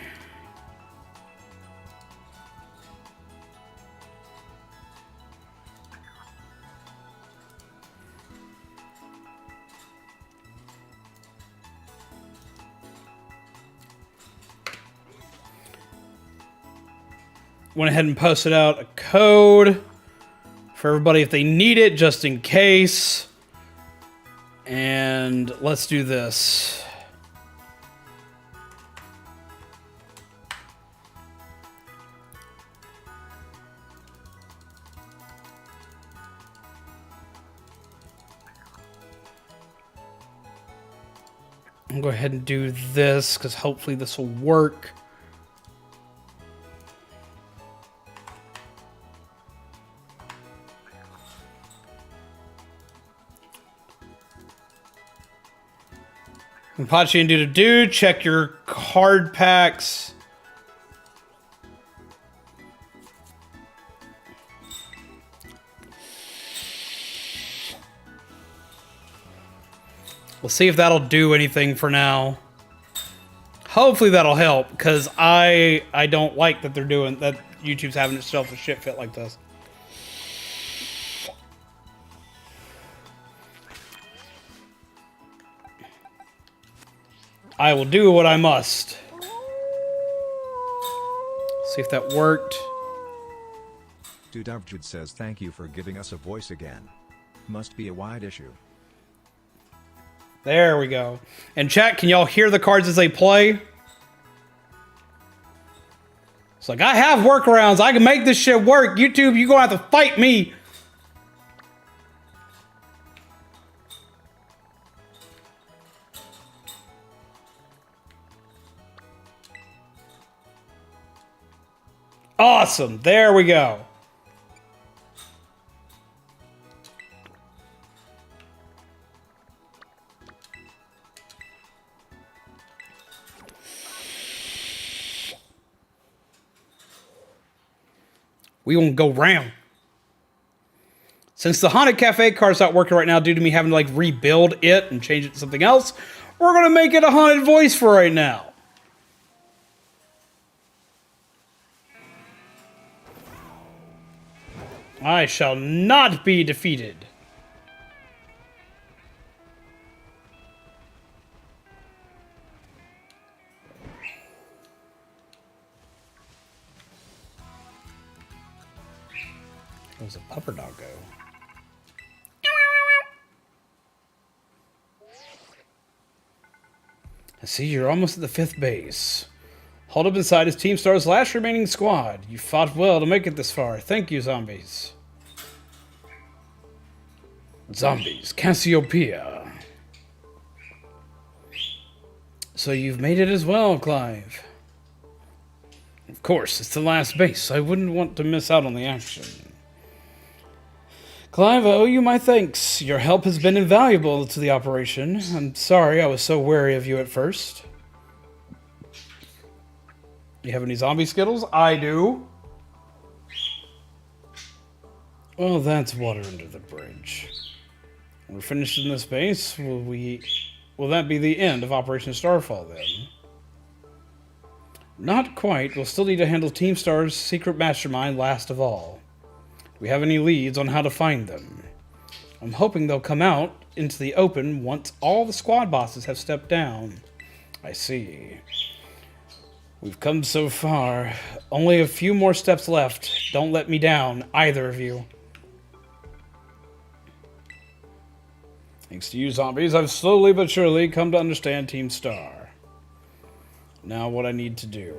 Went ahead and posted out a code for everybody if they need it, just in case. And let's do this. I'll go ahead and do this because hopefully this will work. Pachi and do check your card packs. We'll see if that'll do anything for now. Hopefully that'll help, because I don't like that they're doing that. YouTube's having itself a shit fit like this. I will do what I must. See if that worked. Dudavjud says thank you for giving us a voice again. Must be a wide issue. There we go. And chat, can y'all hear the cards as they play? It's like, I have workarounds. I can make this shit work. YouTube, you're going to have to fight me. Awesome. There we go. We won't go round. Since the Haunted Cafe card's not working right now due to me having to like rebuild it and change it to something else, we're going to make it a haunted voice for right now. I shall not be defeated. Where's the pupper dog go? I see you're almost at the 5th base. Hold up inside his Team Star's last remaining squad. You fought well to make it this far. Thank you, zombies. Zombies, Cassiopeia. So you've made it as well, Clive. Of course, it's the last base. I wouldn't want to miss out on the action. Clive, I owe you my thanks. Your help has been invaluable to the operation. I'm sorry I was so wary of you at first. You have any zombie Skittles? I do. Well, that's water under the bridge. When we're finished in this base, will that be the end of Operation Starfall then? Not quite. We'll still need to handle Team Star's secret mastermind last of all. Do we have any leads on how to find them? I'm hoping they'll come out into the open once all the squad bosses have stepped down. I see. We've come so far. Only a few more steps left. Don't let me down, either of you. Thanks to you zombies, I've slowly but surely come to understand Team Star. Now what I need to do.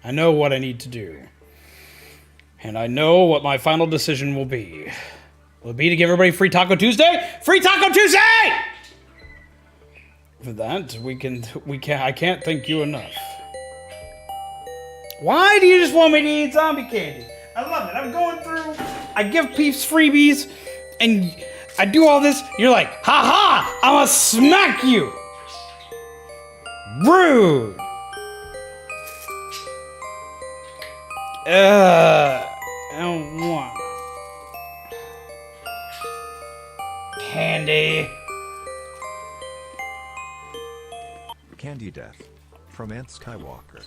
I know what I need to do. And I know what my final decision will be. Will it be to give everybody Free Taco Tuesday? Free Taco Tuesday! For that, I can't thank you enough. Why do you just want me to eat zombie candy? I love it. I'm going through, I give peeps freebies, and I do all this, and you're like, ha ha, I'm gonna smack you. Rude. I don't want candy. Candy Death. From Nth Skywalker.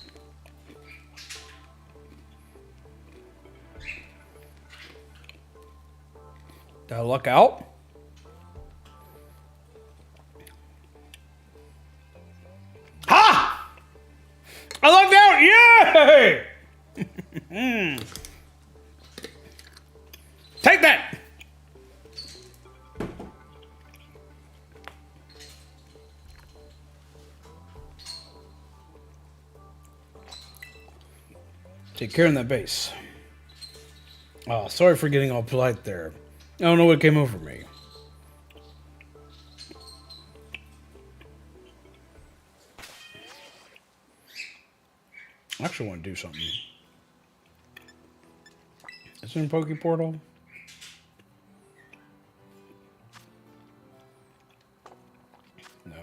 Did I luck out? Ha! I lucked out! Yay! Take that! Take care of that base. Oh, sorry for getting all polite there. I don't know what came over me. I actually want to do something. Is it in Poke Portal? No.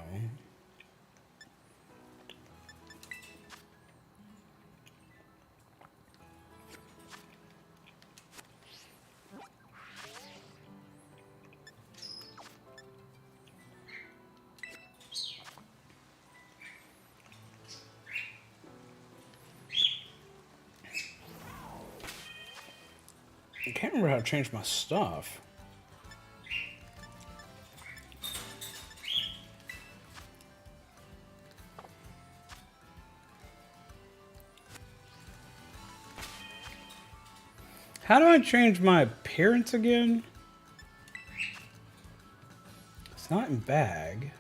I can't remember how to change my stuff. How do I change my appearance again? It's not in bag.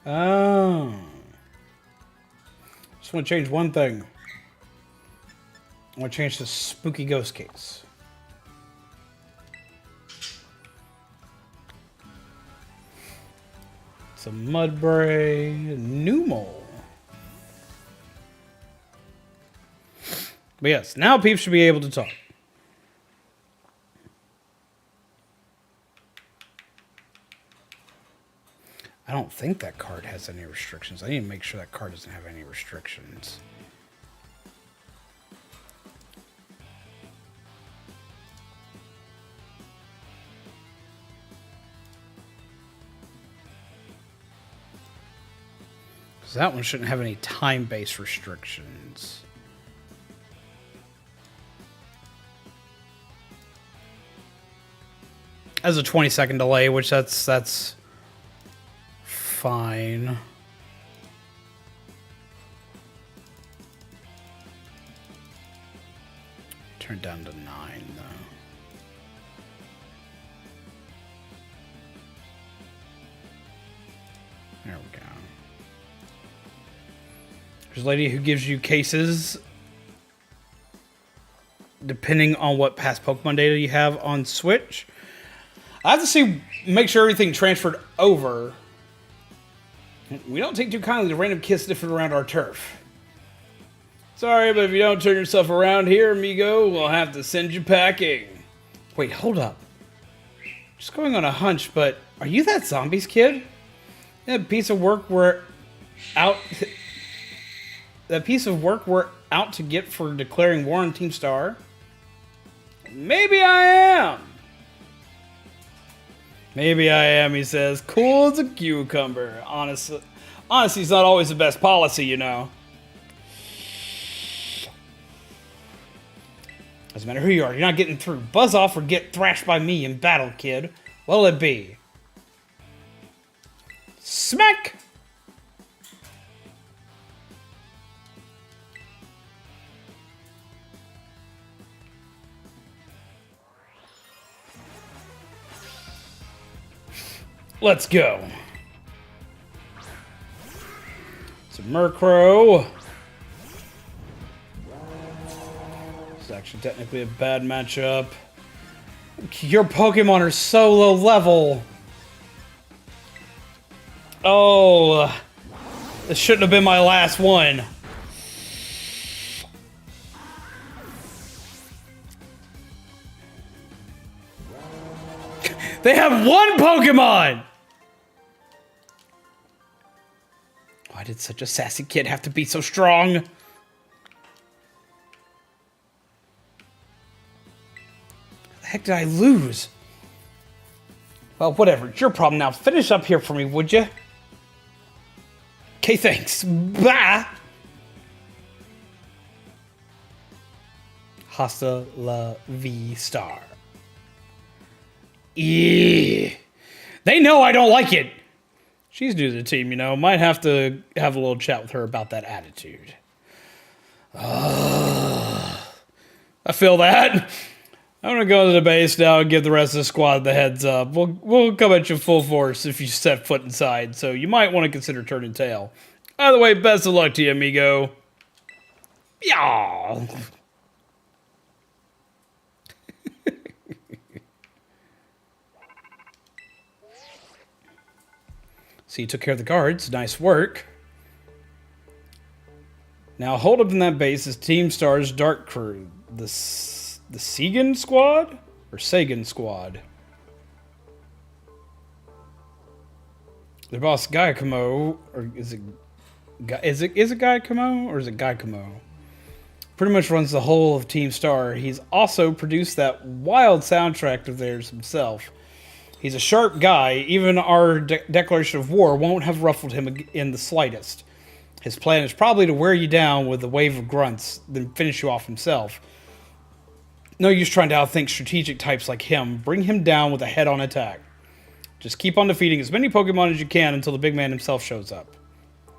Oh. Just want to change one thing. I want to change the spooky ghost case. It's a Mudbray Numal. But yes, now peeps should be able to talk. I don't think that card has any restrictions. I need to make sure that card doesn't have any restrictions. Because that one shouldn't have any time-based restrictions. As a 20-second delay, which that's fine. Turn down to 9 though. There we go. There's a lady who gives you cases depending on what past Pokemon data you have on Switch. I have to make sure everything transferred over. We don't take too kindly to random kids sniffing around our turf. Sorry, but if you don't turn yourself around here, amigo, we'll have to send you packing. Wait, hold up. Just going on a hunch, but are you that zombies kid? That piece of work we're out... That piece of work we're out to get for declaring war on Team Star? Maybe I am. Maybe I am, he says. Cool as a cucumber. Honestly, honesty's not always the best policy, you know. Doesn't matter who you are, you're not getting through. Buzz off or get thrashed by me in battle, kid. What'll it be? Smack! Let's go. It's a Murkrow. It's actually technically a bad matchup. Your Pokemon are so low level. Oh, this shouldn't have been my last one. They have one Pokemon! Why did such a sassy kid have to be so strong? How the heck did I lose? Well, whatever. It's your problem now. Finish up here for me, would you? Okay, thanks. Bye! Hasta la V-Star. Yeah. They know I don't like it. She's new to the team, you know. Might have to have a little chat with her about that attitude. I feel that. I'm gonna go to the base now and give the rest of the squad the heads up. We'll come at you full force if you step foot inside, so you might want to consider turning tail. Either way, best of luck to you, amigo. Yeah. So you took care of the guards. Nice work. Now hold up in that base is Team Star's Dark Crew. The Sagan Squad? Or Sagan Squad? Their boss Giacomo, or is it Giacomo or is it Giacomo? Pretty much runs the whole of Team Star. He's also produced that wild soundtrack of theirs himself. He's a sharp guy. Even our declaration of war won't have ruffled him in the slightest. His plan is probably to wear you down with a wave of grunts, then finish you off himself. No use trying to outthink strategic types like him. Bring him down with a head-on attack. Just keep on defeating as many Pokemon as you can until the big man himself shows up.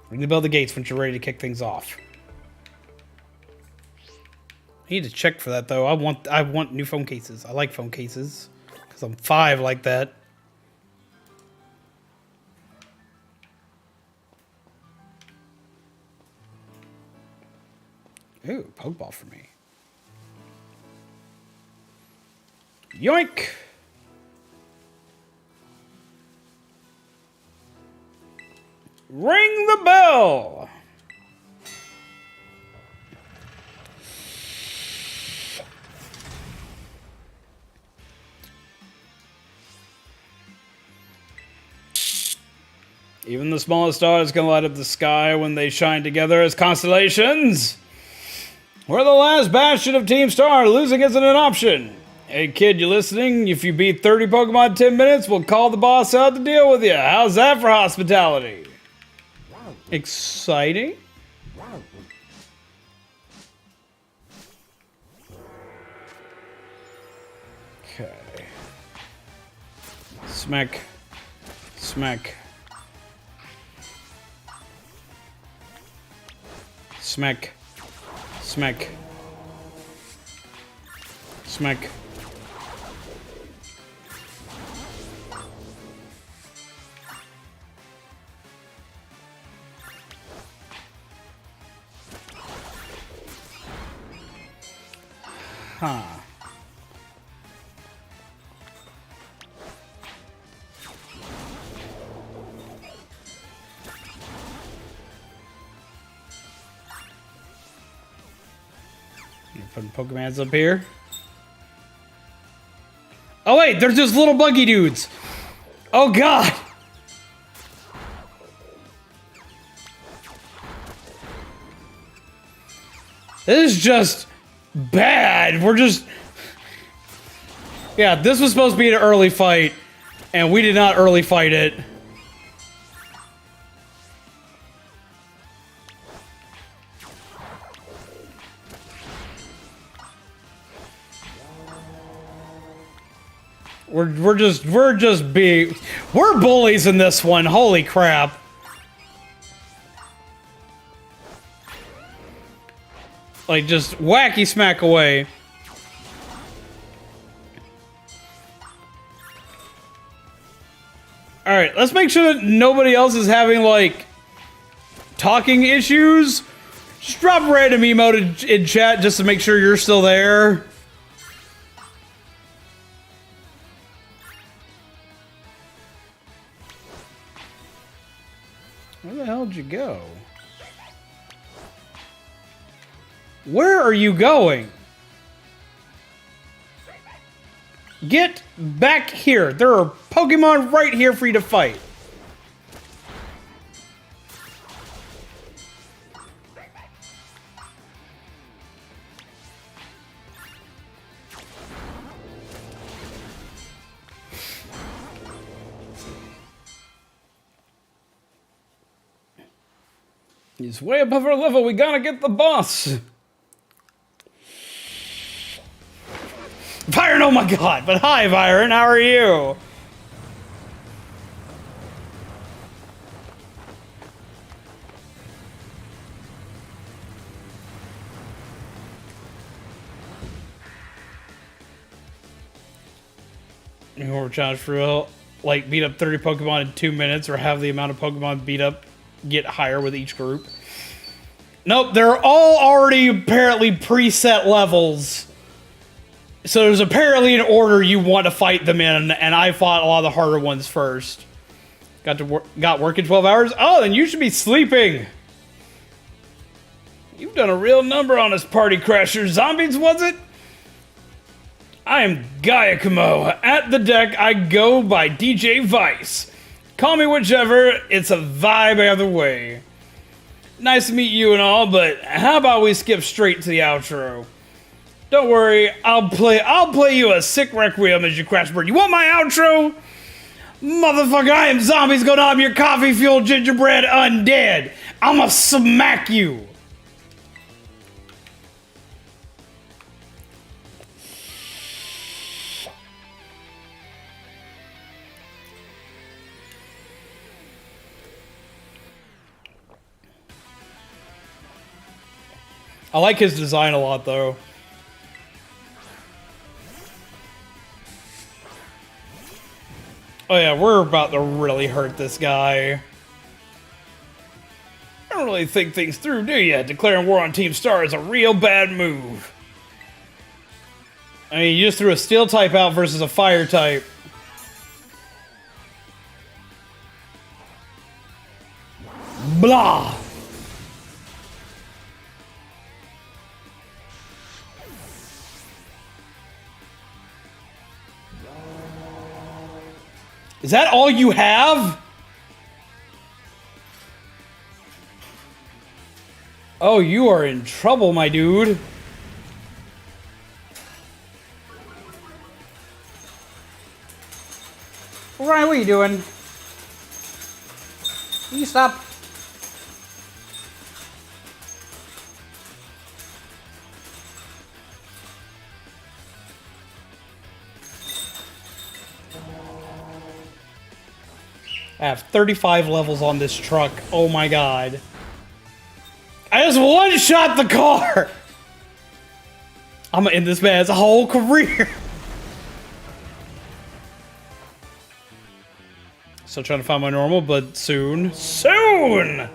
Ring the bell at the gates once you're ready to kick things off. I need to check for that, though. I want new phone cases. I like phone cases. Because I'm 5 like that. Ooh, Pokeball for me. Yoink! Ring the bell! Even the smallest stars can light up the sky when they shine together as constellations. We're the last bastion of Team Star. Losing isn't an option. Hey kid, you listening? If you beat 30 Pokemon in 10 minutes, we'll call the boss out to deal with you. How's that for hospitality? Exciting? Okay. Smack. Smack. Smack. Smack. Smack. Huh. Putting Pokemons up here. Oh wait, they're just little buggy dudes. Oh god. This is just bad. We're just... Yeah, this was supposed to be an early fight, and we did not early fight it. We're bullies in this one. Holy crap. Like, just wacky smack away. Alright, let's make sure that nobody else is having, like, talking issues. Just drop a random emote in chat just to make sure you're still there. Where the hell did you go? Where are you going? Get back here. There are Pokemon right here for you to fight. He's way above our level. We gotta get the boss. Byron, oh my god. But hi, Byron. How are you? New Horror Challenge for real. Like, beat up 30 Pokemon in 2 minutes or have the amount of Pokemon beat up get higher with each group. Nope, they're all already apparently preset levels. So there's apparently an order you want to fight them in, and I fought a lot of the harder ones first. Got work in 12 hours? Oh, then you should be sleeping. You've done a real number on us, party crashers. Zombies, was it? I am Akosmo. At the deck, I go by DJ Vice. Call me whichever, it's a vibe either way. Nice to meet you and all, but how about we skip straight to the outro? Don't worry, I'll play you a sick requiem as you crash burn. You want my outro? Motherfucker, I am zombies go down your coffee-fueled gingerbread undead. I'ma smack you. I like his design a lot, though. Oh yeah, we're about to really hurt this guy. I don't really think things through, do you? Declaring war on Team Star is a real bad move. I mean, you just threw a steel type out versus a fire type. Blah! Is that all you have? Oh, you are in trouble, my dude. Ryan, what are you doing? Can you stop? I have 35 levels on this truck. Oh my god. I just one-shot the car! I'm gonna end this man's whole career. Still trying to find my normal, but soon. Soon!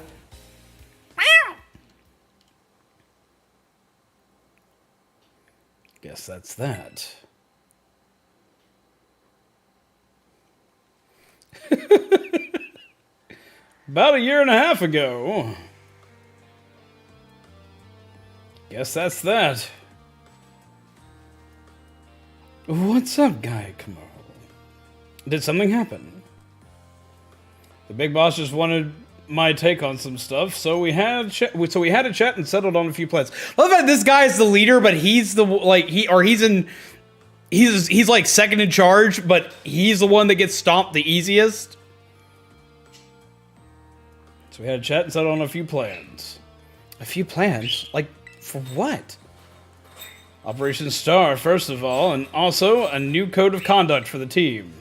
Guess that's that. About a year and a half ago. Guess that's that. What's up, guy? Come on. Did something happen? The big boss just wanted my take on some stuff, so we had a chat and settled on a few plans. I love that this guy is the leader, but he's the he's like second in charge, but he's the one that gets stomped the easiest. So we had a chat and settled on a few plans. A few plans? Like, for what? Operation Star, first of all, and also a new code of conduct for the team.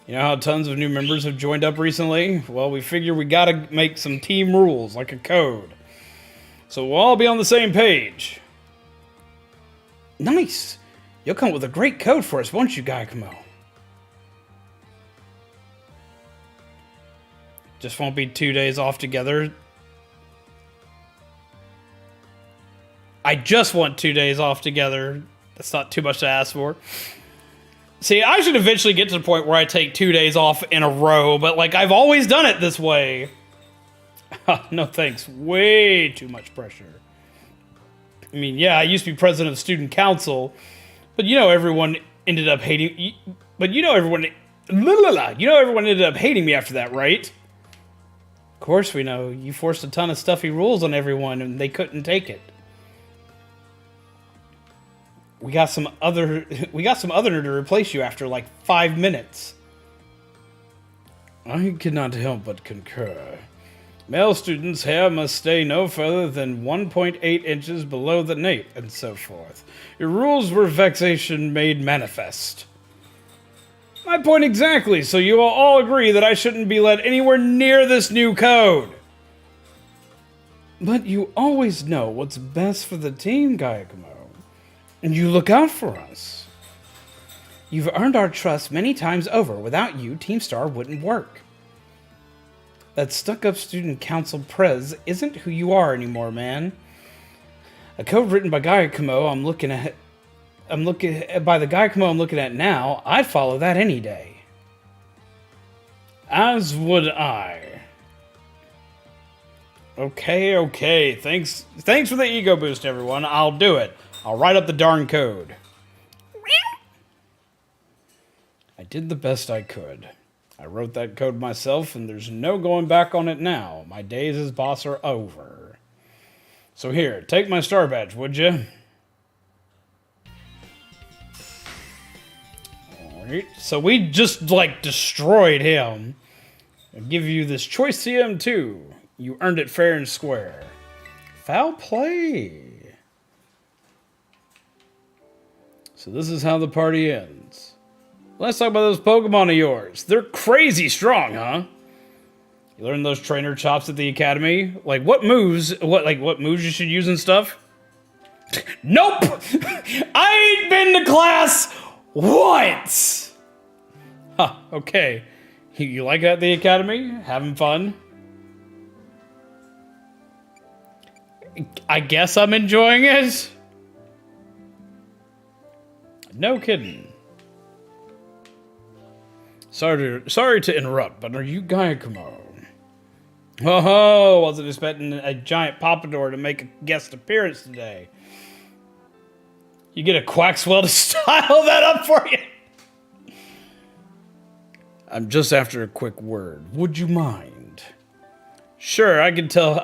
You know how tons of new members have joined up recently? Well, we figure we gotta make some team rules, like a code. So we'll all be on the same page. Nice! You'll come up with a great code for us, won't you, Gyakumo? Just won't be 2 days off together. I just want 2 days off together. That's not too much to ask for. See, I should eventually get to the point where I take 2 days off in a row, but like I've always done it this way. No thanks. Way too much pressure. I mean, yeah, I used to be president of student council, but you know everyone ended up hating. But you know everyone ended up hating me after that, right? Of course we know. You forced a ton of stuffy rules on everyone and they couldn't take it. We got some other to replace you after like 5 minutes. I cannot help but concur. Male students' hair must stay no further than 1.8 inches below the nape, and so forth. Your rules were vexation made manifest. My point exactly, so you will all agree that I shouldn't be let anywhere near this new code. But you always know what's best for the team, Gyakumo. And you look out for us. You've earned our trust many times over. Without you, Team Star wouldn't work. That stuck-up student council prez isn't who you are anymore, man. A code written by Gyakumo I'm looking at now, I'd follow that any day. As would I. Okay. Thanks for the ego boost, everyone. I'll do it. I'll write up the darn code. I did the best I could. I wrote that code myself, and there's no going back on it now. My days as boss are over. So here, take my star badge, would you? Right? So we just, like, destroyed him. I'll give you this choice CM2. You earned it fair and square. Foul play. So this is how the party ends. Let's talk about those Pokemon of yours. They're crazy strong, huh? You learned those trainer chops at the academy? Like, what moves you should use and stuff? Nope! I ain't been to class once! Huh, okay. You like that at the academy? Having fun? I guess I'm enjoying it. No kidding. Sorry to interrupt, but are you Giacomo? Oh, wasn't expecting a giant pompadour to make a guest appearance today. You get a Quaxwell to style that up for you? I'm just after a quick word. Would you mind? Sure, I can tell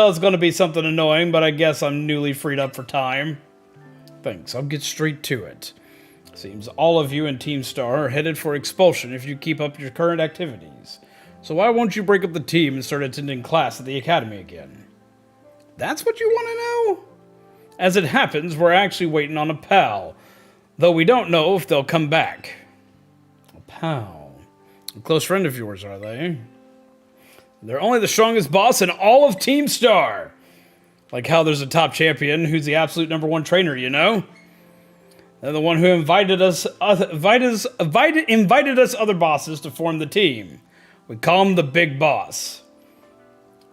it's going to be something annoying, but I guess I'm newly freed up for time. Thanks, I'll get straight to it. Seems all of you in Team Star are headed for expulsion if you keep up your current activities. So why won't you break up the team and start attending class at the academy again? That's what you want to know? As it happens, we're actually waiting on a pal, though we don't know if they'll come back. A pal? A close friend of yours, are they? They're only the strongest boss in all of Team Star. Like how there's a top champion who's the absolute #1 trainer, you know? They're the one who invited us other bosses to form the team. We call him the Big Boss.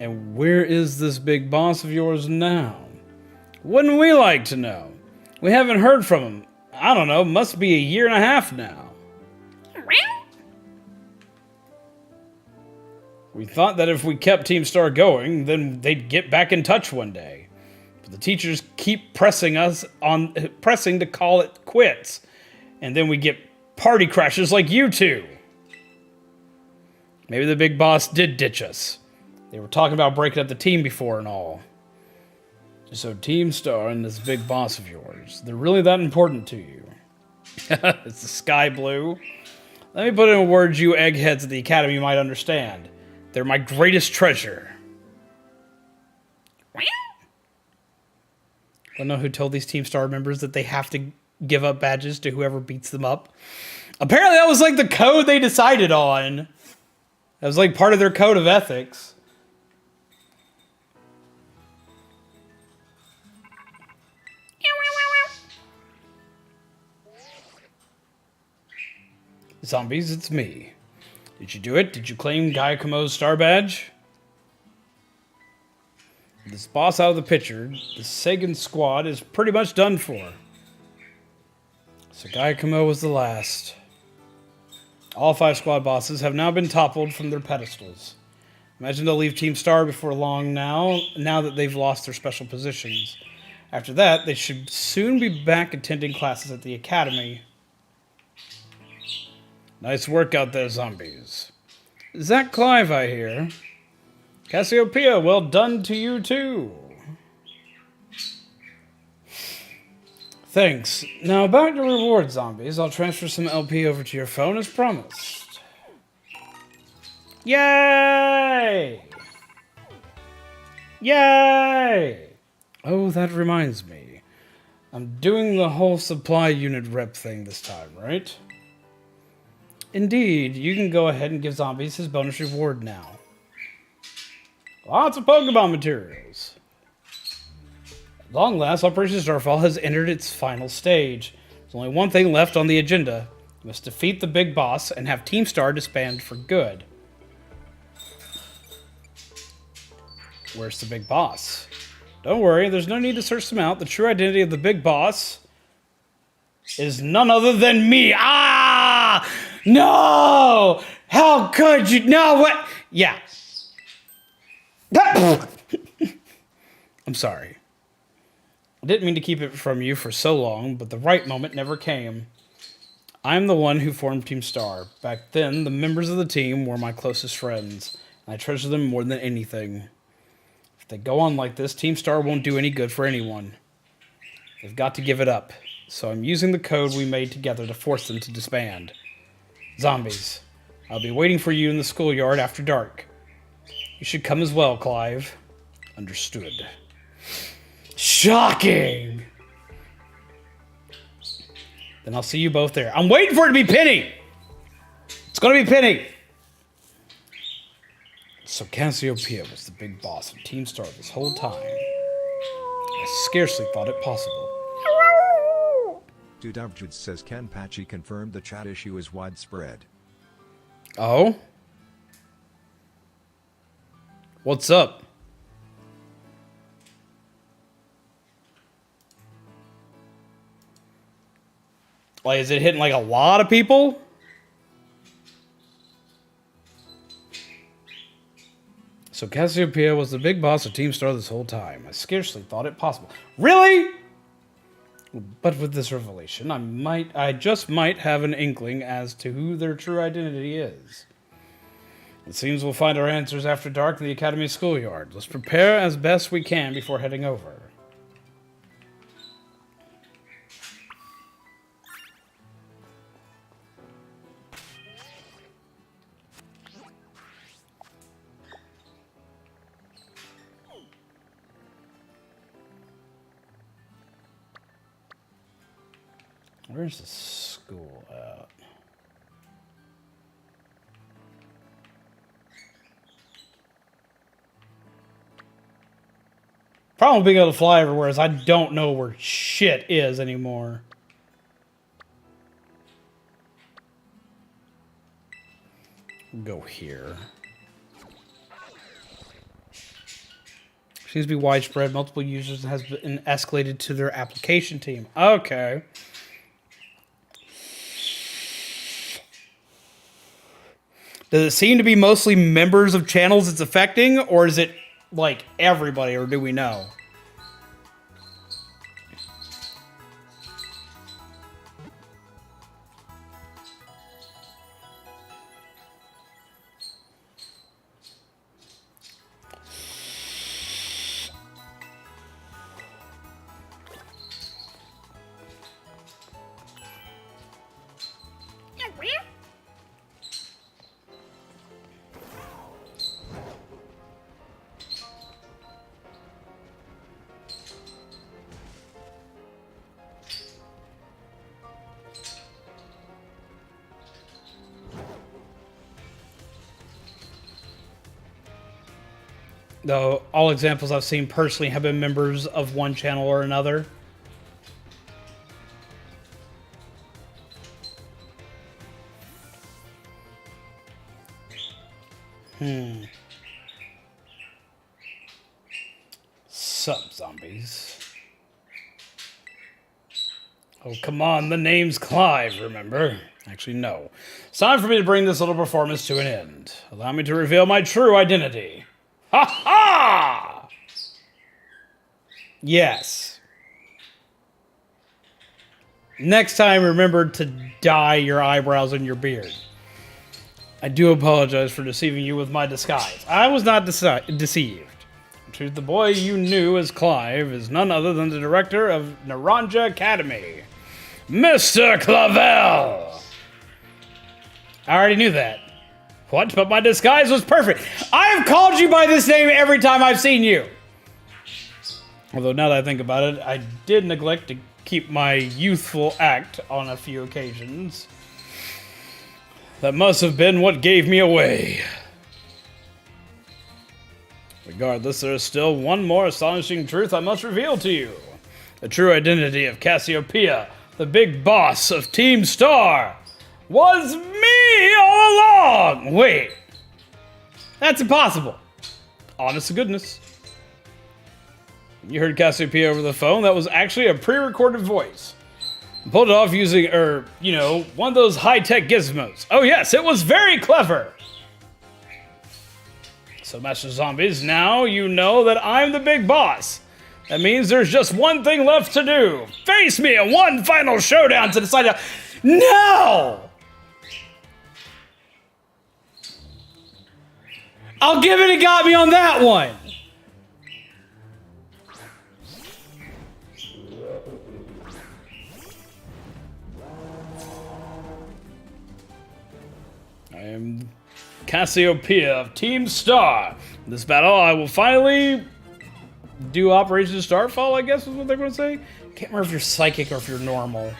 And where is this Big Boss of yours now? Wouldn't we like to know? We haven't heard from him. I don't know, must be a year and a half now. We thought that if we kept Team Star going, then they'd get back in touch one day. But the teachers keep pressing to call it quits. And then we get party crashers like you two. Maybe the Big Boss did ditch us. They were talking about breaking up the team before and all. So Team Star and this Big Boss of yours, they're really that important to you? It's the sky blue. Let me put it in words you eggheads at the academy might understand. They're my greatest treasure. I don't know who told these Team Star members that they have to give up badges to whoever beats them up. Apparently that was like the code they decided on. That was like part of their code of ethics. Zombies, it's me. Did you do it? Did you claim Giacomo's star badge? With this boss out of the picture, the Sagan squad is pretty much done for. So Giacomo was the last. All 5 squad bosses have now been toppled from their pedestals. Imagine they'll leave Team Star before long now that they've lost their special positions. After that, they should soon be back attending classes at the academy. Nice work out there, zombies. Zach Clive, I hear. Cassiopeia, well done to you too. Thanks. Now about your reward, zombies. I'll transfer some LP over to your phone as promised. Yay! Yay! Oh, that reminds me. I'm doing the whole supply unit rep thing this time, right? Indeed, you can go ahead and give zombies his bonus reward now. Lots of Pokemon materials. At long last, Operation Starfall has entered its final stage. There's only one thing left on the agenda. You must defeat the Big Boss and have Team Star disband for good. Where's the Big Boss? Don't worry, there's no need to search them out. The true identity of the Big Boss is none other than me. Ah! No! How could you? No, what? Yeah. I'm sorry. I didn't mean to keep it from you for so long, but the right moment never came. I'm the one who formed Team Star. Back then, the members of the team were my closest friends, and I treasure them more than anything. If they go on like this, Team Star won't do any good for anyone. They've got to give it up, so I'm using the code we made together to force them to disband. Zombies. I'll be waiting for you in the schoolyard after dark. You should come as well, Clive. Understood. Shocking! Then I'll see you both there. I'm waiting for it to be Penny! It's gonna be Penny! So Cassiopeia was the big boss of Team Star this whole time. I scarcely thought it possible. Dudavjud says Ken Patchy confirmed the chat issue is widespread. Oh? What's up? Like, is it hitting like a lot of people? So Cassiopeia was the big boss of Team Star this whole time. I scarcely thought it possible. Really? But with this revelation, I just might have an inkling as to who their true identity is. It seems we'll find our answers after dark in the Academy schoolyard. Let's prepare as best we can before heading over. Where's the school at? Problem with being able to fly everywhere is I don't know where shit is anymore. Go here. Seems to be widespread. Multiple users has been escalated to their application team. Okay. Does it seem to be mostly members of channels it's affecting, or is it like everybody, or do we know? Though all examples I've seen personally have been members of one channel or another. Sup, zombies. Oh, come on, the name's Clive, remember? Actually, no. It's time for me to bring this little performance to an end. Allow me to reveal my true identity. Ha ha! Yes. Next time, remember to dye your eyebrows and your beard. I do apologize for deceiving you with my disguise. I was not deceived. In truth, the boy you knew as Clive is none other than the director of Naranja Academy, Mr. Clavel. I already knew that. What? But my disguise was perfect. I have called you by this name every time I've seen you. Although now that I think about it, I did neglect to keep my youthful act on a few occasions. That must have been what gave me away. Regardless, there is still one more astonishing truth I must reveal to you. The true identity of Cassiopeia, the big boss of Team Star, was me all along! Wait. That's impossible. Honest to goodness. You heard Cassiopeia over the phone. That was actually a pre-recorded voice. I pulled it off using, one of those high-tech gizmos. Oh yes, it was very clever. So, Master Zombies, now you know that I'm the big boss. That means there's just one thing left to do. Face me in one final showdown to decide to... No! I'll give it a got me on that one. Cassiopeia of Team Star. In this battle, I will finally do Operation Starfall, I guess is what they're going to say. Can't remember if you're psychic or if you're normal.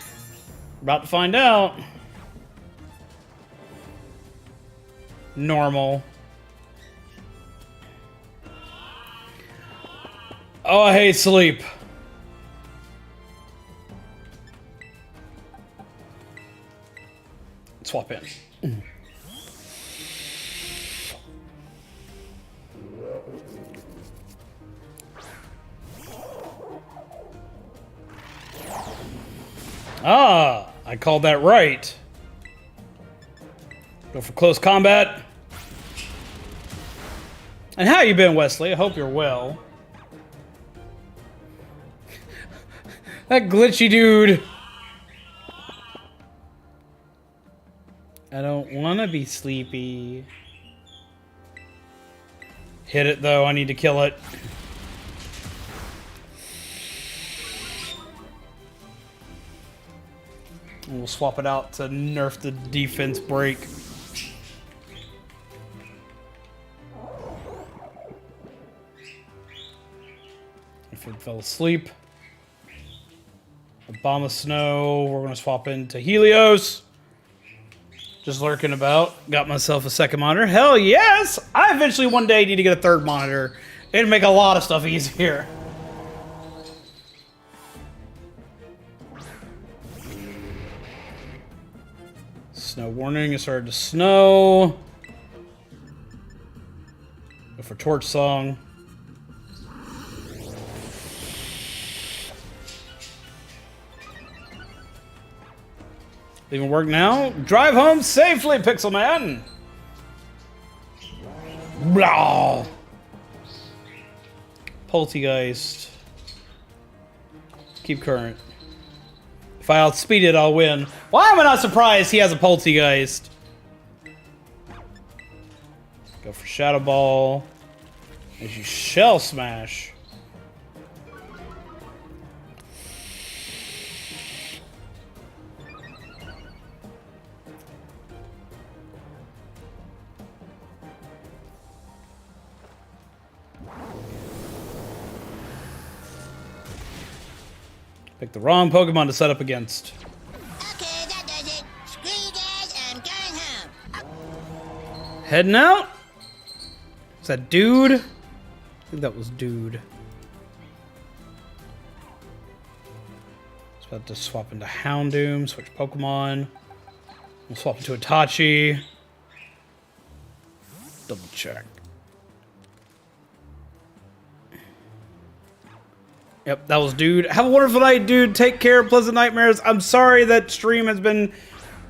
About to find out. Normal. Oh, I hate sleep. Swap in. Ah, I called that right. Go for close combat. And how you been, Wesley? I hope you're well. That glitchy dude. I don't want to be sleepy. Hit it, though. I need to kill it. And we'll swap it out to nerf the defense break. If it fell asleep. Obama Snow. We're going to swap into Helios. Just lurking about. Got myself a second monitor. Hell yes! I eventually one day need to get a third monitor. It'd make a lot of stuff easier. Snow warning. It started to snow. Go for Torch Song. Leaving work now. Drive home safely, Pixel Man. Blah. Poltergeist. Keep current. If I outspeed it, I'll win. Why am I not surprised he has a Poltergeist? Go for Shadow Ball. As you Shell Smash. Pick the wrong Pokemon to set up against. Okay, that does it. Screw you guys, I'm going home. Heading out? Is that Dude? I think that was Dude. It's about to swap into Houndoom, switch Pokemon. We'll swap into Itachi. Double check. Yep, that was Dude. Have a wonderful night, Dude. Take care. Pleasant nightmares. I'm sorry that stream has been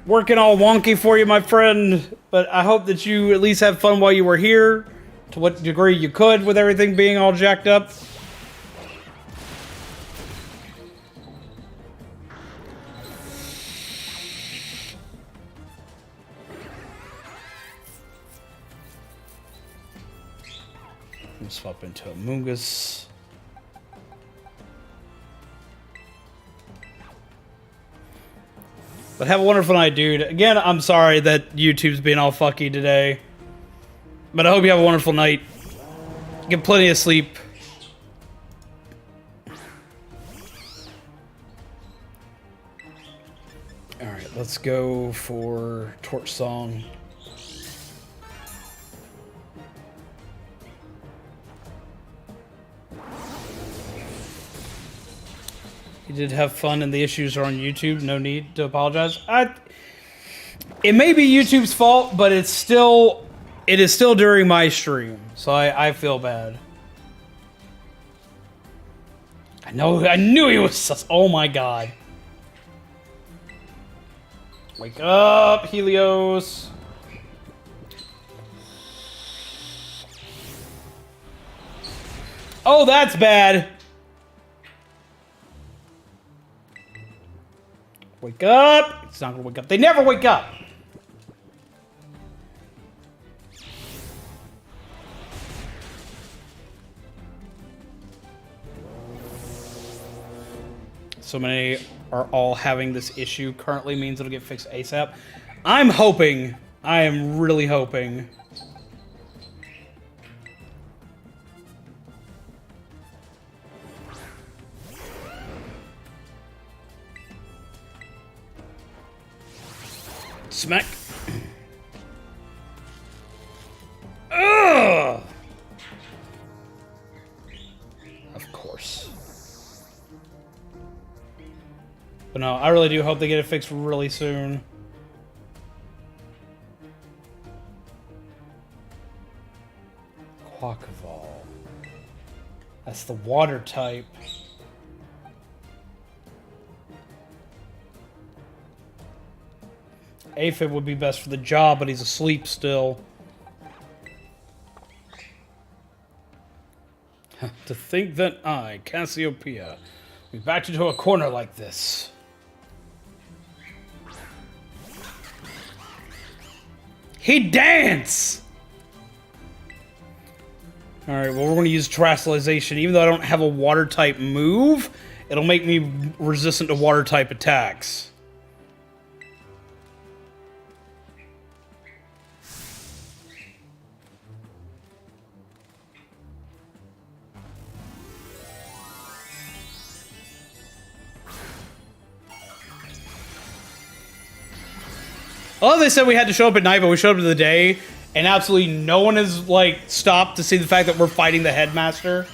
working all wonky for you, my friend. But I hope that you at least had fun while you were here. To what degree you could with everything being all jacked up. Let's swap into a Mungus. But have a wonderful night, dude. Again, I'm sorry that YouTube's being all fucky today. But I hope you have a wonderful night. Get plenty of sleep. Alright, let's go for Torch Song. You did have fun and the issues are on YouTube. No need to apologize. It may be YouTube's fault, but it is still during my stream. So I feel bad. I knew he was sus. Oh my god. Wake up, Helios. Oh, that's bad. Wake up! It's not gonna wake up. They never wake up! So many are all having this issue. Currently means it'll get fixed ASAP. I'm hoping I am really hoping. Smack. Ugh! Of course. But no, I really do hope they get it fixed really soon. Quackval. That's the water type. Aphid would be best for the job, but he's asleep still. To think that I, Cassiopeia, be backed into a corner like this. He dance! Alright, well, we're going to use Terrestrialization. Even though I don't have a water-type move, it'll make me resistant to water-type attacks. Oh, they said we had to show up at night, but we showed up in the day, and absolutely no one has, like, stopped to see the fact that we're fighting the headmaster.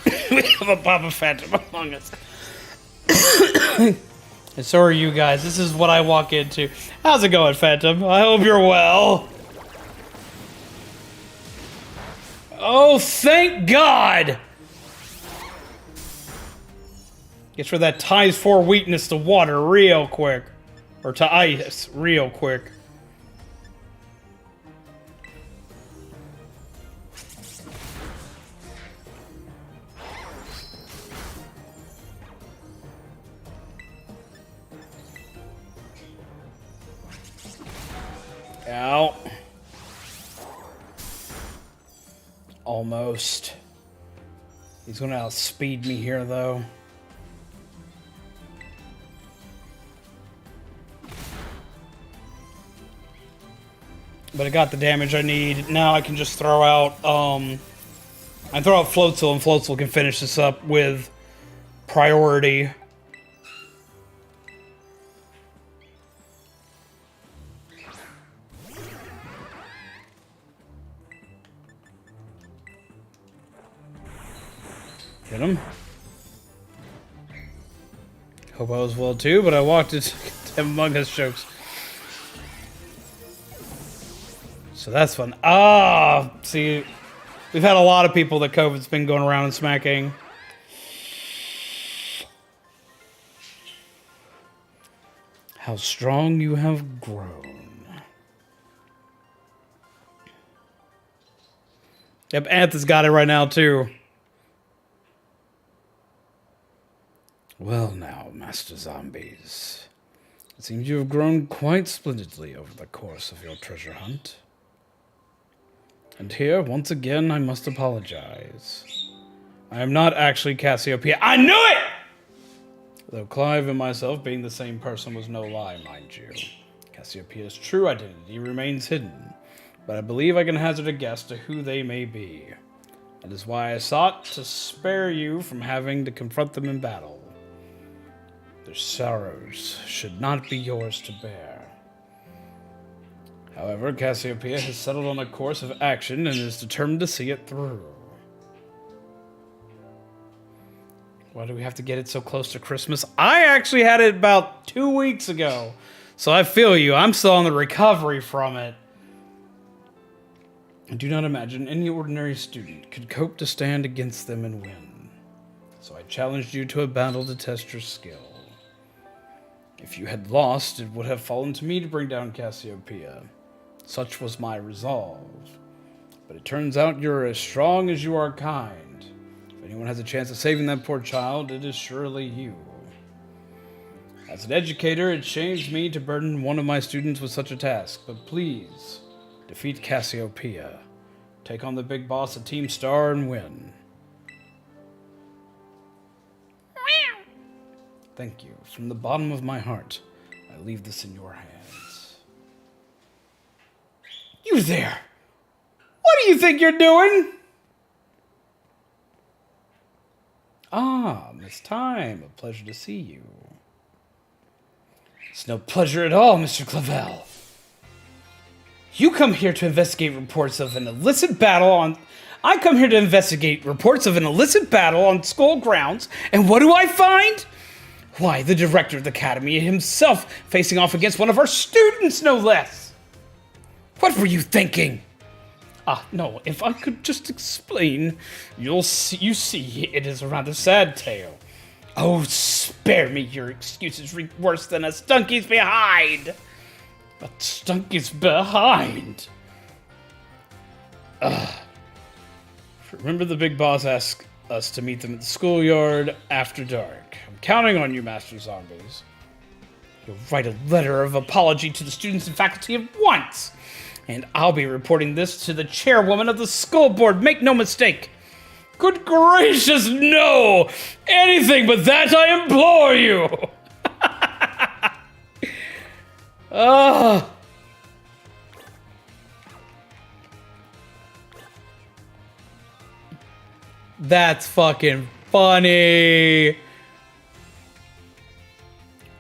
We have a Papa Phantom among us. And so are you guys. This is what I walk into. How's it going, Phantom? I hope you're well. Oh, thank God! Gets rid of that ties 4 weakness to water real quick. Or to ice real quick. Ow. Almost. He's gonna outspeed me here, though. But I got the damage I need. Now I can just throw out, I throw out Floatzel, and Floatzel can finish this up with priority. Hit him. Hope I was well too, but I walked into Among Us jokes. So that's fun. Ah, see, we've had a lot of people that COVID's been going around and smacking. How strong you have grown. Yep, Anth's got it right now too. Well now, Master Zombies. It seems you have grown quite splendidly over the course of your treasure hunt. And here, once again, I must apologize. I am not actually Cassiopeia. I knew it! Though Clive and myself being the same person was no lie, mind you. Cassiopeia's true identity remains hidden, but I believe I can hazard a guess to who they may be. That is why I sought to spare you from having to confront them in battle. Their sorrows should not be yours to bear. However, Cassiopeia has settled on a course of action and is determined to see it through. Why do we have to get it so close to Christmas? I actually had it about 2 weeks ago, so I feel you. I'm still on the recovery from it. I do not imagine any ordinary student could cope to stand against them and win. So I challenged you to a battle to test your skill. If you had lost, it would have fallen to me to bring down Cassiopeia. Such was my resolve. But it turns out you're as strong as you are kind. If anyone has a chance of saving that poor child, it is surely you. As an educator, it shames me to burden one of my students with such a task, but please, defeat Cassiopeia. Take on the big boss at Team Star and win. Thank you. From the bottom of my heart, I leave this in your hands. You there! What do you think you're doing? Ah, Miss Time. A pleasure to see you. It's no pleasure at all, Mr. Clavel. You come here to investigate reports of an illicit battle on... I come here to investigate reports of an illicit battle on school grounds, and what do I find? Why, the director of the academy himself facing off against one of our students, no less. What were you thinking? Ah, no, if I could just explain, you see, it is a rather sad tale. Oh, spare me your excuses, worse than a stunky's behind. A stunky's behind. Remember the big boss asked us to meet them at the schoolyard after dark. I'm counting on you, Master Zombies. You'll write a letter of apology to the students and faculty at once. And I'll be reporting this to the chairwoman of the school board. Make no mistake. Good gracious, no! Anything but that, I implore you! That's fucking funny.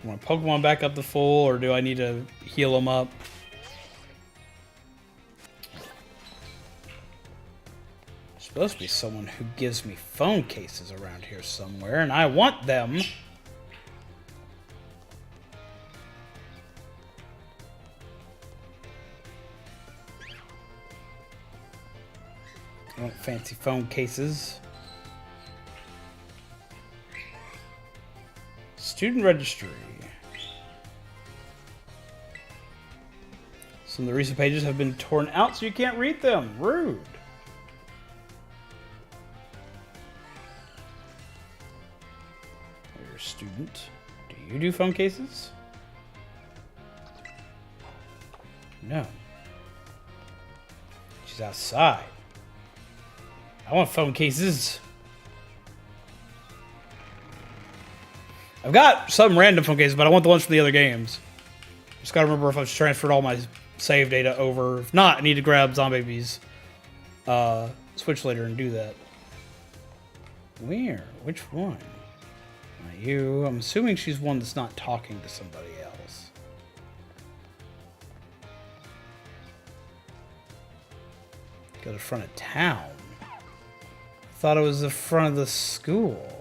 Want Pokemon back up to full, or do I need to heal them up? There's supposed to be someone who gives me phone cases around here somewhere, and I want them. I want fancy phone cases. Student registry. Some of the recent pages have been torn out so you can't read them. Rude. You're a student. Do you do phone cases? No. She's outside. I want phone cases. I've got some random phone cases, but I want the ones from the other games. Just gotta remember if I've transferred all my save data over. If not, I need to grab Zombaby's Switch later and do that. Where? Which one? Not you. I'm assuming she's one that's not talking to somebody else. Go to the front of town. I thought it was the front of the school.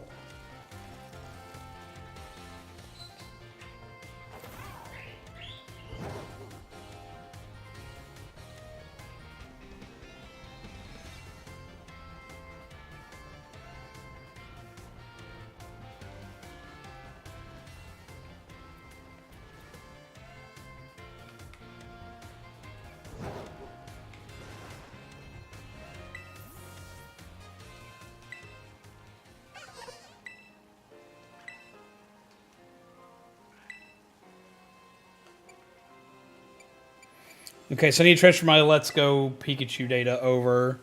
Okay, so I need to transfer my Let's Go Pikachu data over.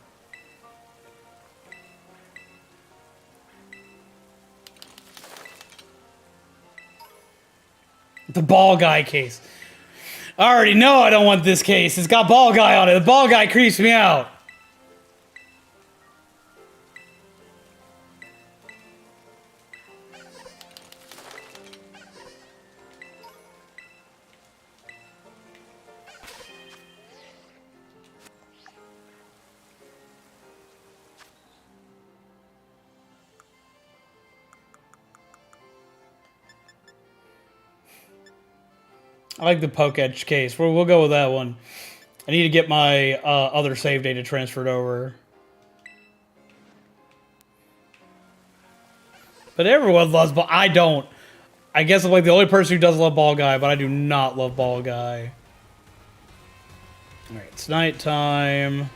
The ball guy case. I already know I don't want this case. It's got ball guy on it. The ball guy creeps me out. I like the Pokédex case. We'll go with that one. I need to get my other save data transferred over. But everyone loves ball. I don't. I guess I'm like the only person who does love Ball Guy, but I do not love Ball Guy. Alright, it's nighttime.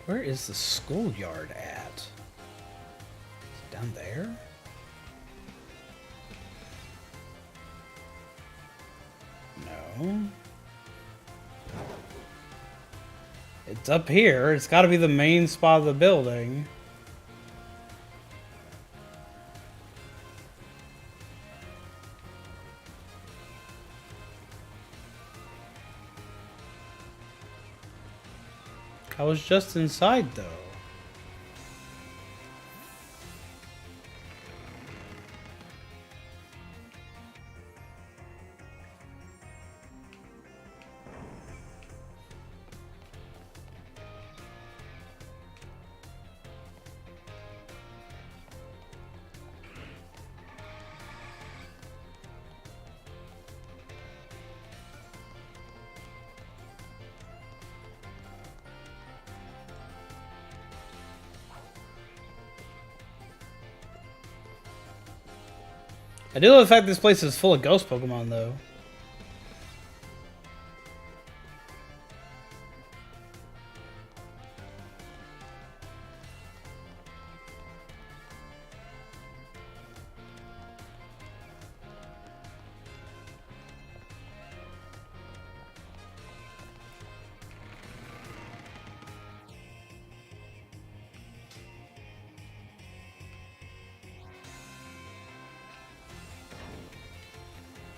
Where is the schoolyard at? Is it down there? No. It's up here. It's got to be the main spot of the building. I was just inside, though. I do love the fact this place is full of ghost Pokemon, though.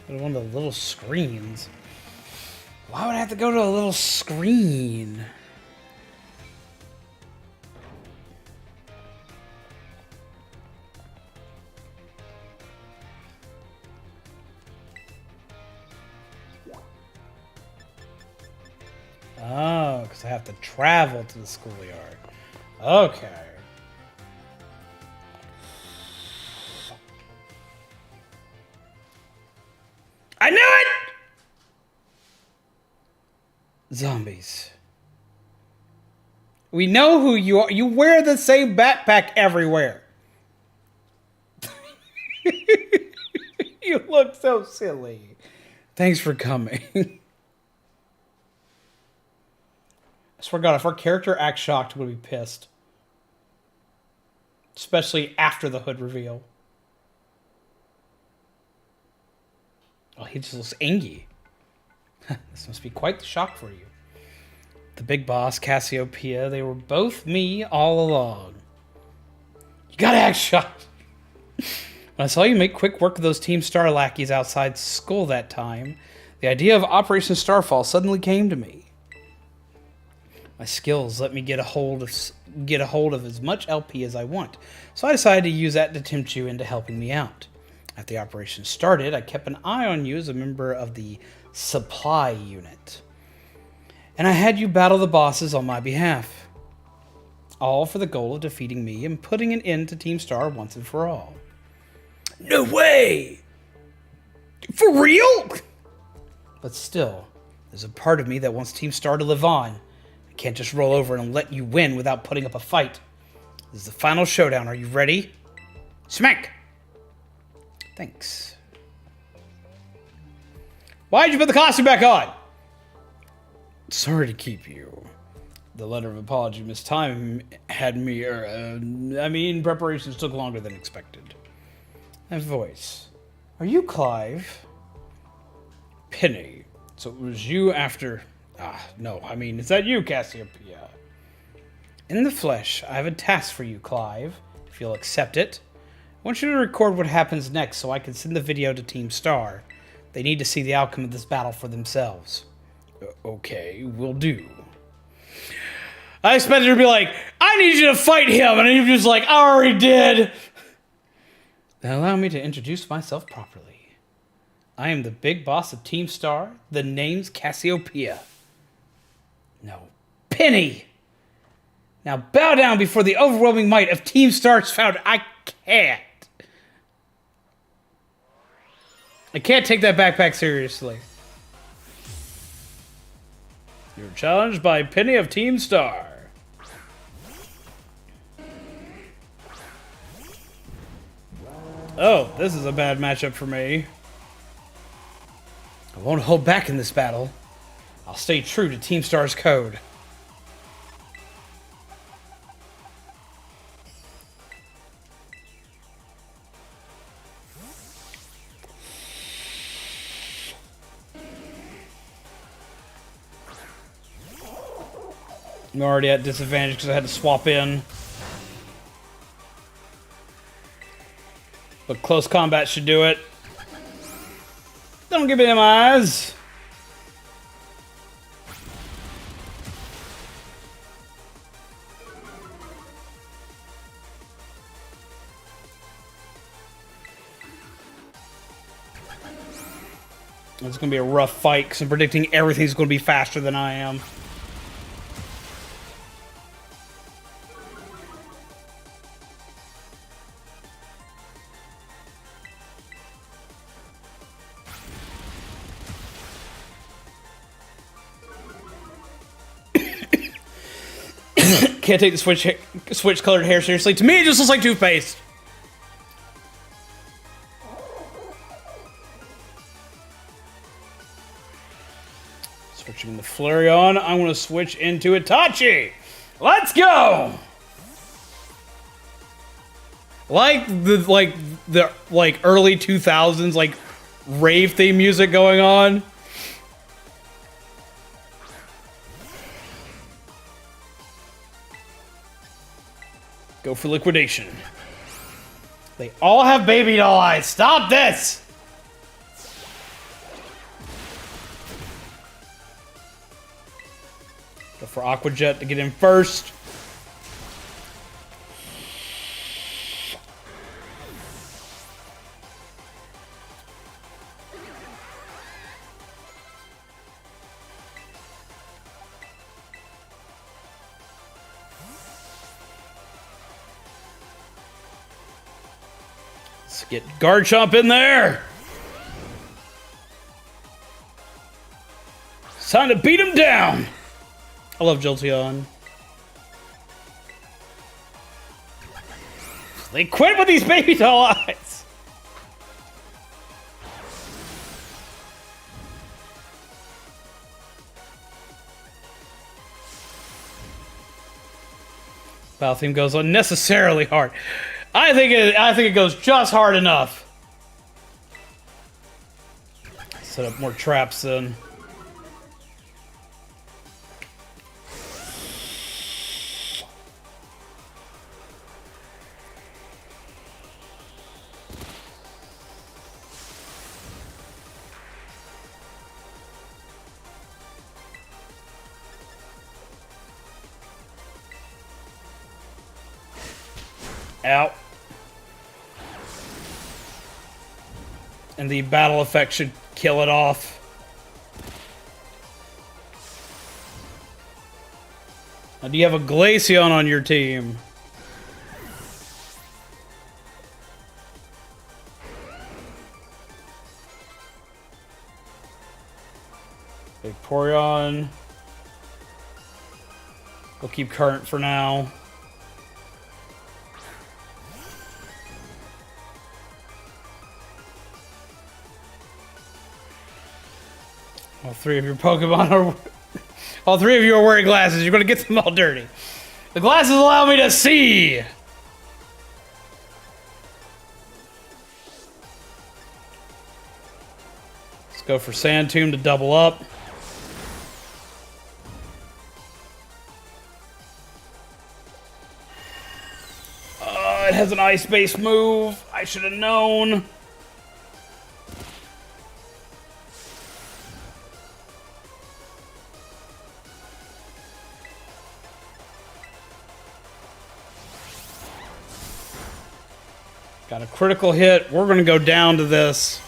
One of the little screens. Why would I have to go to a little screen? Oh, because I have to travel to the schoolyard. Okay. I knew it! Zombies. We know who you are. You wear the same backpack everywhere. You look so silly. Thanks for coming. I swear to God, if our character acts shocked, we'll be pissed. Especially after the hood reveal. Oh, he just looks angry. This must be quite the shock for you. The big boss, Cassiopeia, they were both me all along. You gotta act shocked. When I saw you make quick work of those Team Star lackeys outside school that time, the idea of Operation Starfall suddenly came to me. My skills let me get a hold of as much LP as I want, so I decided to use that to tempt you into helping me out. After the operation started, I kept an eye on you as a member of the supply unit. And I had you battle the bosses on my behalf. All for the goal of defeating me and putting an end to Team Star once and for all. No way! For real? But still, there's a part of me that wants Team Star to live on. I can't just roll over and let you win without putting up a fight. This is the final showdown. Are you ready? Smack! Thanks. Why'd you put the costume back on? Sorry to keep you. The letter of apology mistime had me, preparations took longer than expected. That voice. Are you Clive? Penny. So it was you after... is that you, Cassiopeia? In the flesh, I have a task for you, Clive, if you'll accept it. I want you to record what happens next so I can send the video to Team Star. They need to see the outcome of this battle for themselves. Okay, will do. I expected her to be like, I need you to fight him, and he was just like, I already did. Then allow me to introduce myself properly. I am the big boss of Team Star. The name's Cassiopeia. No, Penny. Now bow down before the overwhelming might of Team Star's founder. I can't. I can't take that backpack seriously. You're challenged by Penny of Team Star. Oh, this is a bad matchup for me. I won't hold back in this battle. I'll stay true to Team Star's code. I'm already at disadvantage because I had to swap in. But close combat should do it. Don't give me them eyes. It's going to be a rough fight because I'm predicting everything's going to be faster than I am. Can't take the switch colored hair seriously. To me, it just looks like toothpaste. Switching the Flareon, I'm going to switch into Itachi. Let's go! Like the early 2000s like rave theme music going on. Go for liquidation. They all have baby doll eyes. Stop this! Go for Aqua Jet to get in first. Let's get Garchomp in there. It's time to beat him down. I love Jolteon. They quit with these baby doll eyes. Battle theme goes unnecessarily hard. I think it goes just hard enough. Set up more traps then. Out. And the battle effect should kill it off. Now, do you have a Glaceon on your team? Vaporeon. We'll keep current for now. All three of your Pokemon are... All three of you are wearing glasses. You're going to get them all dirty. The glasses allow me to see! Let's go for Sand Tomb to double up. It has an ice-based move. I should have known. Got a critical hit. We're going to go down to this.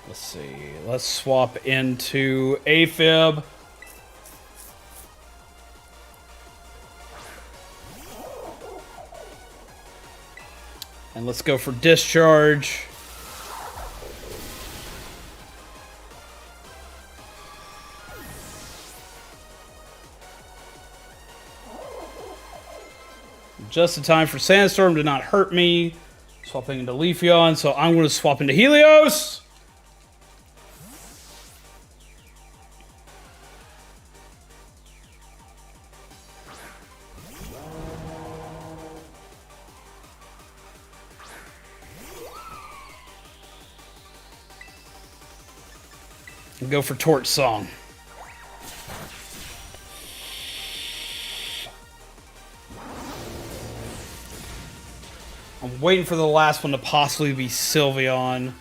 Let's see. Let's swap into Aphib. And let's go for Discharge. Just in time for Sandstorm to not hurt me. Swapping into Leafeon, so I'm going to swap into Helios. And go for Torch Song. I'm waiting for the last one to possibly be Sylveon.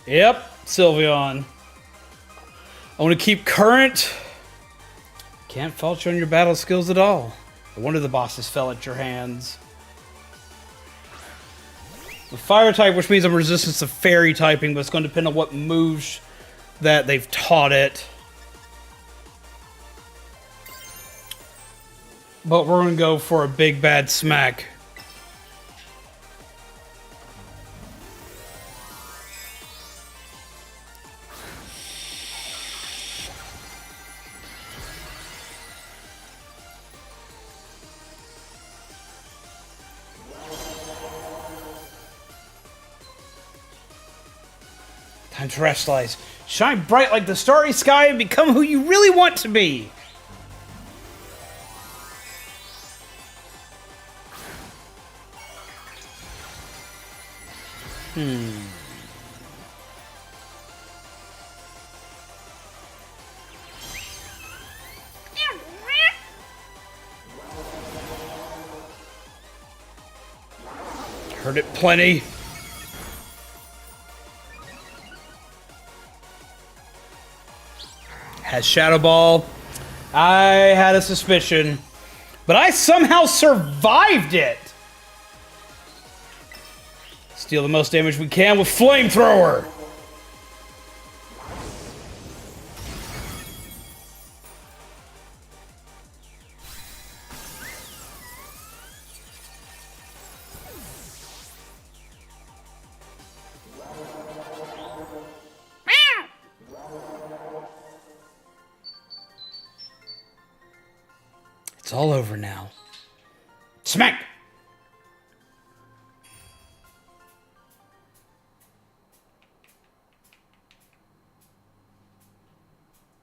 Yep, Sylveon. I want to keep current. Can't fault you on your battle skills at all. No wonder the bosses fell at your hands. The fire type, which means I'm resistant to fairy typing, but it's going to depend on what moves that they've taught it. But we're going to go for a big bad smack. Time to rationalize. Shine bright like the starry sky and become who you really want to be. Heard it plenty. Has Shadow Ball. I had a suspicion, but I somehow survived it. Steal the most damage we can with Flamethrower. It's all over now. Smack!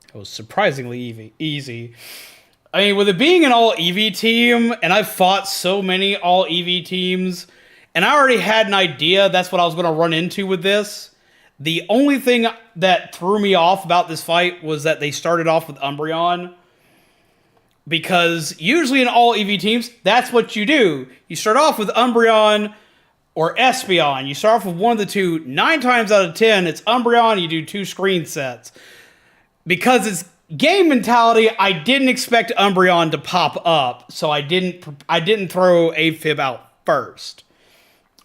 It was surprisingly easy. I mean, with it being an all EV team, and I've fought so many all EV teams, and I already had an idea that's what I was going to run into with this. The only thing that threw me off about this fight was that they started off with Umbreon. Because usually in all EV teams, that's what you do. You start off with Umbreon or Espeon. You start off with one of the two. 9 times out of 10, it's Umbreon. You do 2 screen sets. Because it's game mentality, I didn't expect Umbreon to pop up. So I didn't throw Aphib out first.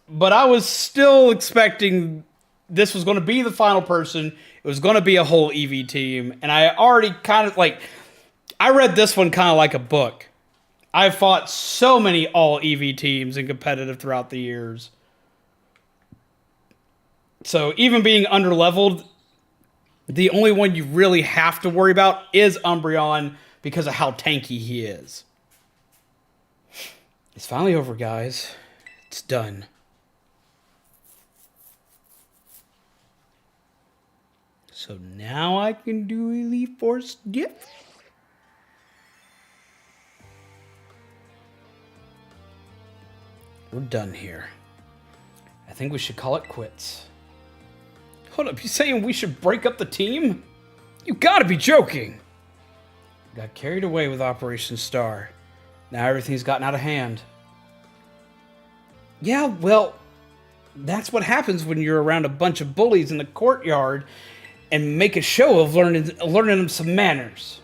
But I was still expecting this was going to be the final person. It was going to be a whole EV team. And I already kind of like... I read this one kind of like a book. I've fought so many all EV teams in competitive throughout the years. So even being underleveled, the only one you really have to worry about is Umbreon because of how tanky he is. It's finally over, guys. It's done. So now I can do Elite Force Gift. We're done here. I think we should call it quits. Hold up, you saying we should break up the team? You gotta be joking! Got carried away with Operation Star. Now everything's gotten out of hand. Yeah, well, that's what happens when you're around a bunch of bullies in the courtyard and make a show of learning them some manners.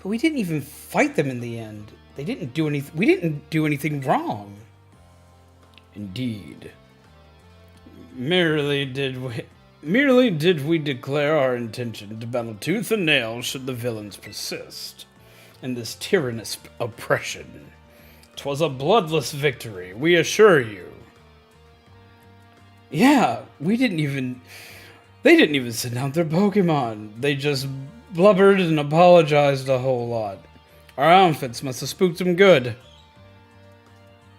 But we didn't even fight them in the end. They didn't do anything. We didn't do anything wrong. Indeed. Merely did we declare our intention to battle tooth and nail should the villains persist in this tyrannous oppression. 'Twas a bloodless victory, we assure you. Yeah, they didn't even send out their Pokemon. They just blubbered and apologized a whole lot. Our outfits must have spooked them good. 'Twas a bloodless victory, we assure you. Yeah, we didn't even send out their Pokemon. They just blubbered and apologized a whole lot. Our outfits must have spooked them good. 'Twas a bloodless victory, we assure you. Yeah, we didn't even send out their Pokemon. They just blubbered and apologized a whole lot.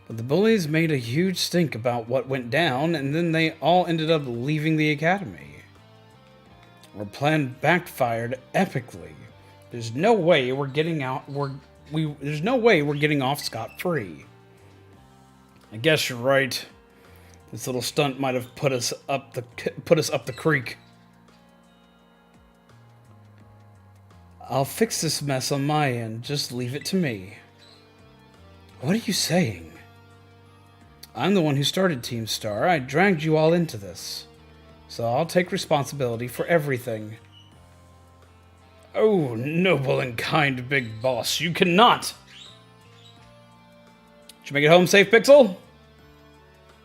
But the bullies made a huge stink about what went down, and then they all ended up leaving the academy. Our plan backfired epically. There's no way we're getting out. There's no way we're getting off scot-free. I guess you're right. This little stunt might have put us up the creek. I'll fix this mess on my end. Just leave it to me. What are you saying? I'm the one who started Team Star. I dragged you all into this. So I'll take responsibility for everything. Oh, noble and kind big boss, you cannot! Did you make it home safe, Pixel?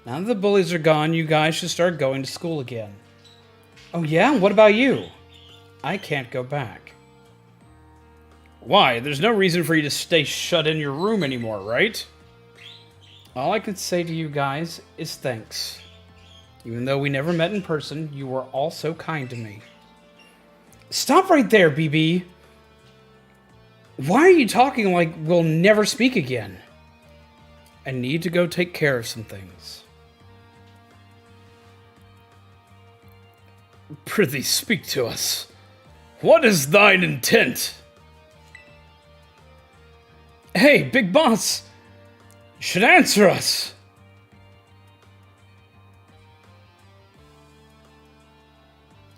Now that the bullies are gone, you guys should start going to school again. Oh yeah? What about you? I can't go back. Why? There's no reason for you to stay shut in your room anymore, right? All I can say to you guys is thanks. Even though we never met in person, you were all so kind to me. Stop right there, BB. Why are you talking like we'll never speak again? I need to go take care of some things. Prithee, speak to us. What is thine intent? Hey, big boss! You should answer us!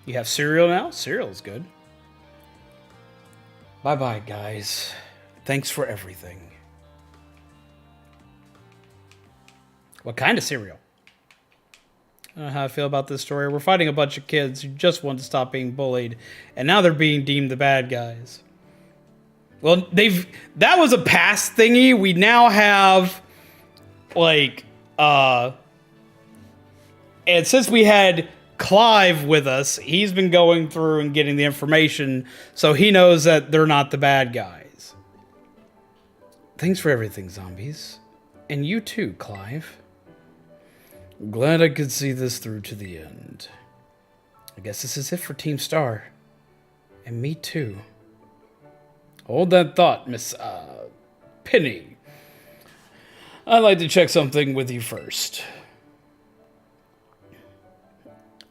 You have cereal now? Cereal's good. Bye-bye, guys. Thanks for everything. What kind of cereal? I don't know how I feel about this story. We're fighting a bunch of kids who just want to stop being bullied, and now they're being deemed the bad guys. Well, that was a past thingy. We now have, like, and since we had Clive with us, he's been going through and getting the information, so he knows that they're not the bad guys. Thanks for everything, zombies. And you too, Clive. I'm glad I could see this through to the end. I guess this is it for Team Star. And me too. Hold that thought, Miss, Penny. I'd like to check something with you first.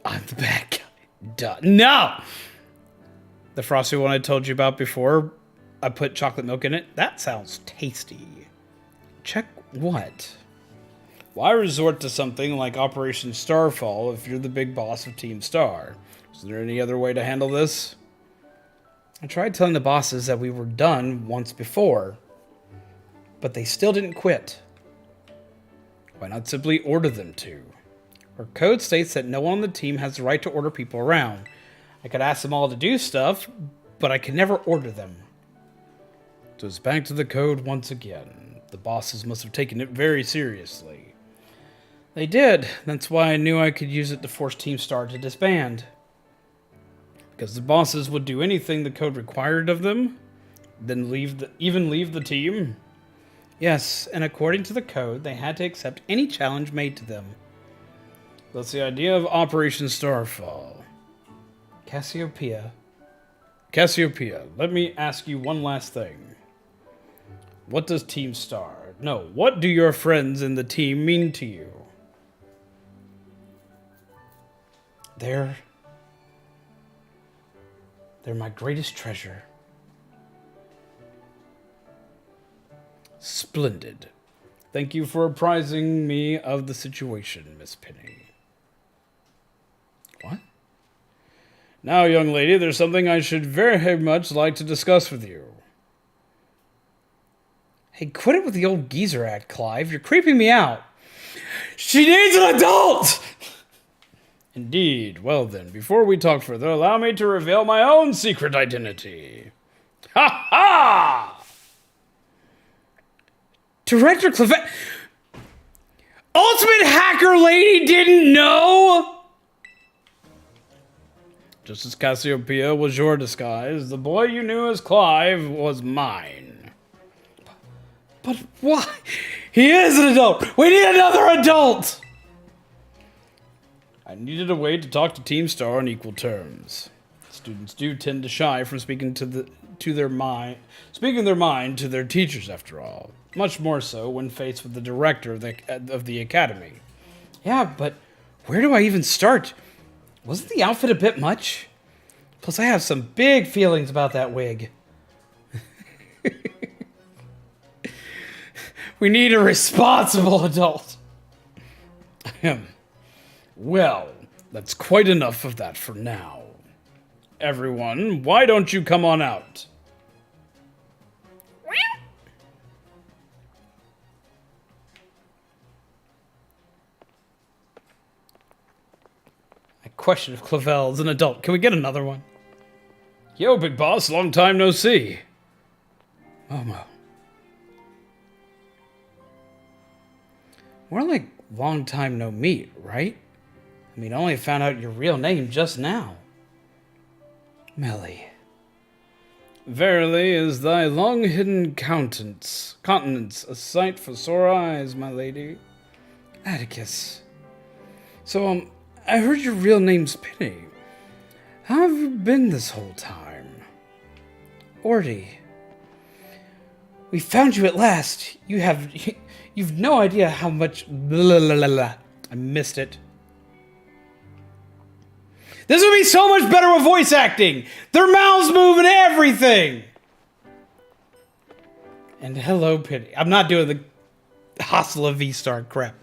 I'm the bad guy. Duh. No! The frosty one I told you about before, I put chocolate milk in it. That sounds tasty. Check what? Why resort to something like Operation Starfall if you're the big boss of Team Star? Is there any other way to handle this? I tried telling the bosses that we were done once before, but they still didn't quit. Why not simply order them to? Our code states that no one on the team has the right to order people around. I could ask them all to do stuff, but I could never order them. So it's back to the code once again. The bosses must have taken it very seriously. They did. That's why I knew I could use it to force Team Star to disband. Because the bosses would do anything the code required of them, then even leave the team. Yes, and according to the code, they had to accept any challenge made to them. That's the idea of Operation Starfall. Cassiopeia, let me ask you one last thing. What does Team Star? No, what do your friends in the team mean to you? They're my greatest treasure. Splendid. Thank you for apprising me of the situation, Miss Penny. What? Now, young lady, there's something I should very much like to discuss with you. Hey, quit it with the old geezer act, Clive. You're creeping me out. She needs an adult! Indeed. Well then, before we talk further, allow me to reveal my own secret identity. Ha ha! Director Clavet... Ultimate Hacker Lady didn't know? Just as Cassiopeia was your disguise, the boy you knew as Clive was mine. But why? He is an adult! We need another adult! I needed a way to talk to Team Star on equal terms. Students do tend to shy from speaking to to their mind, speaking their mind to their teachers, after all. Much more so when faced with the director of the academy. Yeah, but where do I even start? Wasn't the outfit a bit much? Plus, I have some big feelings about that wig. We need a responsible adult. Well, that's quite enough of that for now. Everyone, why don't you come on out? I question if Clavel's an adult. Can we get another one? Yo, big boss, long time no see. Momo. More like long time no meet, right? I mean, I only found out your real name just now. Melly. Verily is thy long-hidden countenance a sight for sore eyes, my lady. Atticus. So, I heard your real name's Penny. How have you been this whole time? Orty. We found you at last. You've no idea how much blah, blah, blah, blah. I missed it. This would be so much better with voice acting. Their mouths move and everything. And hello, Penny. I'm not doing the Hostile V-Star crap.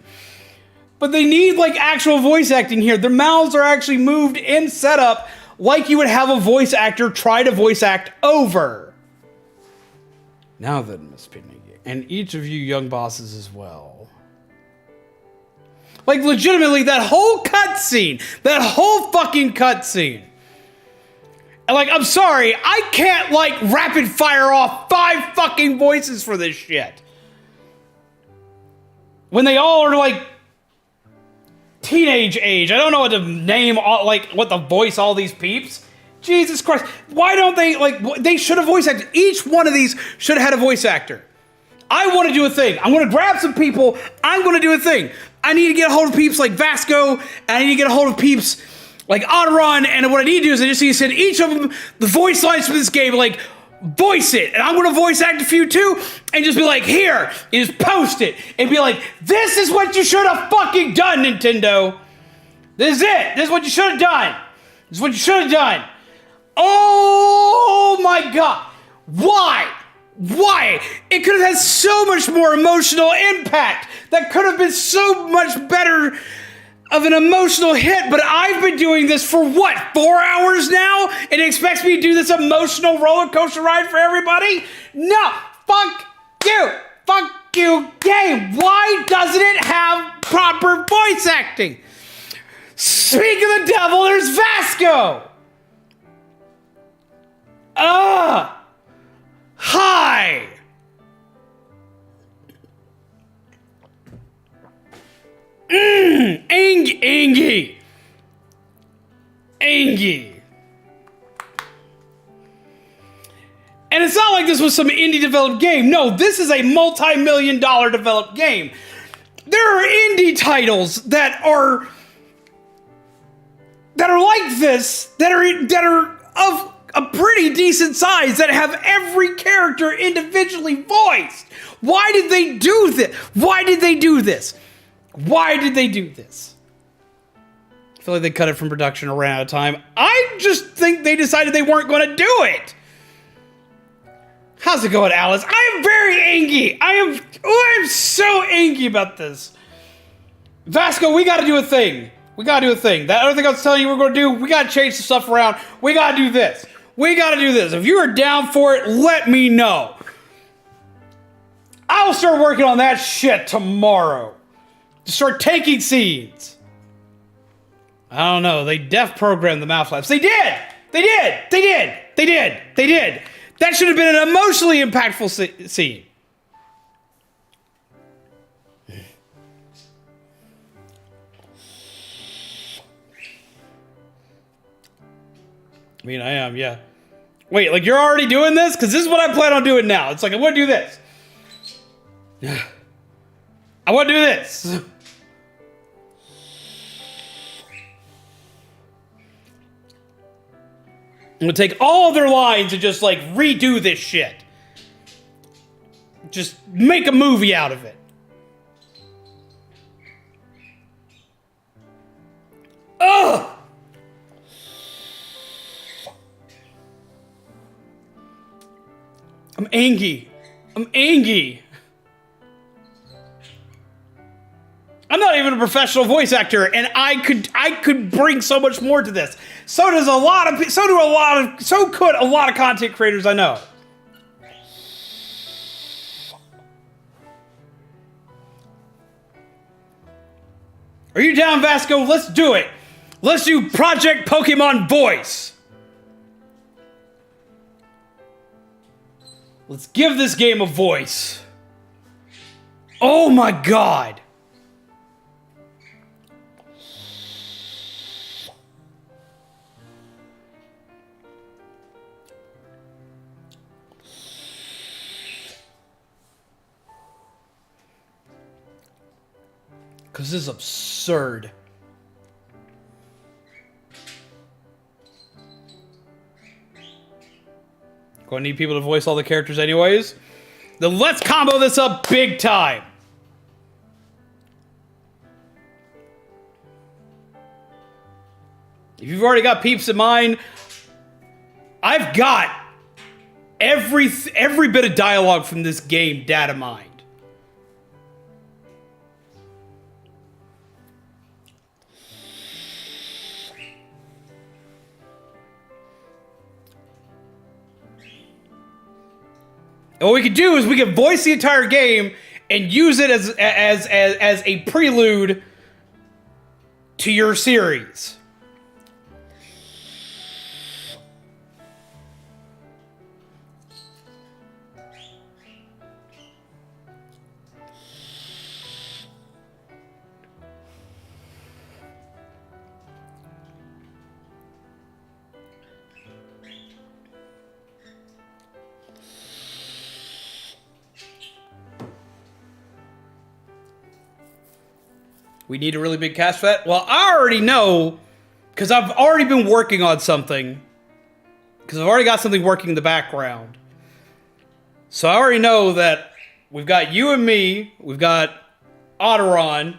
But they need like actual voice acting here. Their mouths are actually moved and set up like you would have a voice actor try to voice act over. Now then, Miss Penny, and each of you young bosses as well. Like, legitimately, that whole cutscene, that whole fucking cutscene. And, like, I'm sorry, I can't, like, rapid fire off 5 fucking voices for this shit. When they all are, like, teenage age. I don't know what to name, like, what to voice all these peeps. Jesus Christ. Why don't they, like, they should have voice acted. Each one of these should have had a voice actor. I want to do a thing. I'm going to grab some people. I'm going to do a thing. I need to get a hold of peeps like Vasco, and I need to get a hold of peeps like Otteron, and what I need to do is I just need to send each of them the voice lines for this game, like, voice it. And I'm going to voice act a few too, and just be like, here, and just post it, and be like, this is what you should have fucking done, Nintendo. This is it. This is what you should have done. This is what you should have done. Oh my God. Why? Why? It could have had so much more emotional impact. That could have been so much better of an emotional hit, but I've been doing this for what, 4 hours now? And it expects me to do this emotional roller coaster ride for everybody? No, fuck you. Fuck you, game. Why doesn't it have proper voice acting? Speak of the devil, there's Vasco. Hi! Angie! And it's not like this was some indie developed game. No, this is a multi-million-dollar developed game. There are indie titles that are like this, that are of a pretty decent size, that have every character individually voiced. Why did they do this? Why did they do this? Why did they do this? I feel like they cut it from production or ran out of time. I just think they decided they weren't going to do it. How's it going, Alice? I am very angry. I am so angry about this. Vasco, we got to do a thing. That other thing I was telling you we're going to do, we got to change some stuff around. We got to do this. If you are down for it, let me know. I'll start working on that shit tomorrow. To start taking scenes. I don't know. They def programmed the mouth flaps. They did. That should have been an emotionally impactful scene. I mean, I am, yeah. Wait, like you're already doing this? Because this is what I plan on doing now. It's like, I want to do this. I want to do this. I'm gonna take all their lines and just like redo this shit. Just make a movie out of it. Ugh! I'm angry. I'm angry. I'm not even a professional voice actor, and I could bring so much more to this. So could a lot of content creators I know. Are you down, Vasco? Let's do it. Let's do Project Pokemon Voice. Let's give this game a voice. Oh my god. Because this is absurd. Gonna need people to voice all the characters anyways. Then let's combo this up big time. If you've already got peeps in mind, I've got every bit of dialogue from this game data mined. And what we could do is we could voice the entire game and use it as a prelude to your series. We need a really big cast for that? Well, I already know, because I've already been working on something. Because I've already got something working in the background. So I already know that we've got you and me, we've got Otteron,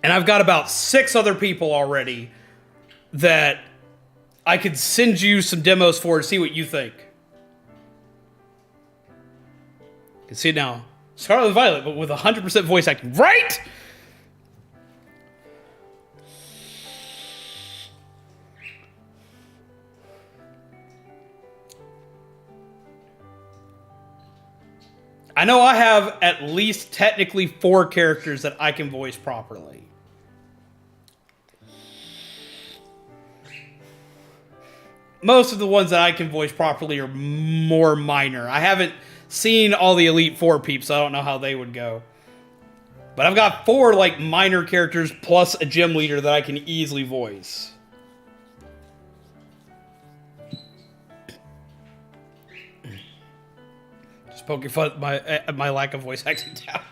and I've got about 6 other people already that I could send you some demos for to see what you think. You can see it now. Scarlet and Violet, but with 100% voice acting. Right? I know I have at least technically 4 characters that I can voice properly. Most of the ones that I can voice properly are more minor. I haven't seen all the Elite Four peeps, so I don't know how they would go. But I've got 4 like minor characters plus a gym leader that I can easily voice. Poking fun at my lack of voice acting talent.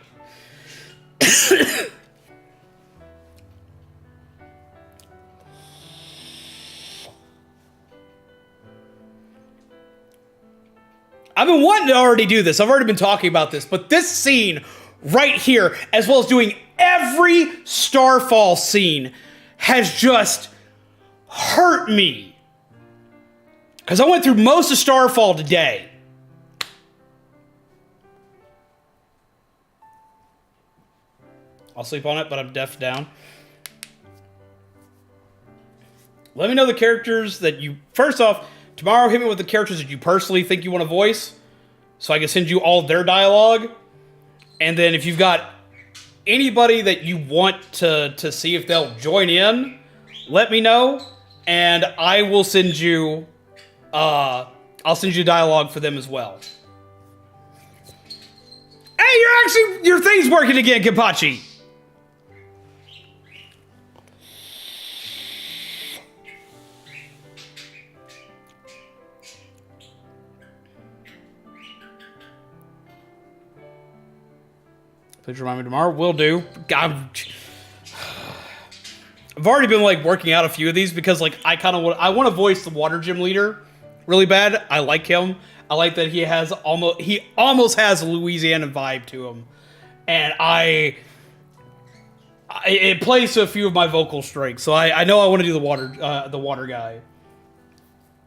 I've been wanting to already do this. I've already been talking about this, but this scene right here, as well as doing every Starfall scene, has just hurt me. Because I went through most of Starfall today. I'll sleep on it, but I'm deaf down. Let me know the characters that you... First off, tomorrow hit me with the characters that you personally think you want to voice, so I can send you all their dialogue. And then if you've got anybody that you want to see if they'll join in, let me know, and I will send you... I'll send you dialogue for them as well. Hey, your thing's working again, Kapachi. Please remind me tomorrow. Will do. God. I've already been like working out a few of these because like I want to voice the water gym leader really bad. I like him. I like that he almost has a Louisiana vibe to him, and it plays to a few of my vocal strengths. So I know I want to do the water guy.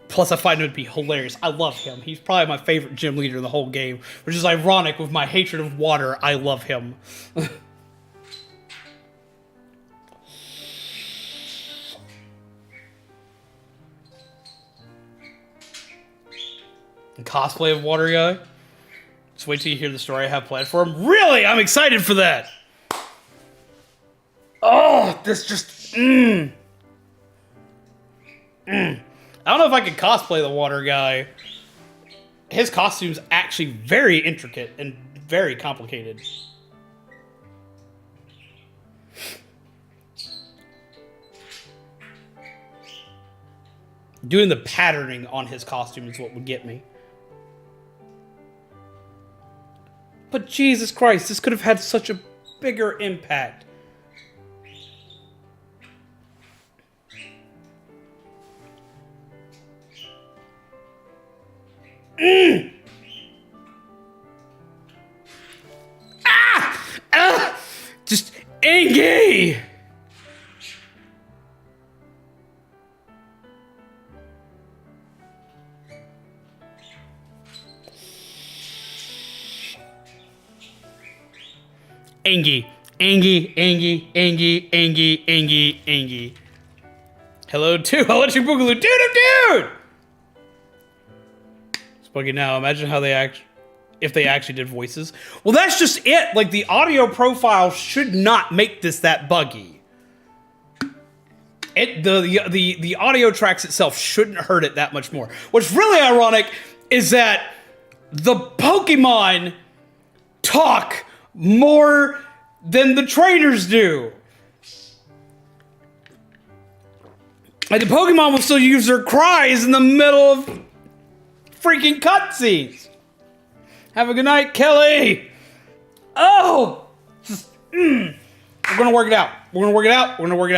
Plus, I find him to be hilarious. I love him. He's probably my favorite gym leader in the whole game, which is ironic with my hatred of water. I love him. Cosplay of water guy. Just wait till you hear the story I have planned for him. Really, I'm excited for that. Oh, this just. I don't know if I could cosplay the water guy. His costume's actually very intricate and very complicated. Doing the patterning on his costume is what would get me. But Jesus Christ, this could have had such a bigger impact. Just angry. Angie. Hello, too. Electric Boogaloo. Dude. Spooky now. Imagine how if they actually did voices. Well, that's just it. Like, the audio profile should not make this that buggy. The audio tracks itself shouldn't hurt it that much more. What's really ironic is that the Pokemon talk more than the trainers do. Like, the Pokemon will still use their cries in the middle of freaking cutscenes. Have a good night, Kelly. Oh, we're gonna work it out. We're gonna work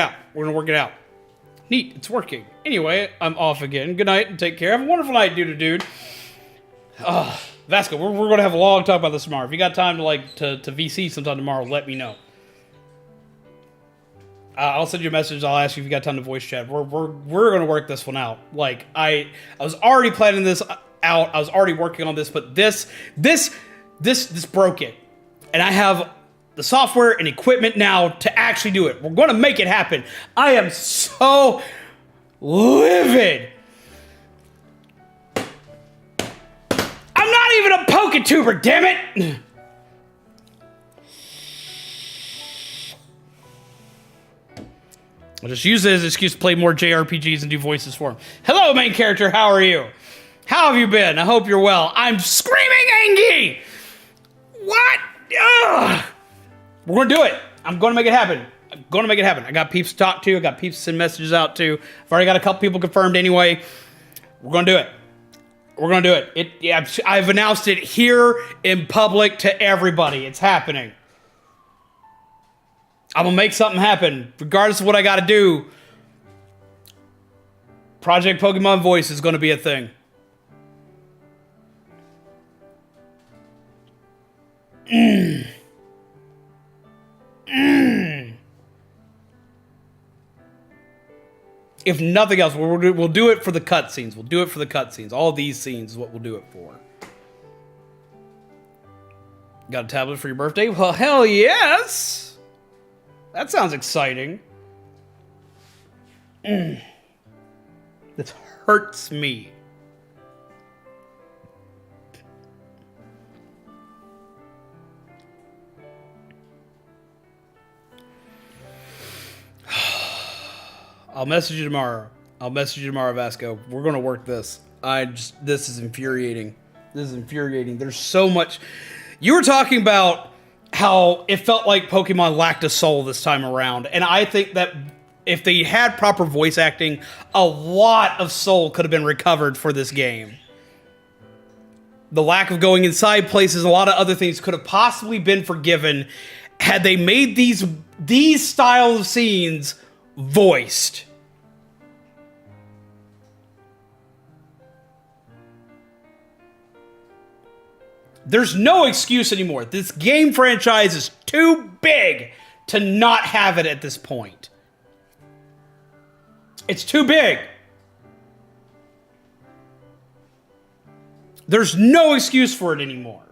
it out. Neat, it's working. Anyway, I'm off again. Good night and take care. Have a wonderful night, dude. Vasco, we're gonna have a long talk about this tomorrow. If you got time to to VC sometime tomorrow, let me know. I'll send you a message. I'll ask you if you got time to voice chat. We're gonna work this one out. Like I was already planning this out. I was already working on this, but this broke it, and I have the software and equipment now to actually do it. We're gonna make it happen. I am so livid. I'm not even a Poketuber, damn it! I'll just use it as an excuse to play more JRPGs and do voices for him. Hello, main character, how are you? How have you been? I hope you're well. I'm screaming Angie! What? Ugh! We're gonna do it. I'm gonna make it happen. I got peeps to talk to. I got peeps to send messages out to. I've already got a couple people confirmed anyway. We're gonna do it. I've announced it here in public to everybody. It's happening. I'm gonna make something happen, regardless of what I gotta do. Project Pokemon Voice is gonna be a thing. If nothing else, we'll do it for the cutscenes. All these scenes is what we'll do it for. Got a tablet for your birthday? Well, hell yes! That sounds exciting. This hurts me. I'll message you tomorrow, Vasco. We're gonna work this. This is infuriating. There's so much. You were talking about how it felt like Pokemon lacked a soul this time around. And I think that if they had proper voice acting, a lot of soul could have been recovered for this game. The lack of going inside places, a lot of other things could have possibly been forgiven had they made these style of scenes voiced. There's no excuse anymore. This game franchise is too big to not have it at this point. It's too big. There's no excuse for it anymore.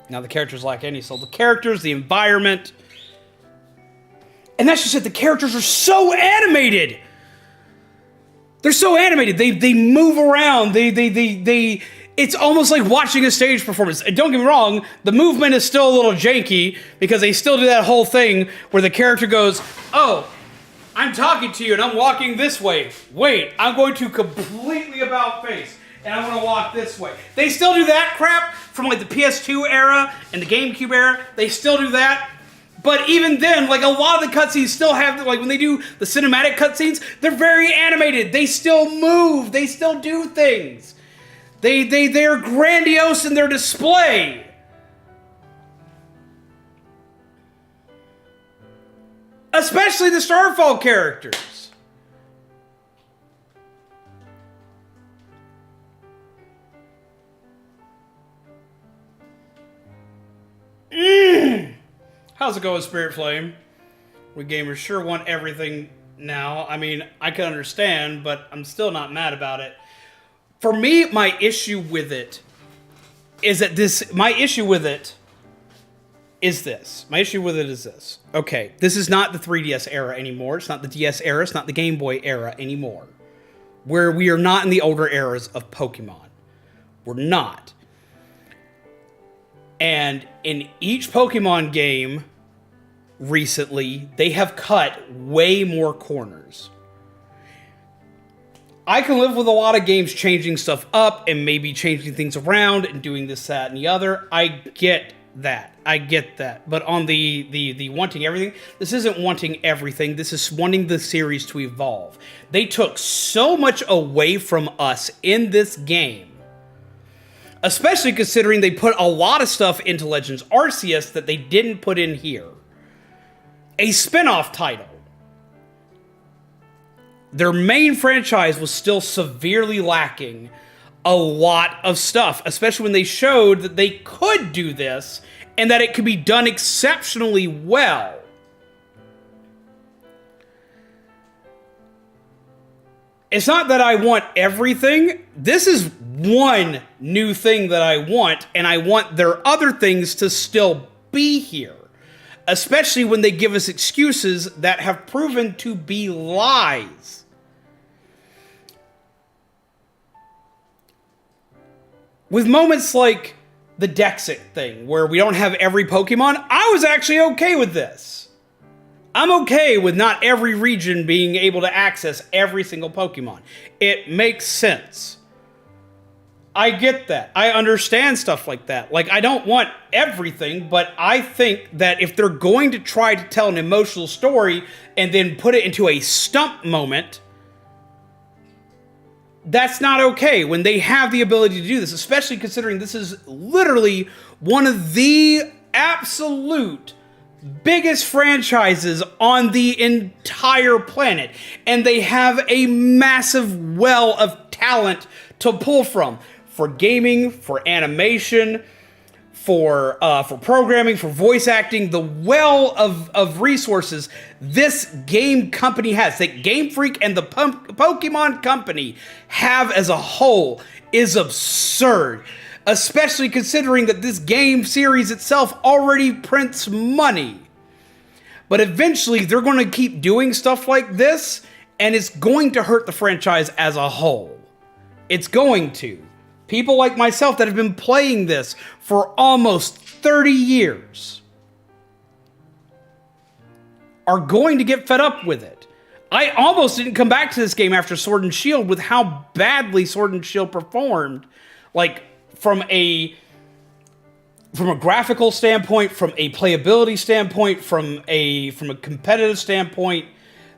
Now the characters lack any soul. The characters, the environment. And that's just it. The characters are so animated. They're so animated. They move around. It's almost like watching a stage performance. And don't get me wrong, the movement is still a little janky because they still do that whole thing where the character goes, oh, I'm talking to you and I'm walking this way. Wait, I'm going to completely about face and I'm going to walk this way. They still do that crap from like the PS2 era and the GameCube era. They still do that. But even then, like a lot of the cutscenes still have, like when they do the cinematic cutscenes, they're very animated. They still move. They still do things. They're grandiose in their display. Especially the Starfall characters. How's it going, Spirit Flame? We gamers sure want everything now. I mean, I can understand, but I'm still not mad about it. For me, my issue with it is this. My issue with it is this. Okay, this is not the 3DS era anymore. It's not the DS era. It's not the Game Boy era anymore. Where we are not in the older eras of Pokemon. We're not. And in each Pokemon game recently, they have cut way more corners. I can live with a lot of games changing stuff up and maybe changing things around and doing this, that, and the other. I get that. But on the wanting everything, this isn't wanting everything. This is wanting the series to evolve. They took so much away from us in this game. Especially considering they put a lot of stuff into Legends Arceus that they didn't put in here. A spin-off title. Their main franchise was still severely lacking a lot of stuff, especially when they showed that they could do this and that it could be done exceptionally well. It's not that I want everything. This is one new thing that I want, and I want their other things to still be here. Especially when they give us excuses that have proven to be lies. With moments like the Dexit thing, where we don't have every Pokemon, I was actually okay with this. I'm okay with not every region being able to access every single Pokemon. It makes sense. I get that. I understand stuff like that. Like, I don't want everything, but I think that if they're going to try to tell an emotional story and then put it into a stump moment, that's not okay when they have the ability to do this, especially considering this is literally one of the absolute biggest franchises on the entire planet. And they have a massive well of talent to pull from. For gaming, for animation, for programming, for voice acting, the well of resources this game company has, that Game Freak and the Pokemon Company have as a whole, is absurd. Especially considering that this game series itself already prints money. But eventually, they're going to keep doing stuff like this, and it's going to hurt the franchise as a whole. It's going to. People like myself that have been playing this for almost 30 years are going to get fed up with it. I almost didn't come back to this game after Sword and Shield with how badly Sword and Shield performed. Like, from a graphical standpoint, from a playability standpoint, from a competitive standpoint,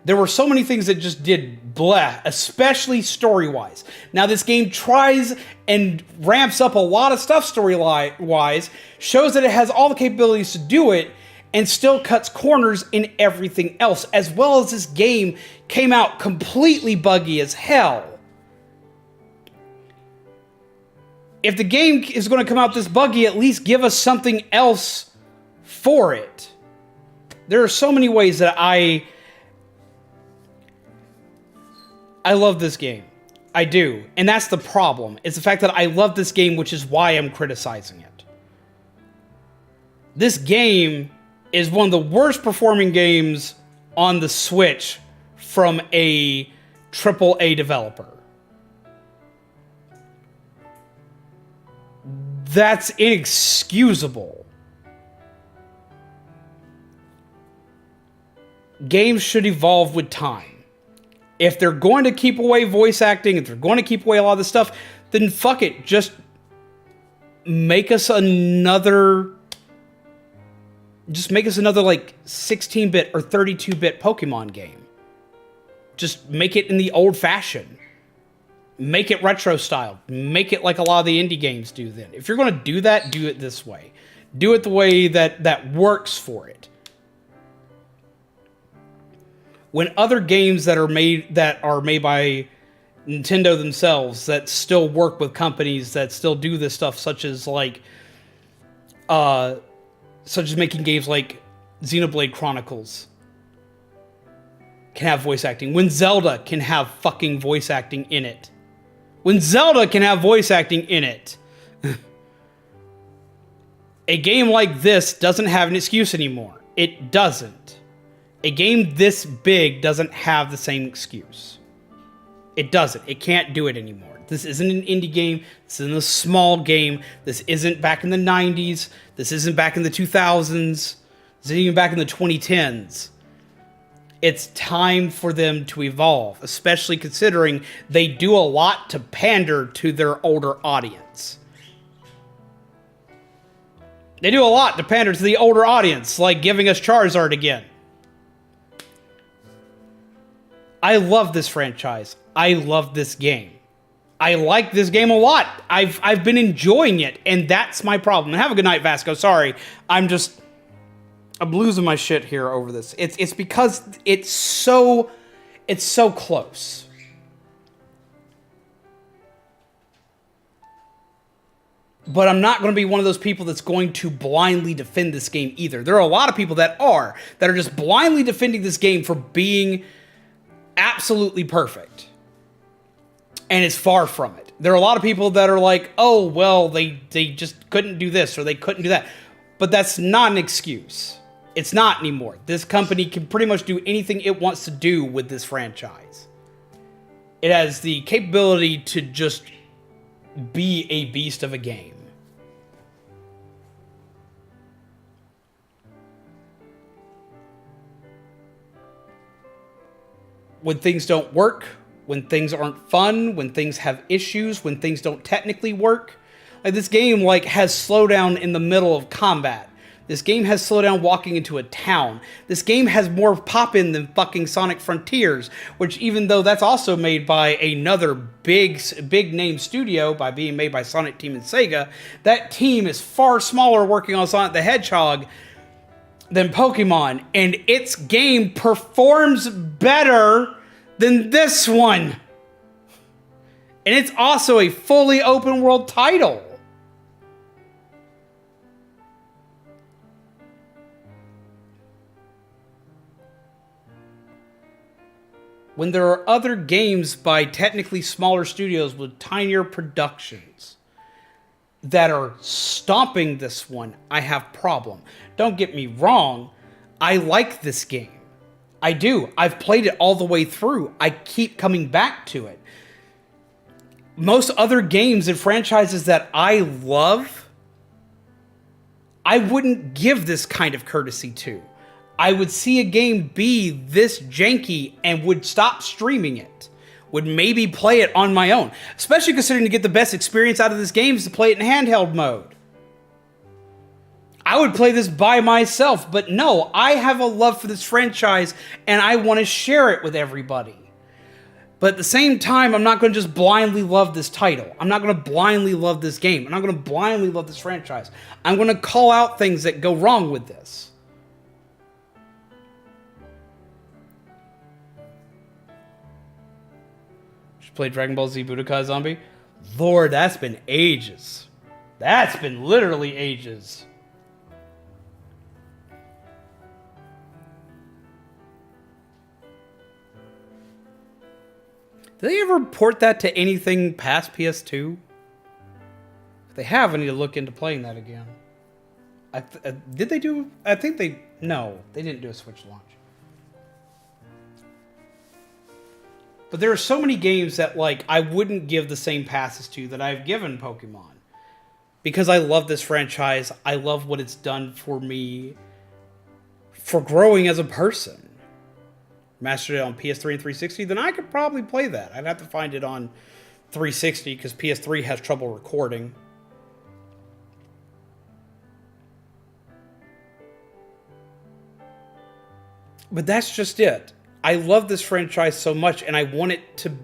There were so many things that just did bleh, especially story-wise. Now, this game tries and ramps up a lot of stuff story-wise, shows that it has all the capabilities to do it, and still cuts corners in everything else, as well as this game came out completely buggy as hell. If the game is going to come out this buggy, at least give us something else for it. There are so many ways that I love this game. I do. And that's the problem. It's the fact that I love this game, which is why I'm criticizing it. This game is one of the worst performing games on the Switch from a AAA developer. That's inexcusable. Games should evolve with time. If they're going to keep away voice acting, if they're going to keep away a lot of this stuff, then fuck it. Just make us another... Just make us another, like, 16-bit or 32-bit Pokemon game. Just make it in the old-fashioned. Make it retro style. Make it like a lot of the indie games do then. If you're going to do that, do it this way. Do it the way that works for it. When other games that are made by Nintendo themselves that still work with companies that still do this stuff, such as making games like Xenoblade Chronicles can have voice acting. When Zelda can have fucking voice acting in it. When Zelda can have voice acting in it. A game like this doesn't have an excuse anymore. It doesn't. A game this big doesn't have the same excuse. It doesn't. It can't do it anymore. This isn't an indie game. This isn't a small game. This isn't back in the 90s. This isn't back in the 2000s. This isn't even back in the 2010s. It's time for them to evolve, especially considering they do a lot to pander to their older audience. They do a lot to pander to the older audience, like giving us Charizard again. I love this franchise. I love this game. I like this game a lot. I've been enjoying it, and that's my problem. Have a good night, Vasco. Sorry. I'm losing my shit here over this. It's because it's so close. But I'm not going to be one of those people that's going to blindly defend this game either. There are a lot of people that are just blindly defending this game for being absolutely perfect. And it's far from it. There are a lot of people that are like, oh, well, they just couldn't do this or they couldn't do that. But that's not an excuse. It's not anymore. This company can pretty much do anything it wants to do with this franchise. It has the capability to just be a beast of a game. When things don't work, when things aren't fun, when things have issues, when things don't technically work. Like this game has slowdown in the middle of combat. This game has slowdown walking into a town. This game has more pop-in than fucking Sonic Frontiers, which even though that's also made by another big name studio by being made by Sonic Team and Sega, that team is far smaller working on Sonic the Hedgehog than Pokemon, and its game performs better than this one. And it's also a fully open world title. When there are other games by technically smaller studios with tinier productions that are stomping this one, I have problem. Don't get me wrong, I like this game. I do. I've played it all the way through. I keep coming back to it. Most other games and franchises that I love, I wouldn't give this kind of courtesy to. I would see a game be this janky and would stop streaming it. Would maybe play it on my own. Especially considering to get the best experience out of this game is to play it in handheld mode. I would play this by myself, but no, I have a love for this franchise and I want to share it with everybody. But at the same time, I'm not going to just blindly love this title. I'm not going to blindly love this game. I'm not going to blindly love this franchise. I'm going to call out things that go wrong with this. Should play Dragon Ball Z Budokai Zombie? Lord, that's been ages. That's been literally ages. Did they ever port that to anything past PS2? If they have, I need to look into playing that again. Did they do... I think they... No, they didn't do a Switch launch. But there are so many games that, like, I wouldn't give the same passes to that I've given Pokemon. Because I love this franchise. I love what it's done for me for growing as a person. Mastered it on PS3 and 360, then I could probably play that. I'd have to find it on 360 because PS3 has trouble recording. But that's just it. I love this franchise so much and I want it to...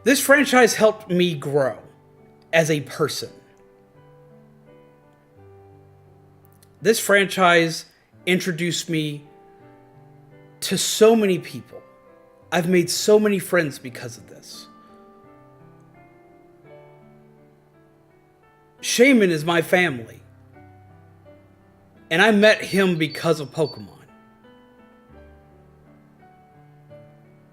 This franchise helped me grow as a person. This franchise introduced me to so many people. I've made so many friends because of this. Shaman is my family. And I met him because of Pokemon.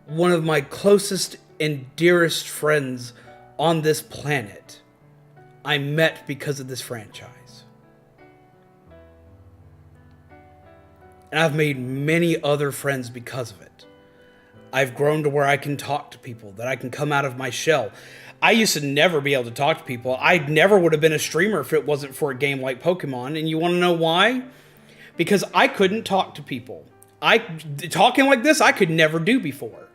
One of my closest and dearest friends on this planet, I met because of this franchise. And I've made many other friends because of it. I've grown to where I can talk to people, that I can come out of my shell. I used to never be able to talk to people. I never would have been a streamer if it wasn't for a game like Pokemon. And you want to know why? Because I couldn't talk to people. Talking like this, I could never do before.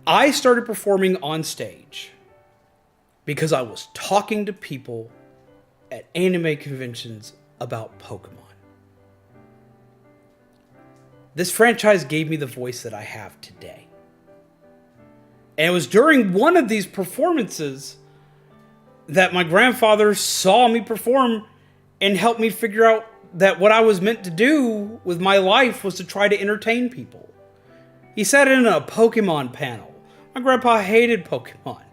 I started performing on stage because I was talking to people at anime conventions about Pokemon. This franchise gave me the voice that I have today. And it was during one of these performances that my grandfather saw me perform and helped me figure out that what I was meant to do with my life was to try to entertain people. He sat in a Pokemon panel. My grandpa hated Pokemon.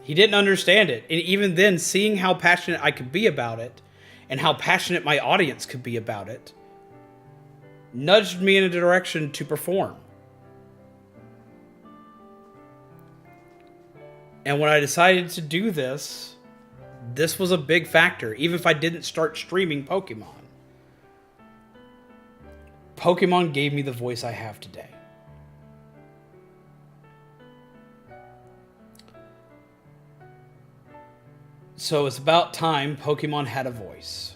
He didn't understand it. And even then, seeing how passionate I could be about it and how passionate my audience could be about it, nudged me in a direction to perform. And when I decided to do this, this was a big factor. Even if I didn't start streaming Pokemon, Pokemon gave me the voice I have today. So it's about time Pokemon had a voice.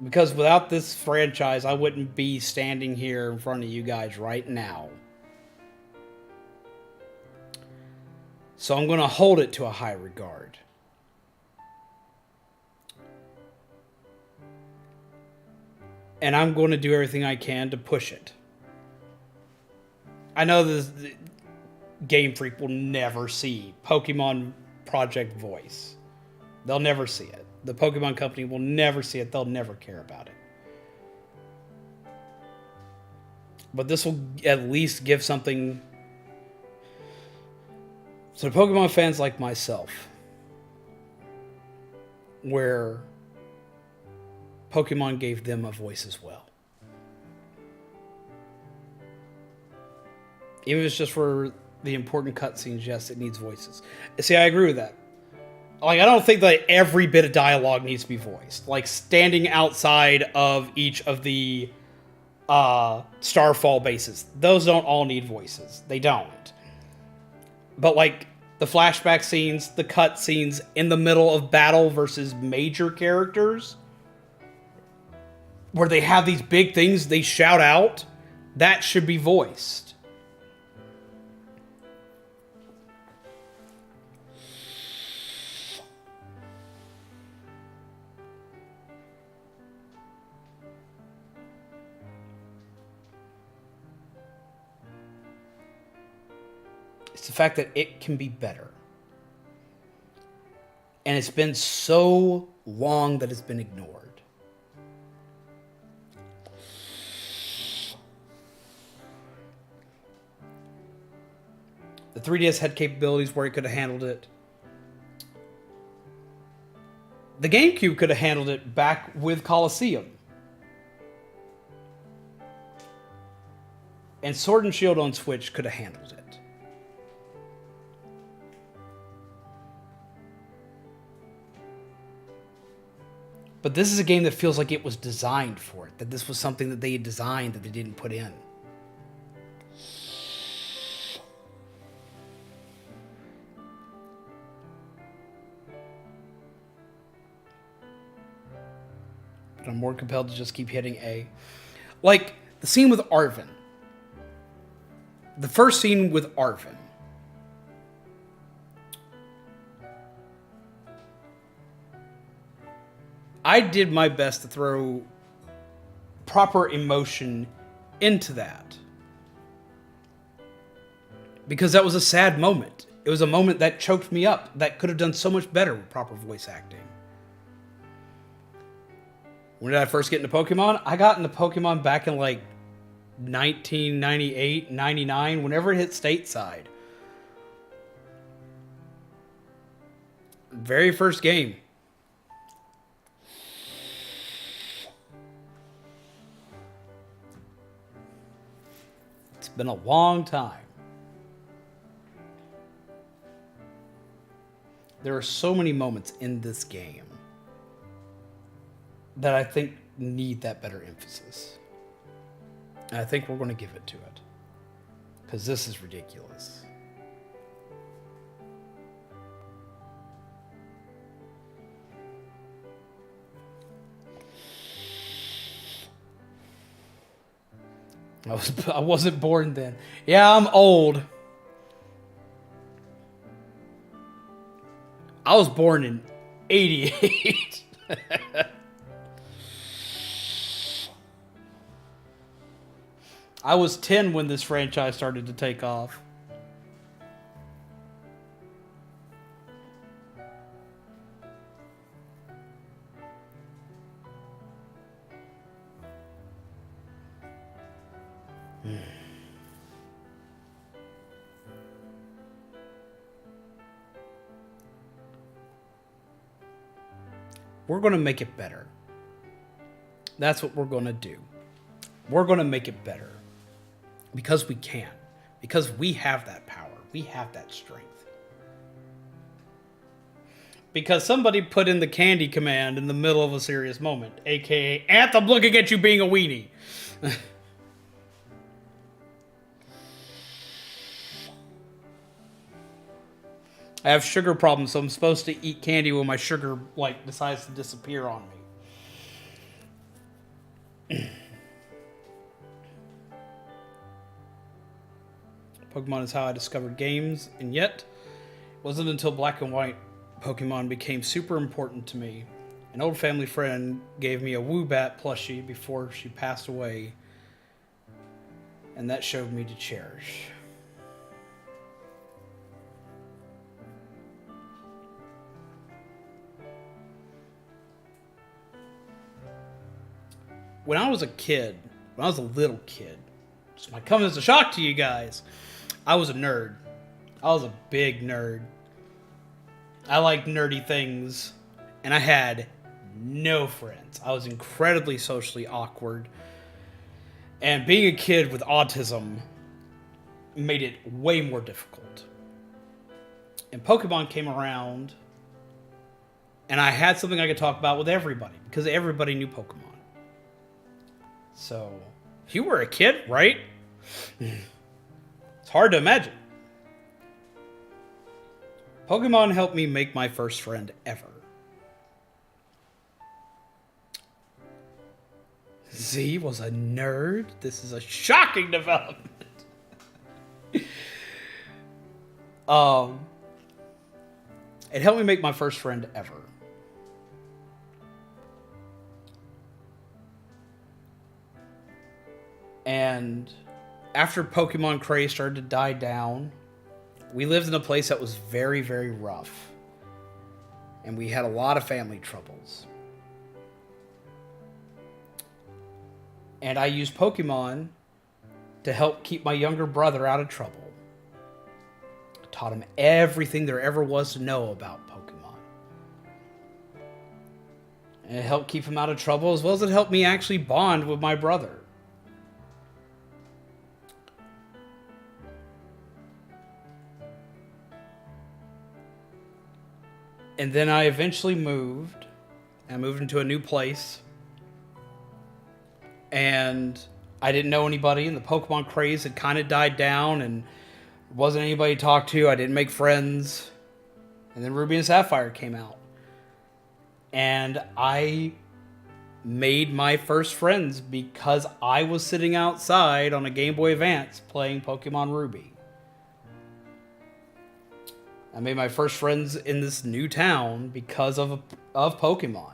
Because without this franchise, I wouldn't be standing here in front of you guys right now. So I'm going to hold it to a high regard. And I'm going to do everything I can to push it. I know the Game Freak will never see Pokemon Project Voice. They'll never see it. The Pokemon Company will never see it. They'll never care about it. But this will at least give something to Pokemon fans like myself, where Pokemon gave them a voice as well. Even if it's just for the important cutscenes, yes, it needs voices. See, I agree with that. Like, I don't think that every bit of dialogue needs to be voiced. Like, standing outside of each of the Starfall bases. Those don't all need voices. They don't. But, like, the flashback scenes, the cut scenes in the middle of battle versus major characters, where they have these big things they shout out, that should be voiced. It's the fact that it can be better. And it's been so long that it's been ignored. The 3DS had capabilities where it could have handled it. The GameCube could have handled it back with Colosseum. And Sword and Shield on Switch could have handled it. But this is a game that feels like it was designed for it. That this was something that they had designed that they didn't put in. But I'm more compelled to just keep hitting A. Like, the scene with Arven. The first scene with Arven. I did my best to throw proper emotion into that. Because that was a sad moment. It was a moment that choked me up. That could have done so much better with proper voice acting. When did I first get into Pokemon? I got into Pokemon back in like 1998, 99, whenever it hit stateside. Very first game. It's been a long time. There are so many moments in this game that I think need that better emphasis. And I think we're going to give it to it. Because this is ridiculous. I wasn't born then. Yeah, I'm old. I was born in 88. I was 10 when this franchise started to take off. We're going to make it better. That's what we're going to do. We're going to make it better. Because we can. Because we have that power. We have that strength. Because somebody put in the candy command in the middle of a serious moment. AKA, Anthem looking at you being a weenie. I have sugar problems, so I'm supposed to eat candy when my sugar, like, decides to disappear on me. Pokemon is how I discovered games, and yet, it wasn't until Black and White Pokemon became super important to me. An old family friend gave me a Woobat plushie before she passed away, and that showed me to cherish. When I was a kid, when I was a little kid, this might come as a shock to you guys, I was a nerd. I was a big nerd. I liked nerdy things, and I had no friends. I was incredibly socially awkward, and being a kid with autism made it way more difficult. And Pokemon came around, and I had something I could talk about with everybody, because everybody knew Pokemon. So, you were a kid, right? It's hard to imagine. Pokemon helped me make my first friend ever. Z was a nerd? This is a shocking development. It helped me make my first friend ever. And after Pokemon craze started to die down, we lived in a place that was very, very rough. And we had a lot of family troubles. And I used Pokemon to help keep my younger brother out of trouble. I taught him everything there ever was to know about Pokemon. And it helped keep him out of trouble, as well as it helped me actually bond with my brother. And then I eventually moved. I moved into a new place. And I didn't know anybody, and the Pokemon craze had kind of died down, and there wasn't anybody to talk to. I didn't make friends. And then Ruby and Sapphire came out. And I made my first friends because I was sitting outside on a Game Boy Advance playing Pokemon Ruby. I made my first friends in this new town because of Pokemon.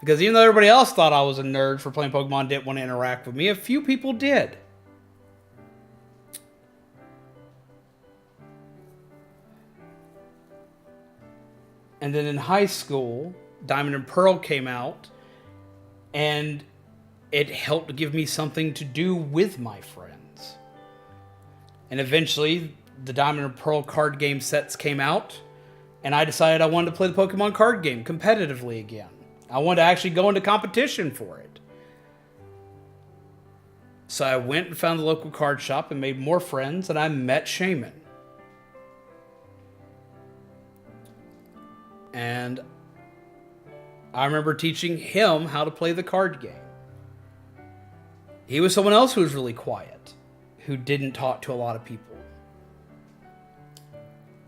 Because even though everybody else thought I was a nerd for playing Pokemon, didn't want to interact with me, a few people did. And then in high school, Diamond and Pearl came out, and it helped give me something to do with my friends. And eventually, the Diamond and Pearl card game sets came out, and I decided I wanted to play the Pokemon card game competitively again. I wanted to actually go into competition for it. So I went and found the local card shop and made more friends, and I met Shaman. And I remember teaching him how to play the card game. He was someone else who was really quiet, who didn't talk to a lot of people.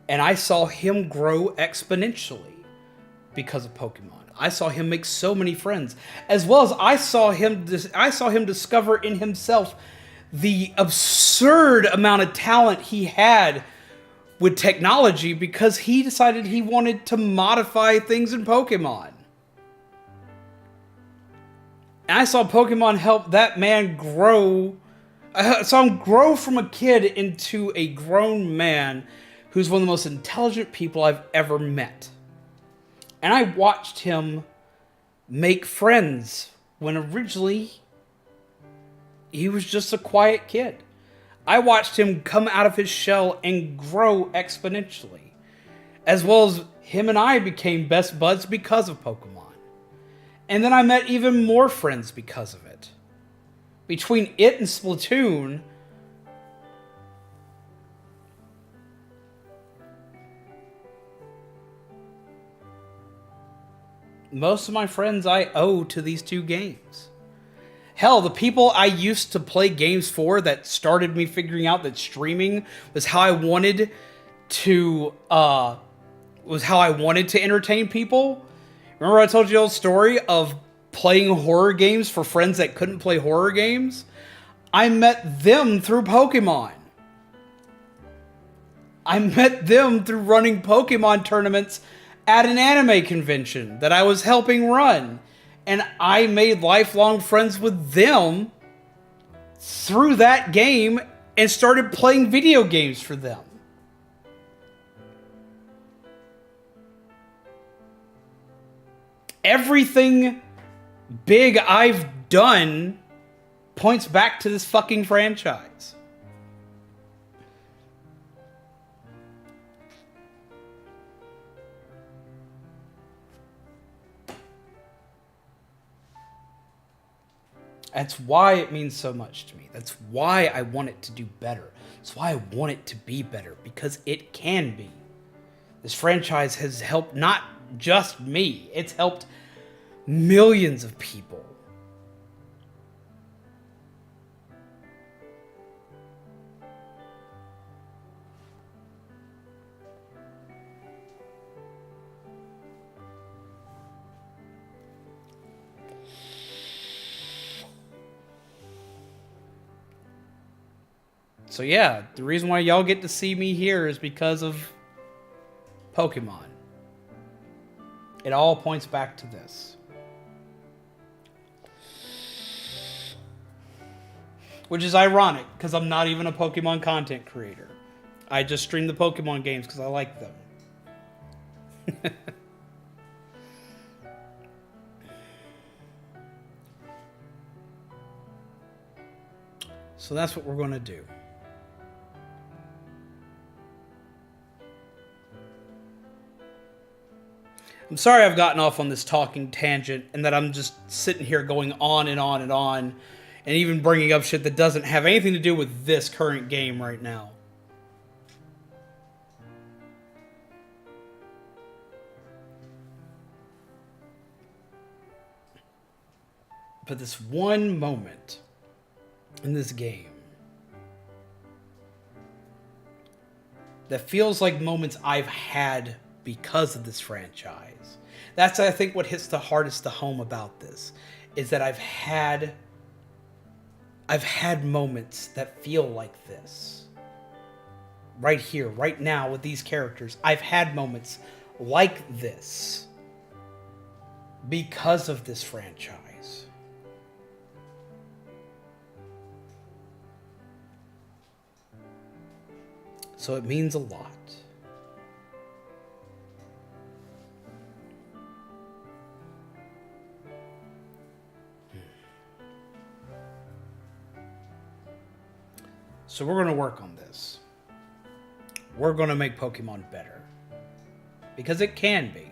And I saw him grow exponentially because of Pokemon. I saw him make so many friends, as well as I saw him discover in himself the absurd amount of talent he had with technology, because he decided he wanted to modify things in Pokemon. And I saw Pokemon help that man grow. I saw him grow from a kid into a grown man who's one of the most intelligent people I've ever met. And I watched him make friends when originally he was just a quiet kid. I watched him come out of his shell and grow exponentially. As well as him and I became best buds because of Pokemon. And then I met even more friends because of it. Between it and Splatoon, most of my friends I owe to these two games. Hell, the people I used to play games for that started me figuring out that streaming was how I wanted to entertain people. Remember I told you the old story of playing horror games for friends that couldn't play horror games? I met them through Pokemon. I met them through running Pokemon tournaments at an anime convention that I was helping run. And I made lifelong friends with them through that game and started playing video games for them. Everything big I've done points back to this fucking franchise. That's why it means so much to me. That's why I want it to do better. That's why I want it to be better, because it can be. This franchise has helped not just me, it's helped millions of people. So yeah, the reason why y'all get to see me here is because of Pokemon. It all points back to this. Which is ironic, because I'm not even a Pokemon content creator. I just stream the Pokemon games because I like them. So that's what we're going to do. I'm sorry I've gotten off on this talking tangent and that I'm just sitting here going on and on and on and even bringing up shit that doesn't have anything to do with this current game right now. But this one moment in this game that feels like moments I've had because of this franchise. That's, I think, what hits the hardest to home about this, is that I've had moments that feel like this. Right here, right now, with these characters, I've had moments like this because of this franchise. So it means a lot. So we're going to work on this. We're going to make Pokemon better. Because it can be.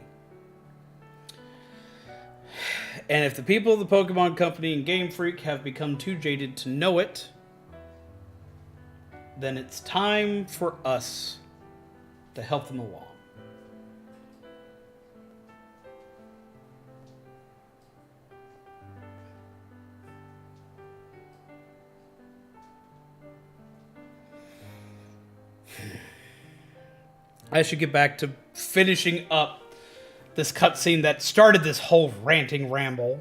And if the people of the Pokemon Company and Game Freak have become too jaded to know it, then it's time for us to help them along. I should get back to finishing up this cutscene that started this whole ranting ramble.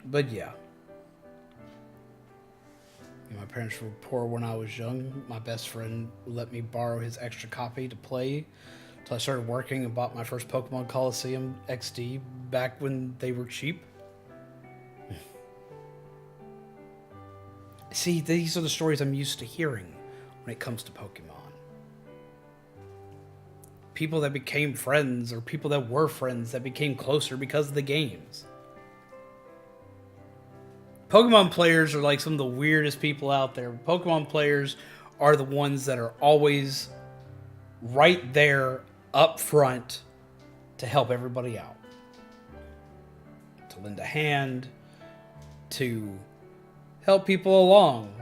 But yeah. My parents were poor when I was young. My best friend let me borrow his extra copy to play until I started working and bought my first Pokemon Coliseum XD back when they were cheap. See, these are the stories I'm used to hearing when it comes to Pokemon. People that became friends, or people that were friends that became closer because of the games. Pokemon players are like some of the weirdest people out there. Pokemon players are the ones that are always right there up front to help everybody out. To lend a hand, to help people along.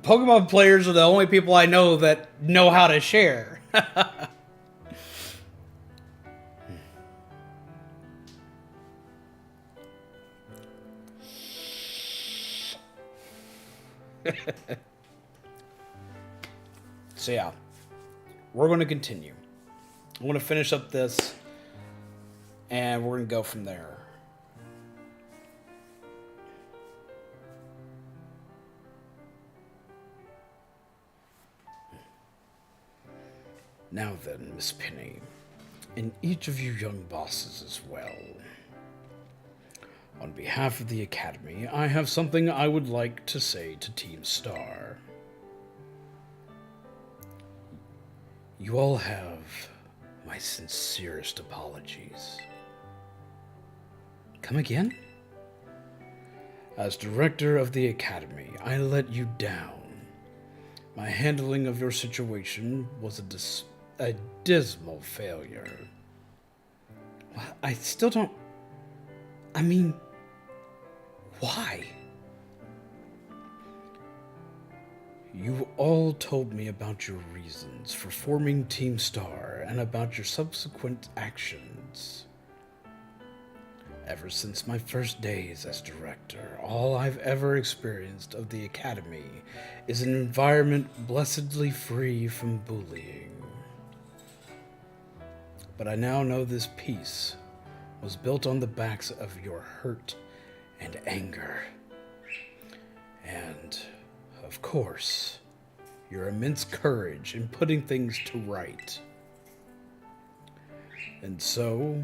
Pokemon players are the only people I know that know how to share. So yeah, we're going to continue. I'm going to finish up this, and we're going to go from there. Now then, Miss Penny, and each of you young bosses as well. On behalf of the Academy, I have something I would like to say to Team Star. You all have my sincerest apologies. Come again? As director of the Academy, I let you down. My handling of your situation was a dismal failure. I still don't... I mean... Why? You all told me about your reasons for forming Team Star and about your subsequent actions. Ever since my first days as director, all I've ever experienced of the Academy is an environment blessedly free from bullying. But I now know this peace was built on the backs of your hurt and anger. And, of course, your immense courage in putting things to right. And so,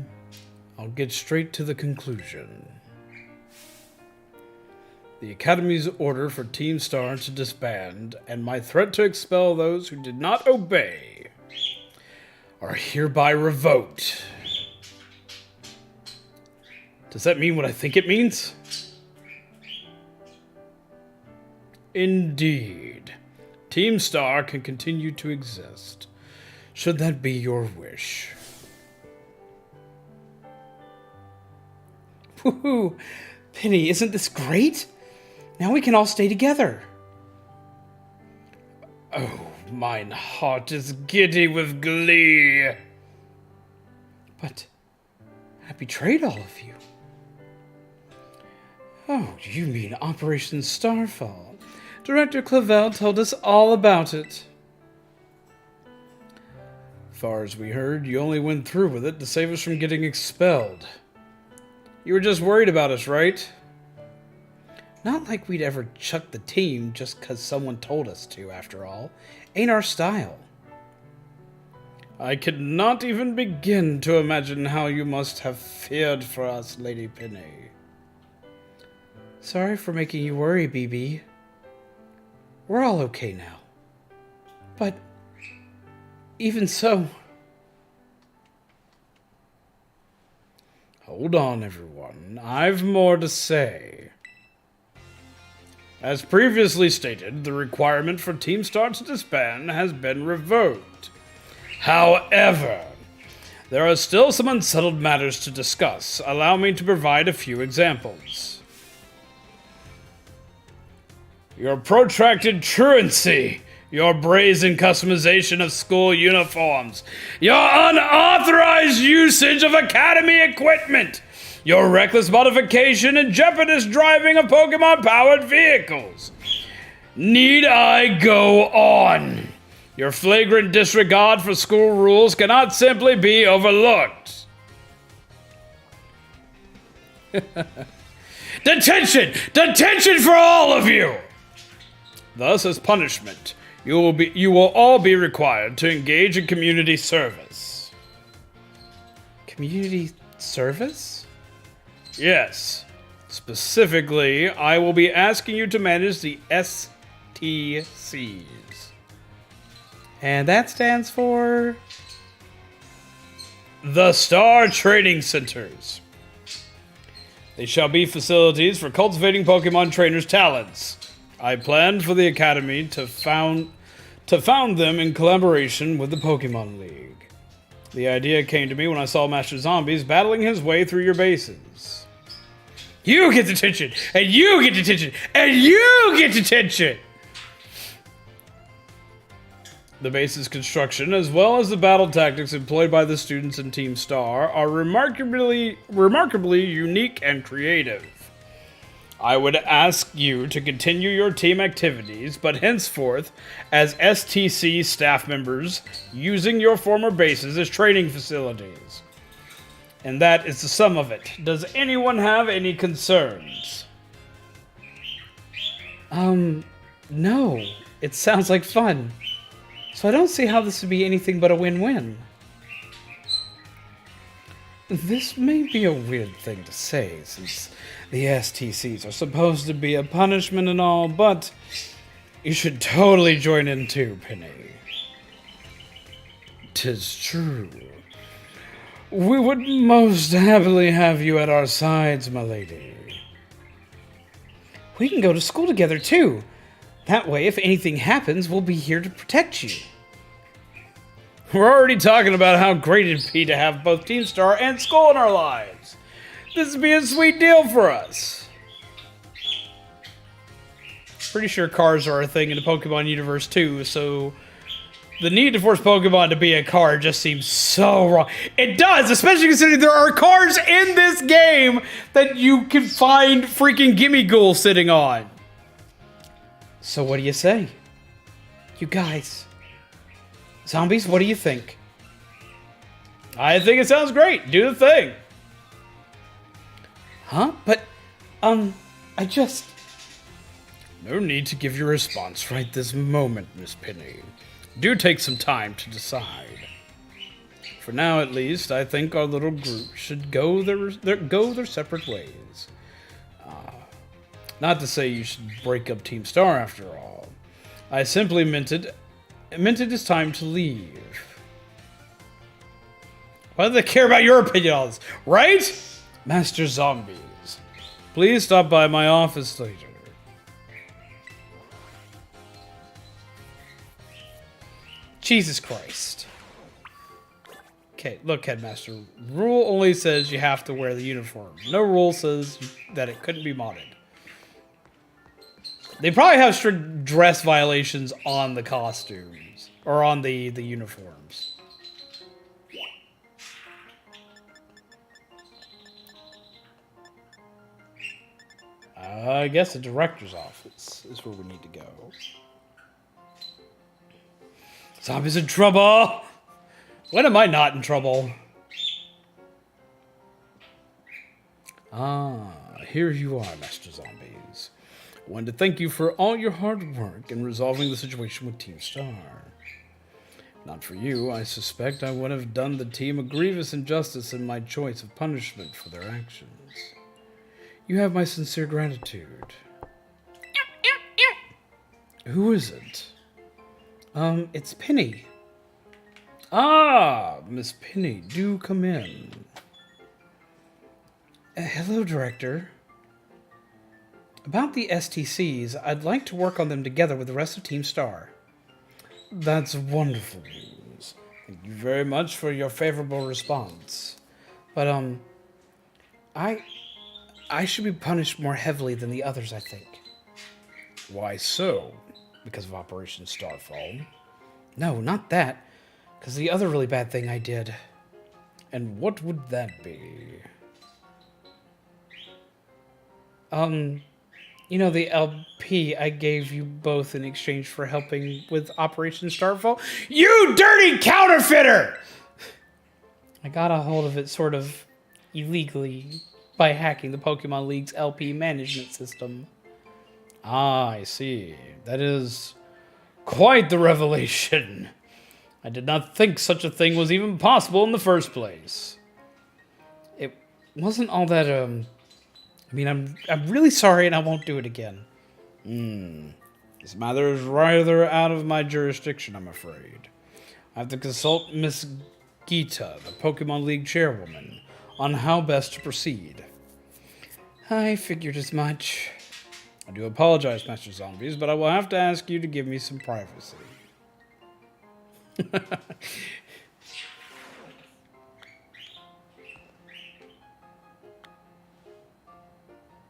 I'll get straight to the conclusion. The Academy's order for Team Star to disband and my threat to expel those who did not obey are hereby revoked. Does that mean what I think it means? Indeed. Team Star can continue to exist, should that be your wish. Woohoo! Penny, isn't this great? Now we can all stay together. Oh, mine heart is giddy with glee. But I betrayed all of you. Oh, you mean Operation Starfall. Director Clavel told us all about it. Far as we heard, you only went through with it to save us from getting expelled. You were just worried about us, right? Not like we'd ever chuck the team just 'cause someone told us to, after all. Ain't our style. I could not even begin to imagine how you must have feared for us, Lady Penny. Sorry for making you worry, BB. We're all okay now. But even so... Hold on, everyone. I've more to say. As previously stated, the requirement for Team Star to disband has been revoked. However, there are still some unsettled matters to discuss. Allow me to provide a few examples. Your protracted truancy, your brazen customization of school uniforms, your unauthorized usage of Academy equipment, your reckless modification and jeopardous driving of Pokemon-powered vehicles. Need I go on? Your flagrant disregard for school rules cannot simply be overlooked. Detention! Detention for all of you! Thus, as punishment, you will all be required to engage in community service. Community service? Yes. Specifically, I will be asking you to manage the STCs. And that stands for? The Star Training Centers. They shall be facilities for cultivating Pokemon trainers' talents. I planned for the Academy to found them in collaboration with the Pokemon League. The idea came to me when I saw Master Zombies battling his way through your bases. You get detention, and you get detention, and you get detention! The base's construction, as well as the battle tactics employed by the students in Team Star, are remarkably unique and creative. I would ask you to continue your team activities, but henceforth, as STC staff members, using your former bases as training facilities. And that is the sum of it. Does anyone have any concerns? No. It sounds like fun. So I don't see how this would be anything but a win-win. This may be a weird thing to say, since the STCs are supposed to be a punishment and all, but you should totally join in too, Penny. 'Tis true. We would most happily have you at our sides, my lady. We can go to school together too. That way, if anything happens, we'll be here to protect you. We're already talking about how great it'd be to have both Team Star and school in our lives. This would be a sweet deal for us. Pretty sure cars are a thing in the Pokemon universe too, so the need to force Pokemon to be a car just seems so wrong. It does, especially considering there are cars in this game that you can find freaking Gimmighoul sitting on. So what do you say? You guys. Zombies, what do you think? I think it sounds great. Do the thing. Huh? But, I just... No need to give your response right this moment, Miss Penny. Do take some time to decide. For now, at least, I think our little group should go their separate ways. Not to say you should break up Team Star after all. I simply meant it is time to leave. Why do they care about your opinion on this? Right? Master Zombies, please stop by my office later. Jesus Christ. Okay, look, Headmaster. Rule only says you have to wear the uniform. No rule says that it couldn't be modded. They probably have strict dress violations on the costumes. Or on the uniforms. I guess the director's office is where we need to go. Zombies in trouble! When am I not in trouble? Ah, here you are, Master Zombies. I wanted to thank you for all your hard work in resolving the situation with Team Star. Not for you, I suspect I would have done the team a grievous injustice in my choice of punishment for their actions. You have my sincere gratitude. Who is it? It's Penny. Ah, Miss Penny, do come in. Hello, Director. About the STCs, I'd like to work on them together with the rest of Team Star. That's wonderful news. Thank you very much for your favorable response. But, I should be punished more heavily than the others, I think. Why so? Because of Operation Starfall? No, not that. Because the other really bad thing I did. And what would that be? You know, the LP I gave you both in exchange for helping with Operation Starfall? You dirty counterfeiter! I got a hold of it sort of illegally by hacking the Pokemon League's LP management system. Ah, I see. That is quite the revelation. I did not think such a thing was even possible in the first place. It wasn't all that, I mean, I'm really sorry and I won't do it again. This matter is rather out of my jurisdiction, I'm afraid. I have to consult Miss Gita, the Pokemon League chairwoman, on how best to proceed. I figured as much. I do apologize, Master Zombies, but I will have to ask you to give me some privacy.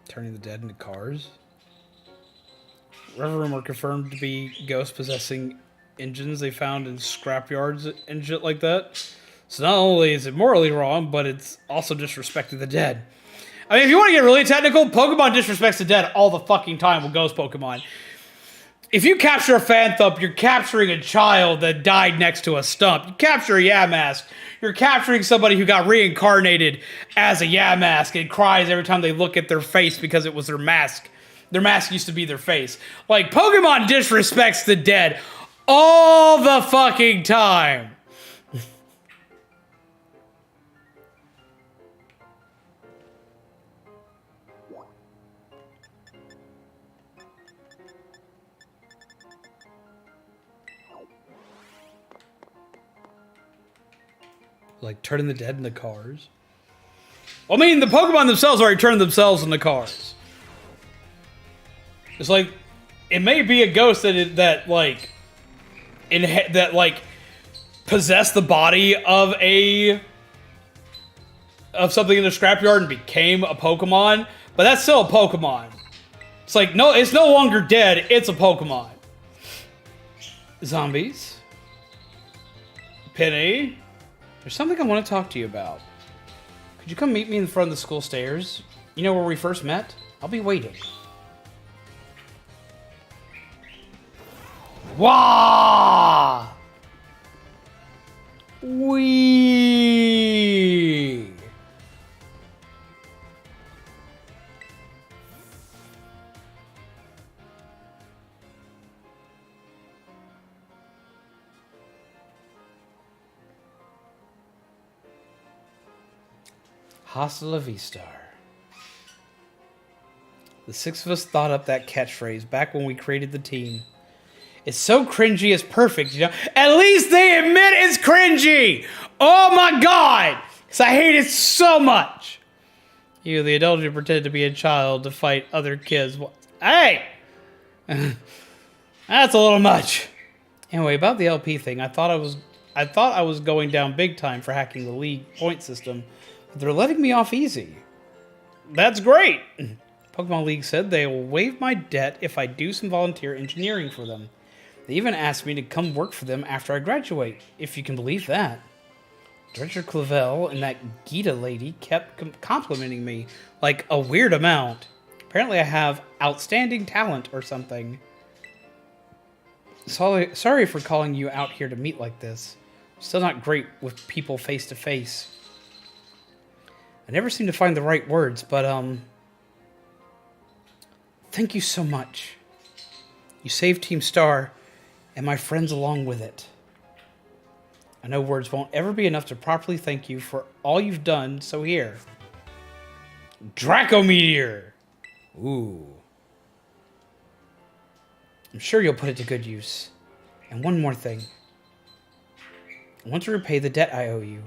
Turning the dead into cars? Revolving were confirmed to be ghosts possessing engines they found in scrapyards and shit like that. So not only is it morally wrong, but it's also disrespecting the dead. I mean, if you want to get really technical, Pokemon disrespects the dead all the fucking time with ghost Pokemon. If you capture a Phanthump, you're capturing a child that died next to a stump. You capture a Yamask, you're capturing somebody who got reincarnated as a Yamask and cries every time they look at their face because it was their mask. Their mask used to be their face. Like, Pokemon disrespects the dead all the fucking time. Like, turning the dead into cars. I mean, the Pokemon themselves already turned themselves into cars. It's like, it may be a ghost that possessed the body of something in the scrapyard and became a Pokemon, but that's still a Pokemon. It's like, no, it's no longer dead, it's a Pokemon. Zombies. Penny. There's something I want to talk to you about. Could you come meet me in front of the school stairs? You know where we first met? I'll be waiting. Wah! Wee. Hasta la vista. The six of us thought up that catchphrase back when we created the team. It's so cringy, it's perfect, you know? At least they admit it's cringy! Oh my god! Because I hate it so much! You, the adult who pretended to be a child to fight other kids. Hey! That's a little much. Anyway, about the LP thing, I thought I was going down big time for hacking the league point system. But they're letting me off easy. That's great! Pokemon League said they will waive my debt if I do some volunteer engineering for them. They even asked me to come work for them after I graduate, if you can believe that. Director Clavel and that Gita lady kept complimenting me like a weird amount. Apparently I have outstanding talent or something. Sorry for calling you out here to meet like this. Still not great with people face to face. I never seem to find the right words, but thank you so much. You saved Team Star, and my friends along with it. I know words won't ever be enough to properly thank you for all you've done, so here. Draco Meteor! Ooh. I'm sure you'll put it to good use. And one more thing. I want to repay the debt I owe you.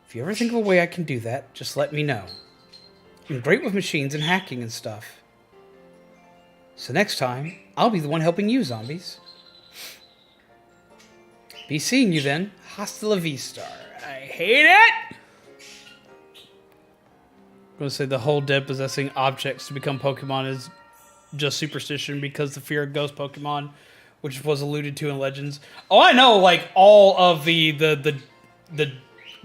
If you ever think of a way I can do that, just let me know. I'm great with machines and hacking and stuff. So next time, I'll be the one helping you, zombies. Be seeing you then. Hasta la vista. I hate it! I'm going to say the whole dead possessing objects to become Pokemon is just superstition because the fear of ghost Pokemon, which was alluded to in Legends. Oh, I know, like, all of the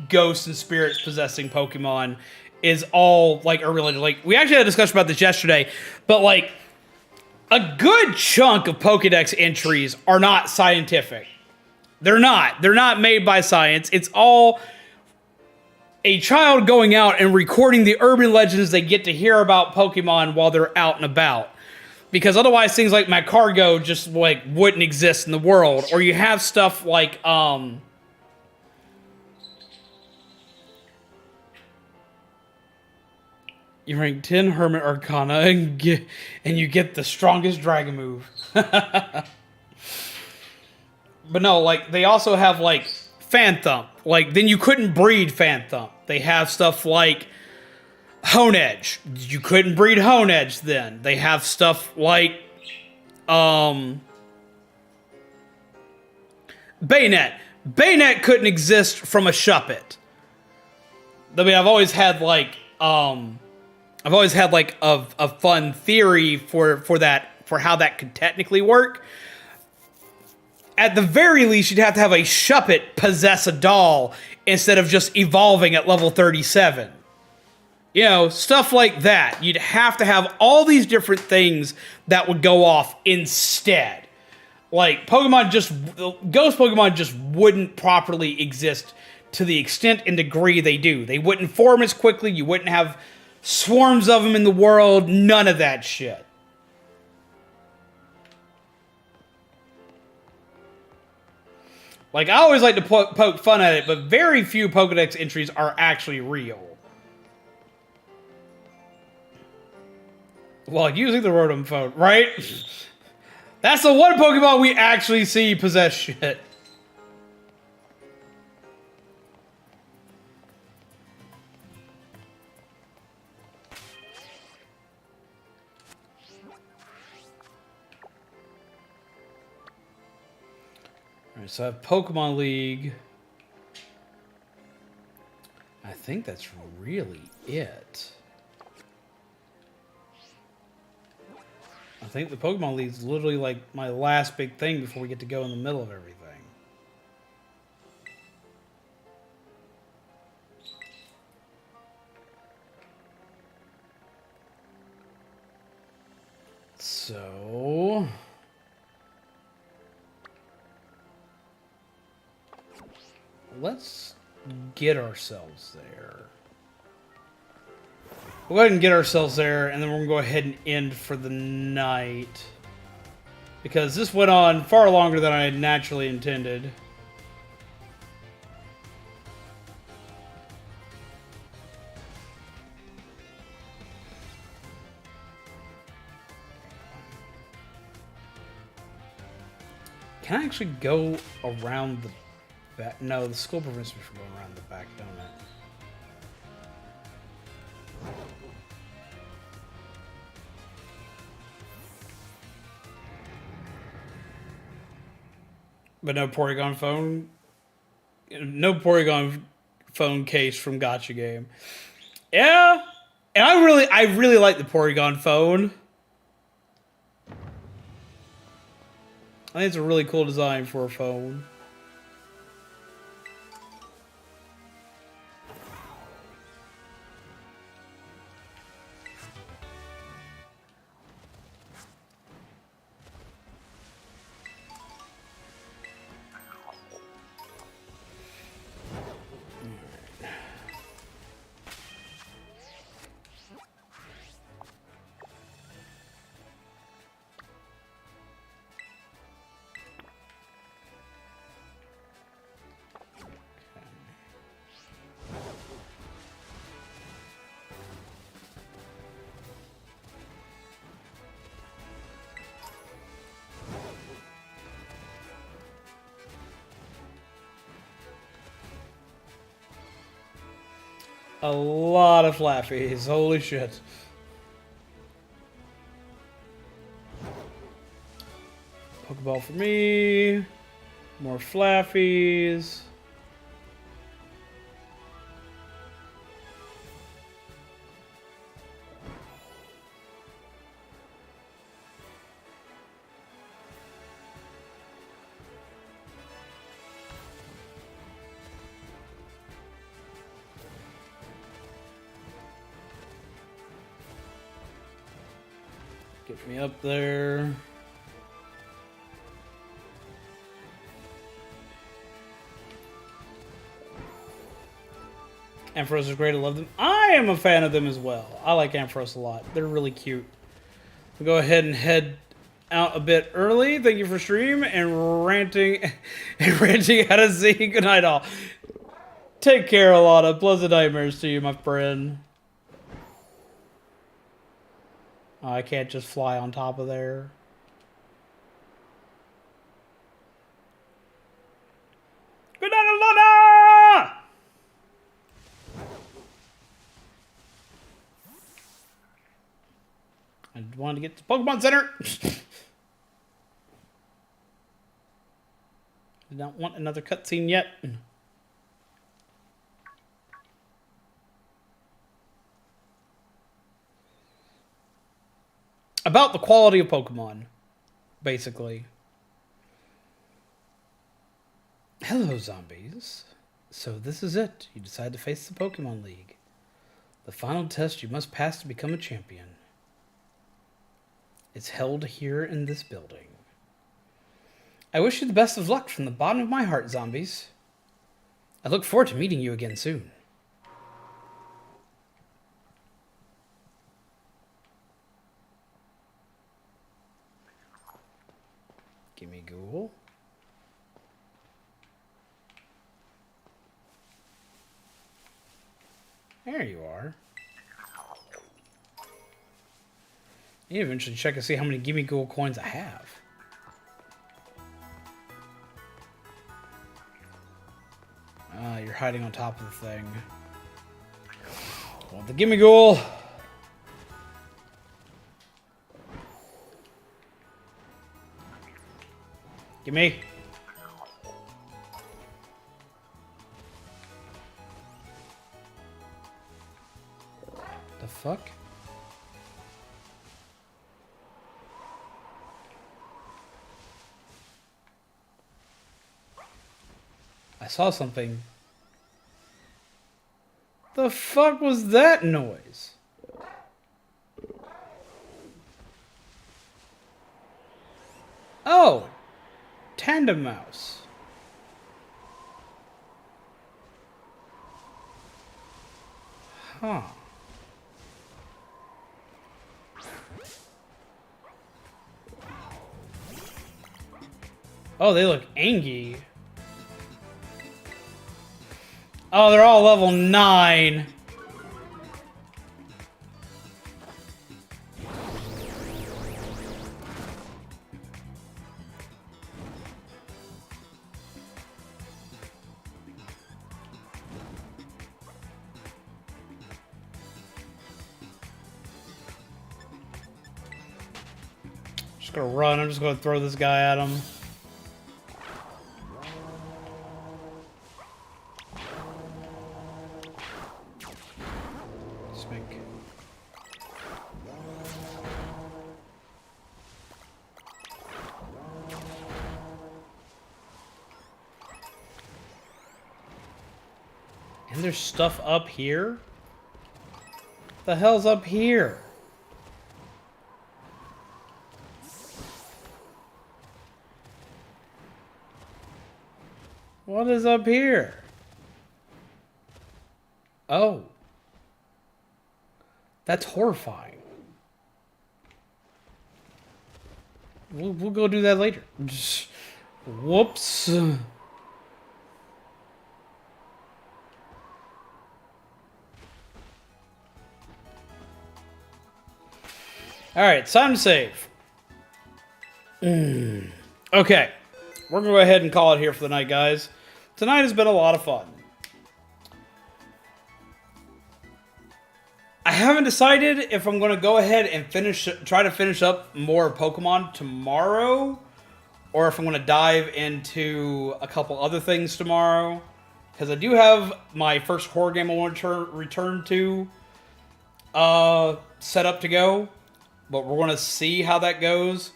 ghosts and spirits possessing Pokemon is all, like, a religion. Like, we actually had a discussion about this yesterday, but, like, a good chunk of Pokedex entries are not scientific. They're not. They're not made by science. It's all a child going out and recording the urban legends they get to hear about Pokemon while they're out and about. Because otherwise things like Magcargo just, like, wouldn't exist in the world. Or you have stuff like, you rank 10 Hermit Arcana and you get the strongest dragon move. But no, like, they also have, like, Phanthump. Like, then you couldn't breed Phanthump. They have stuff like Honedge. You couldn't breed Honedge then. They have stuff like, Bayonet. Bayonet couldn't exist from a Shuppet. I mean, I've always had, like, a fun theory for how that could technically work. At the very least, you'd have to have a Shuppet possess a doll instead of just evolving at level 37. You know, stuff like that. You'd have to have all these different things that would go off instead. Like, ghost Pokemon just wouldn't properly exist to the extent and degree they do. They wouldn't form as quickly, you wouldn't have swarms of them in the world, none of that shit. Like, I always like to poke fun at it, but very few Pokedex entries are actually real. Well, using the Rotom phone, right? That's the one Pokemon we actually see possess shit. Alright, so I have Pokemon League. I think that's really it. I think the Pokemon League is literally like my last big thing before we get to go in the middle of everything. So... let's get ourselves there. We'll go ahead and get ourselves there, and then we're going to go ahead and end for the night. Because this went on far longer than I had naturally intended. Can I actually go around the back? No, the skull prevents me from going around the back, don't it? But no Porygon phone. No Porygon phone case from Gotcha Game. Yeah, and I really like the Porygon phone. I think it's a really cool design for a phone. A lot of flappies. Holy shit. Pokeball for me. More flappies. Get me up there. Ampharos is great. I love them. I am a fan of them as well. I like Ampharos a lot. They're really cute. We'll go ahead and head out a bit early. Thank you for stream and ranting out of Z. Good night, all. Take care, Alana. Pleasant nightmares to you, my friend. Oh, I can't just fly on top of there. Good night, Alana! I wanted to get to Pokemon Center. Did not want another cutscene yet. About the quality of Pokemon, basically. Hello, zombies. So this is it. You decide to face the Pokemon League. The final test you must pass to become a champion. It's held here in this building. I wish you the best of luck from the bottom of my heart, zombies. I look forward to meeting you again soon. Gimme Ghoul. There you are. I need to eventually check and see how many Gimme Ghoul coins I have. Ah, you're hiding on top of the thing. Want the Gimme Ghoul. Gimme. The fuck? I saw something. The fuck was that noise? Oh, Tandem Mouse. Huh. Oh, they look angry. Oh, they're all level 9. Just gonna run. I'm just gonna throw this guy at him. And there's stuff up here? What the hell's up here? What is up here? Oh. That's horrifying. We'll go do that later. Whoops. Alright, time to save. Okay. We're going to go ahead and call it here for the night, guys. Tonight has been a lot of fun. I haven't decided if I'm going to go ahead and try to finish up more Pokemon tomorrow, or if I'm going to dive into a couple other things tomorrow. Because I do have my first horror game I want to return to set up to go. But we're going to see how that goes.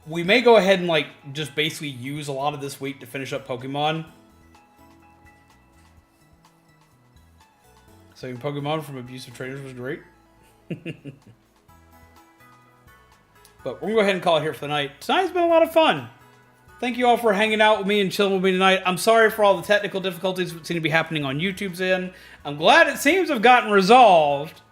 We may go ahead and like just basically use a lot of this week to finish up Pokemon. Saving Pokemon from abusive trainers was great. But we're going to go ahead and call it here for the night. Tonight's been a lot of fun. Thank you all for hanging out with me and chilling with me tonight. I'm sorry for all the technical difficulties that seem to be happening on YouTube's end. I'm glad it seems to have gotten resolved.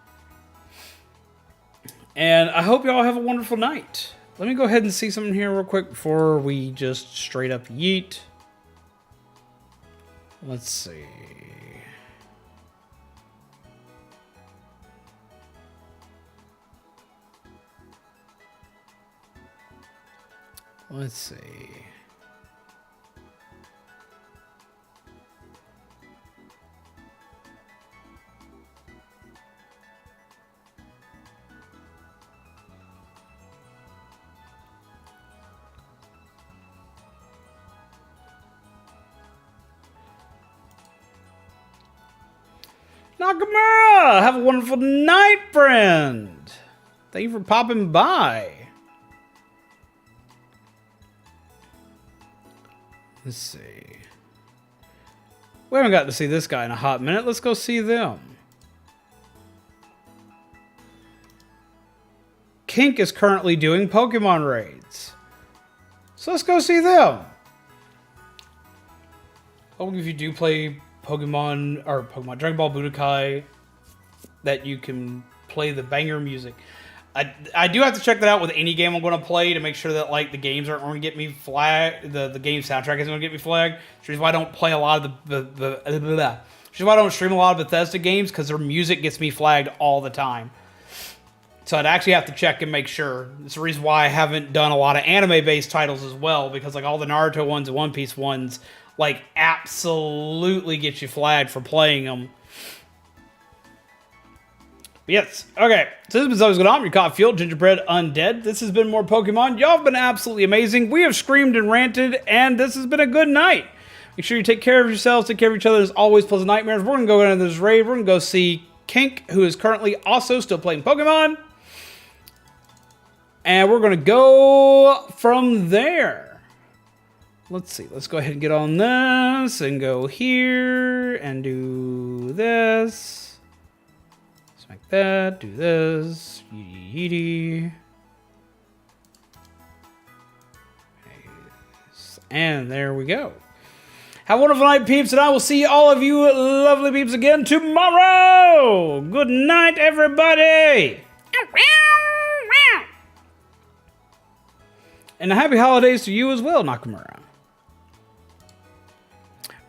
And I hope you all have a wonderful night. Let me go ahead and see something here real quick before we just straight up yeet. Let's see. Let's see. Nakamura! Have a wonderful night, friend! Thank you for popping by. Let's see. We haven't got to see this guy in a hot minute. Let's go see them. Kink is currently doing Pokemon raids. So let's go see them. Hopefully if you do play Pokemon Dragon Ball Budokai, that you can play the banger music. I do have to check that out with any game I'm going to play to make sure that like the games aren't going to get me flagged. The game soundtrack isn't going to get me flagged. Which is why I don't play a lot of which is why I don't stream a lot of Bethesda games, because their music gets me flagged all the time. So I'd actually have to check and make sure. It's the reason why I haven't done a lot of anime-based titles as well, because like all the Naruto ones and One Piece ones like absolutely get you flagged for playing them. But yes, okay. So this has been always going on. Your coffee fuel, gingerbread, undead. This has been more Pokemon. Y'all have been absolutely amazing. We have screamed and ranted, and this has been a good night. Make sure you take care of yourselves, take care of each other. As always, pleasant nightmares. We're gonna go into this raid. We're gonna go see Kink, who is currently also still playing Pokemon. And we're going to go from there. Let's see. Let's go ahead and get on this and go here and do this. Just like that. Do this. Yeety. And there we go. Have a wonderful night, peeps, and I will see all of you lovely peeps again tomorrow. Good night, everybody. And happy holidays to you as well, Nakamura.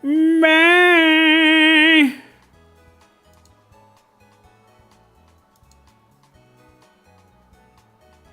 Man.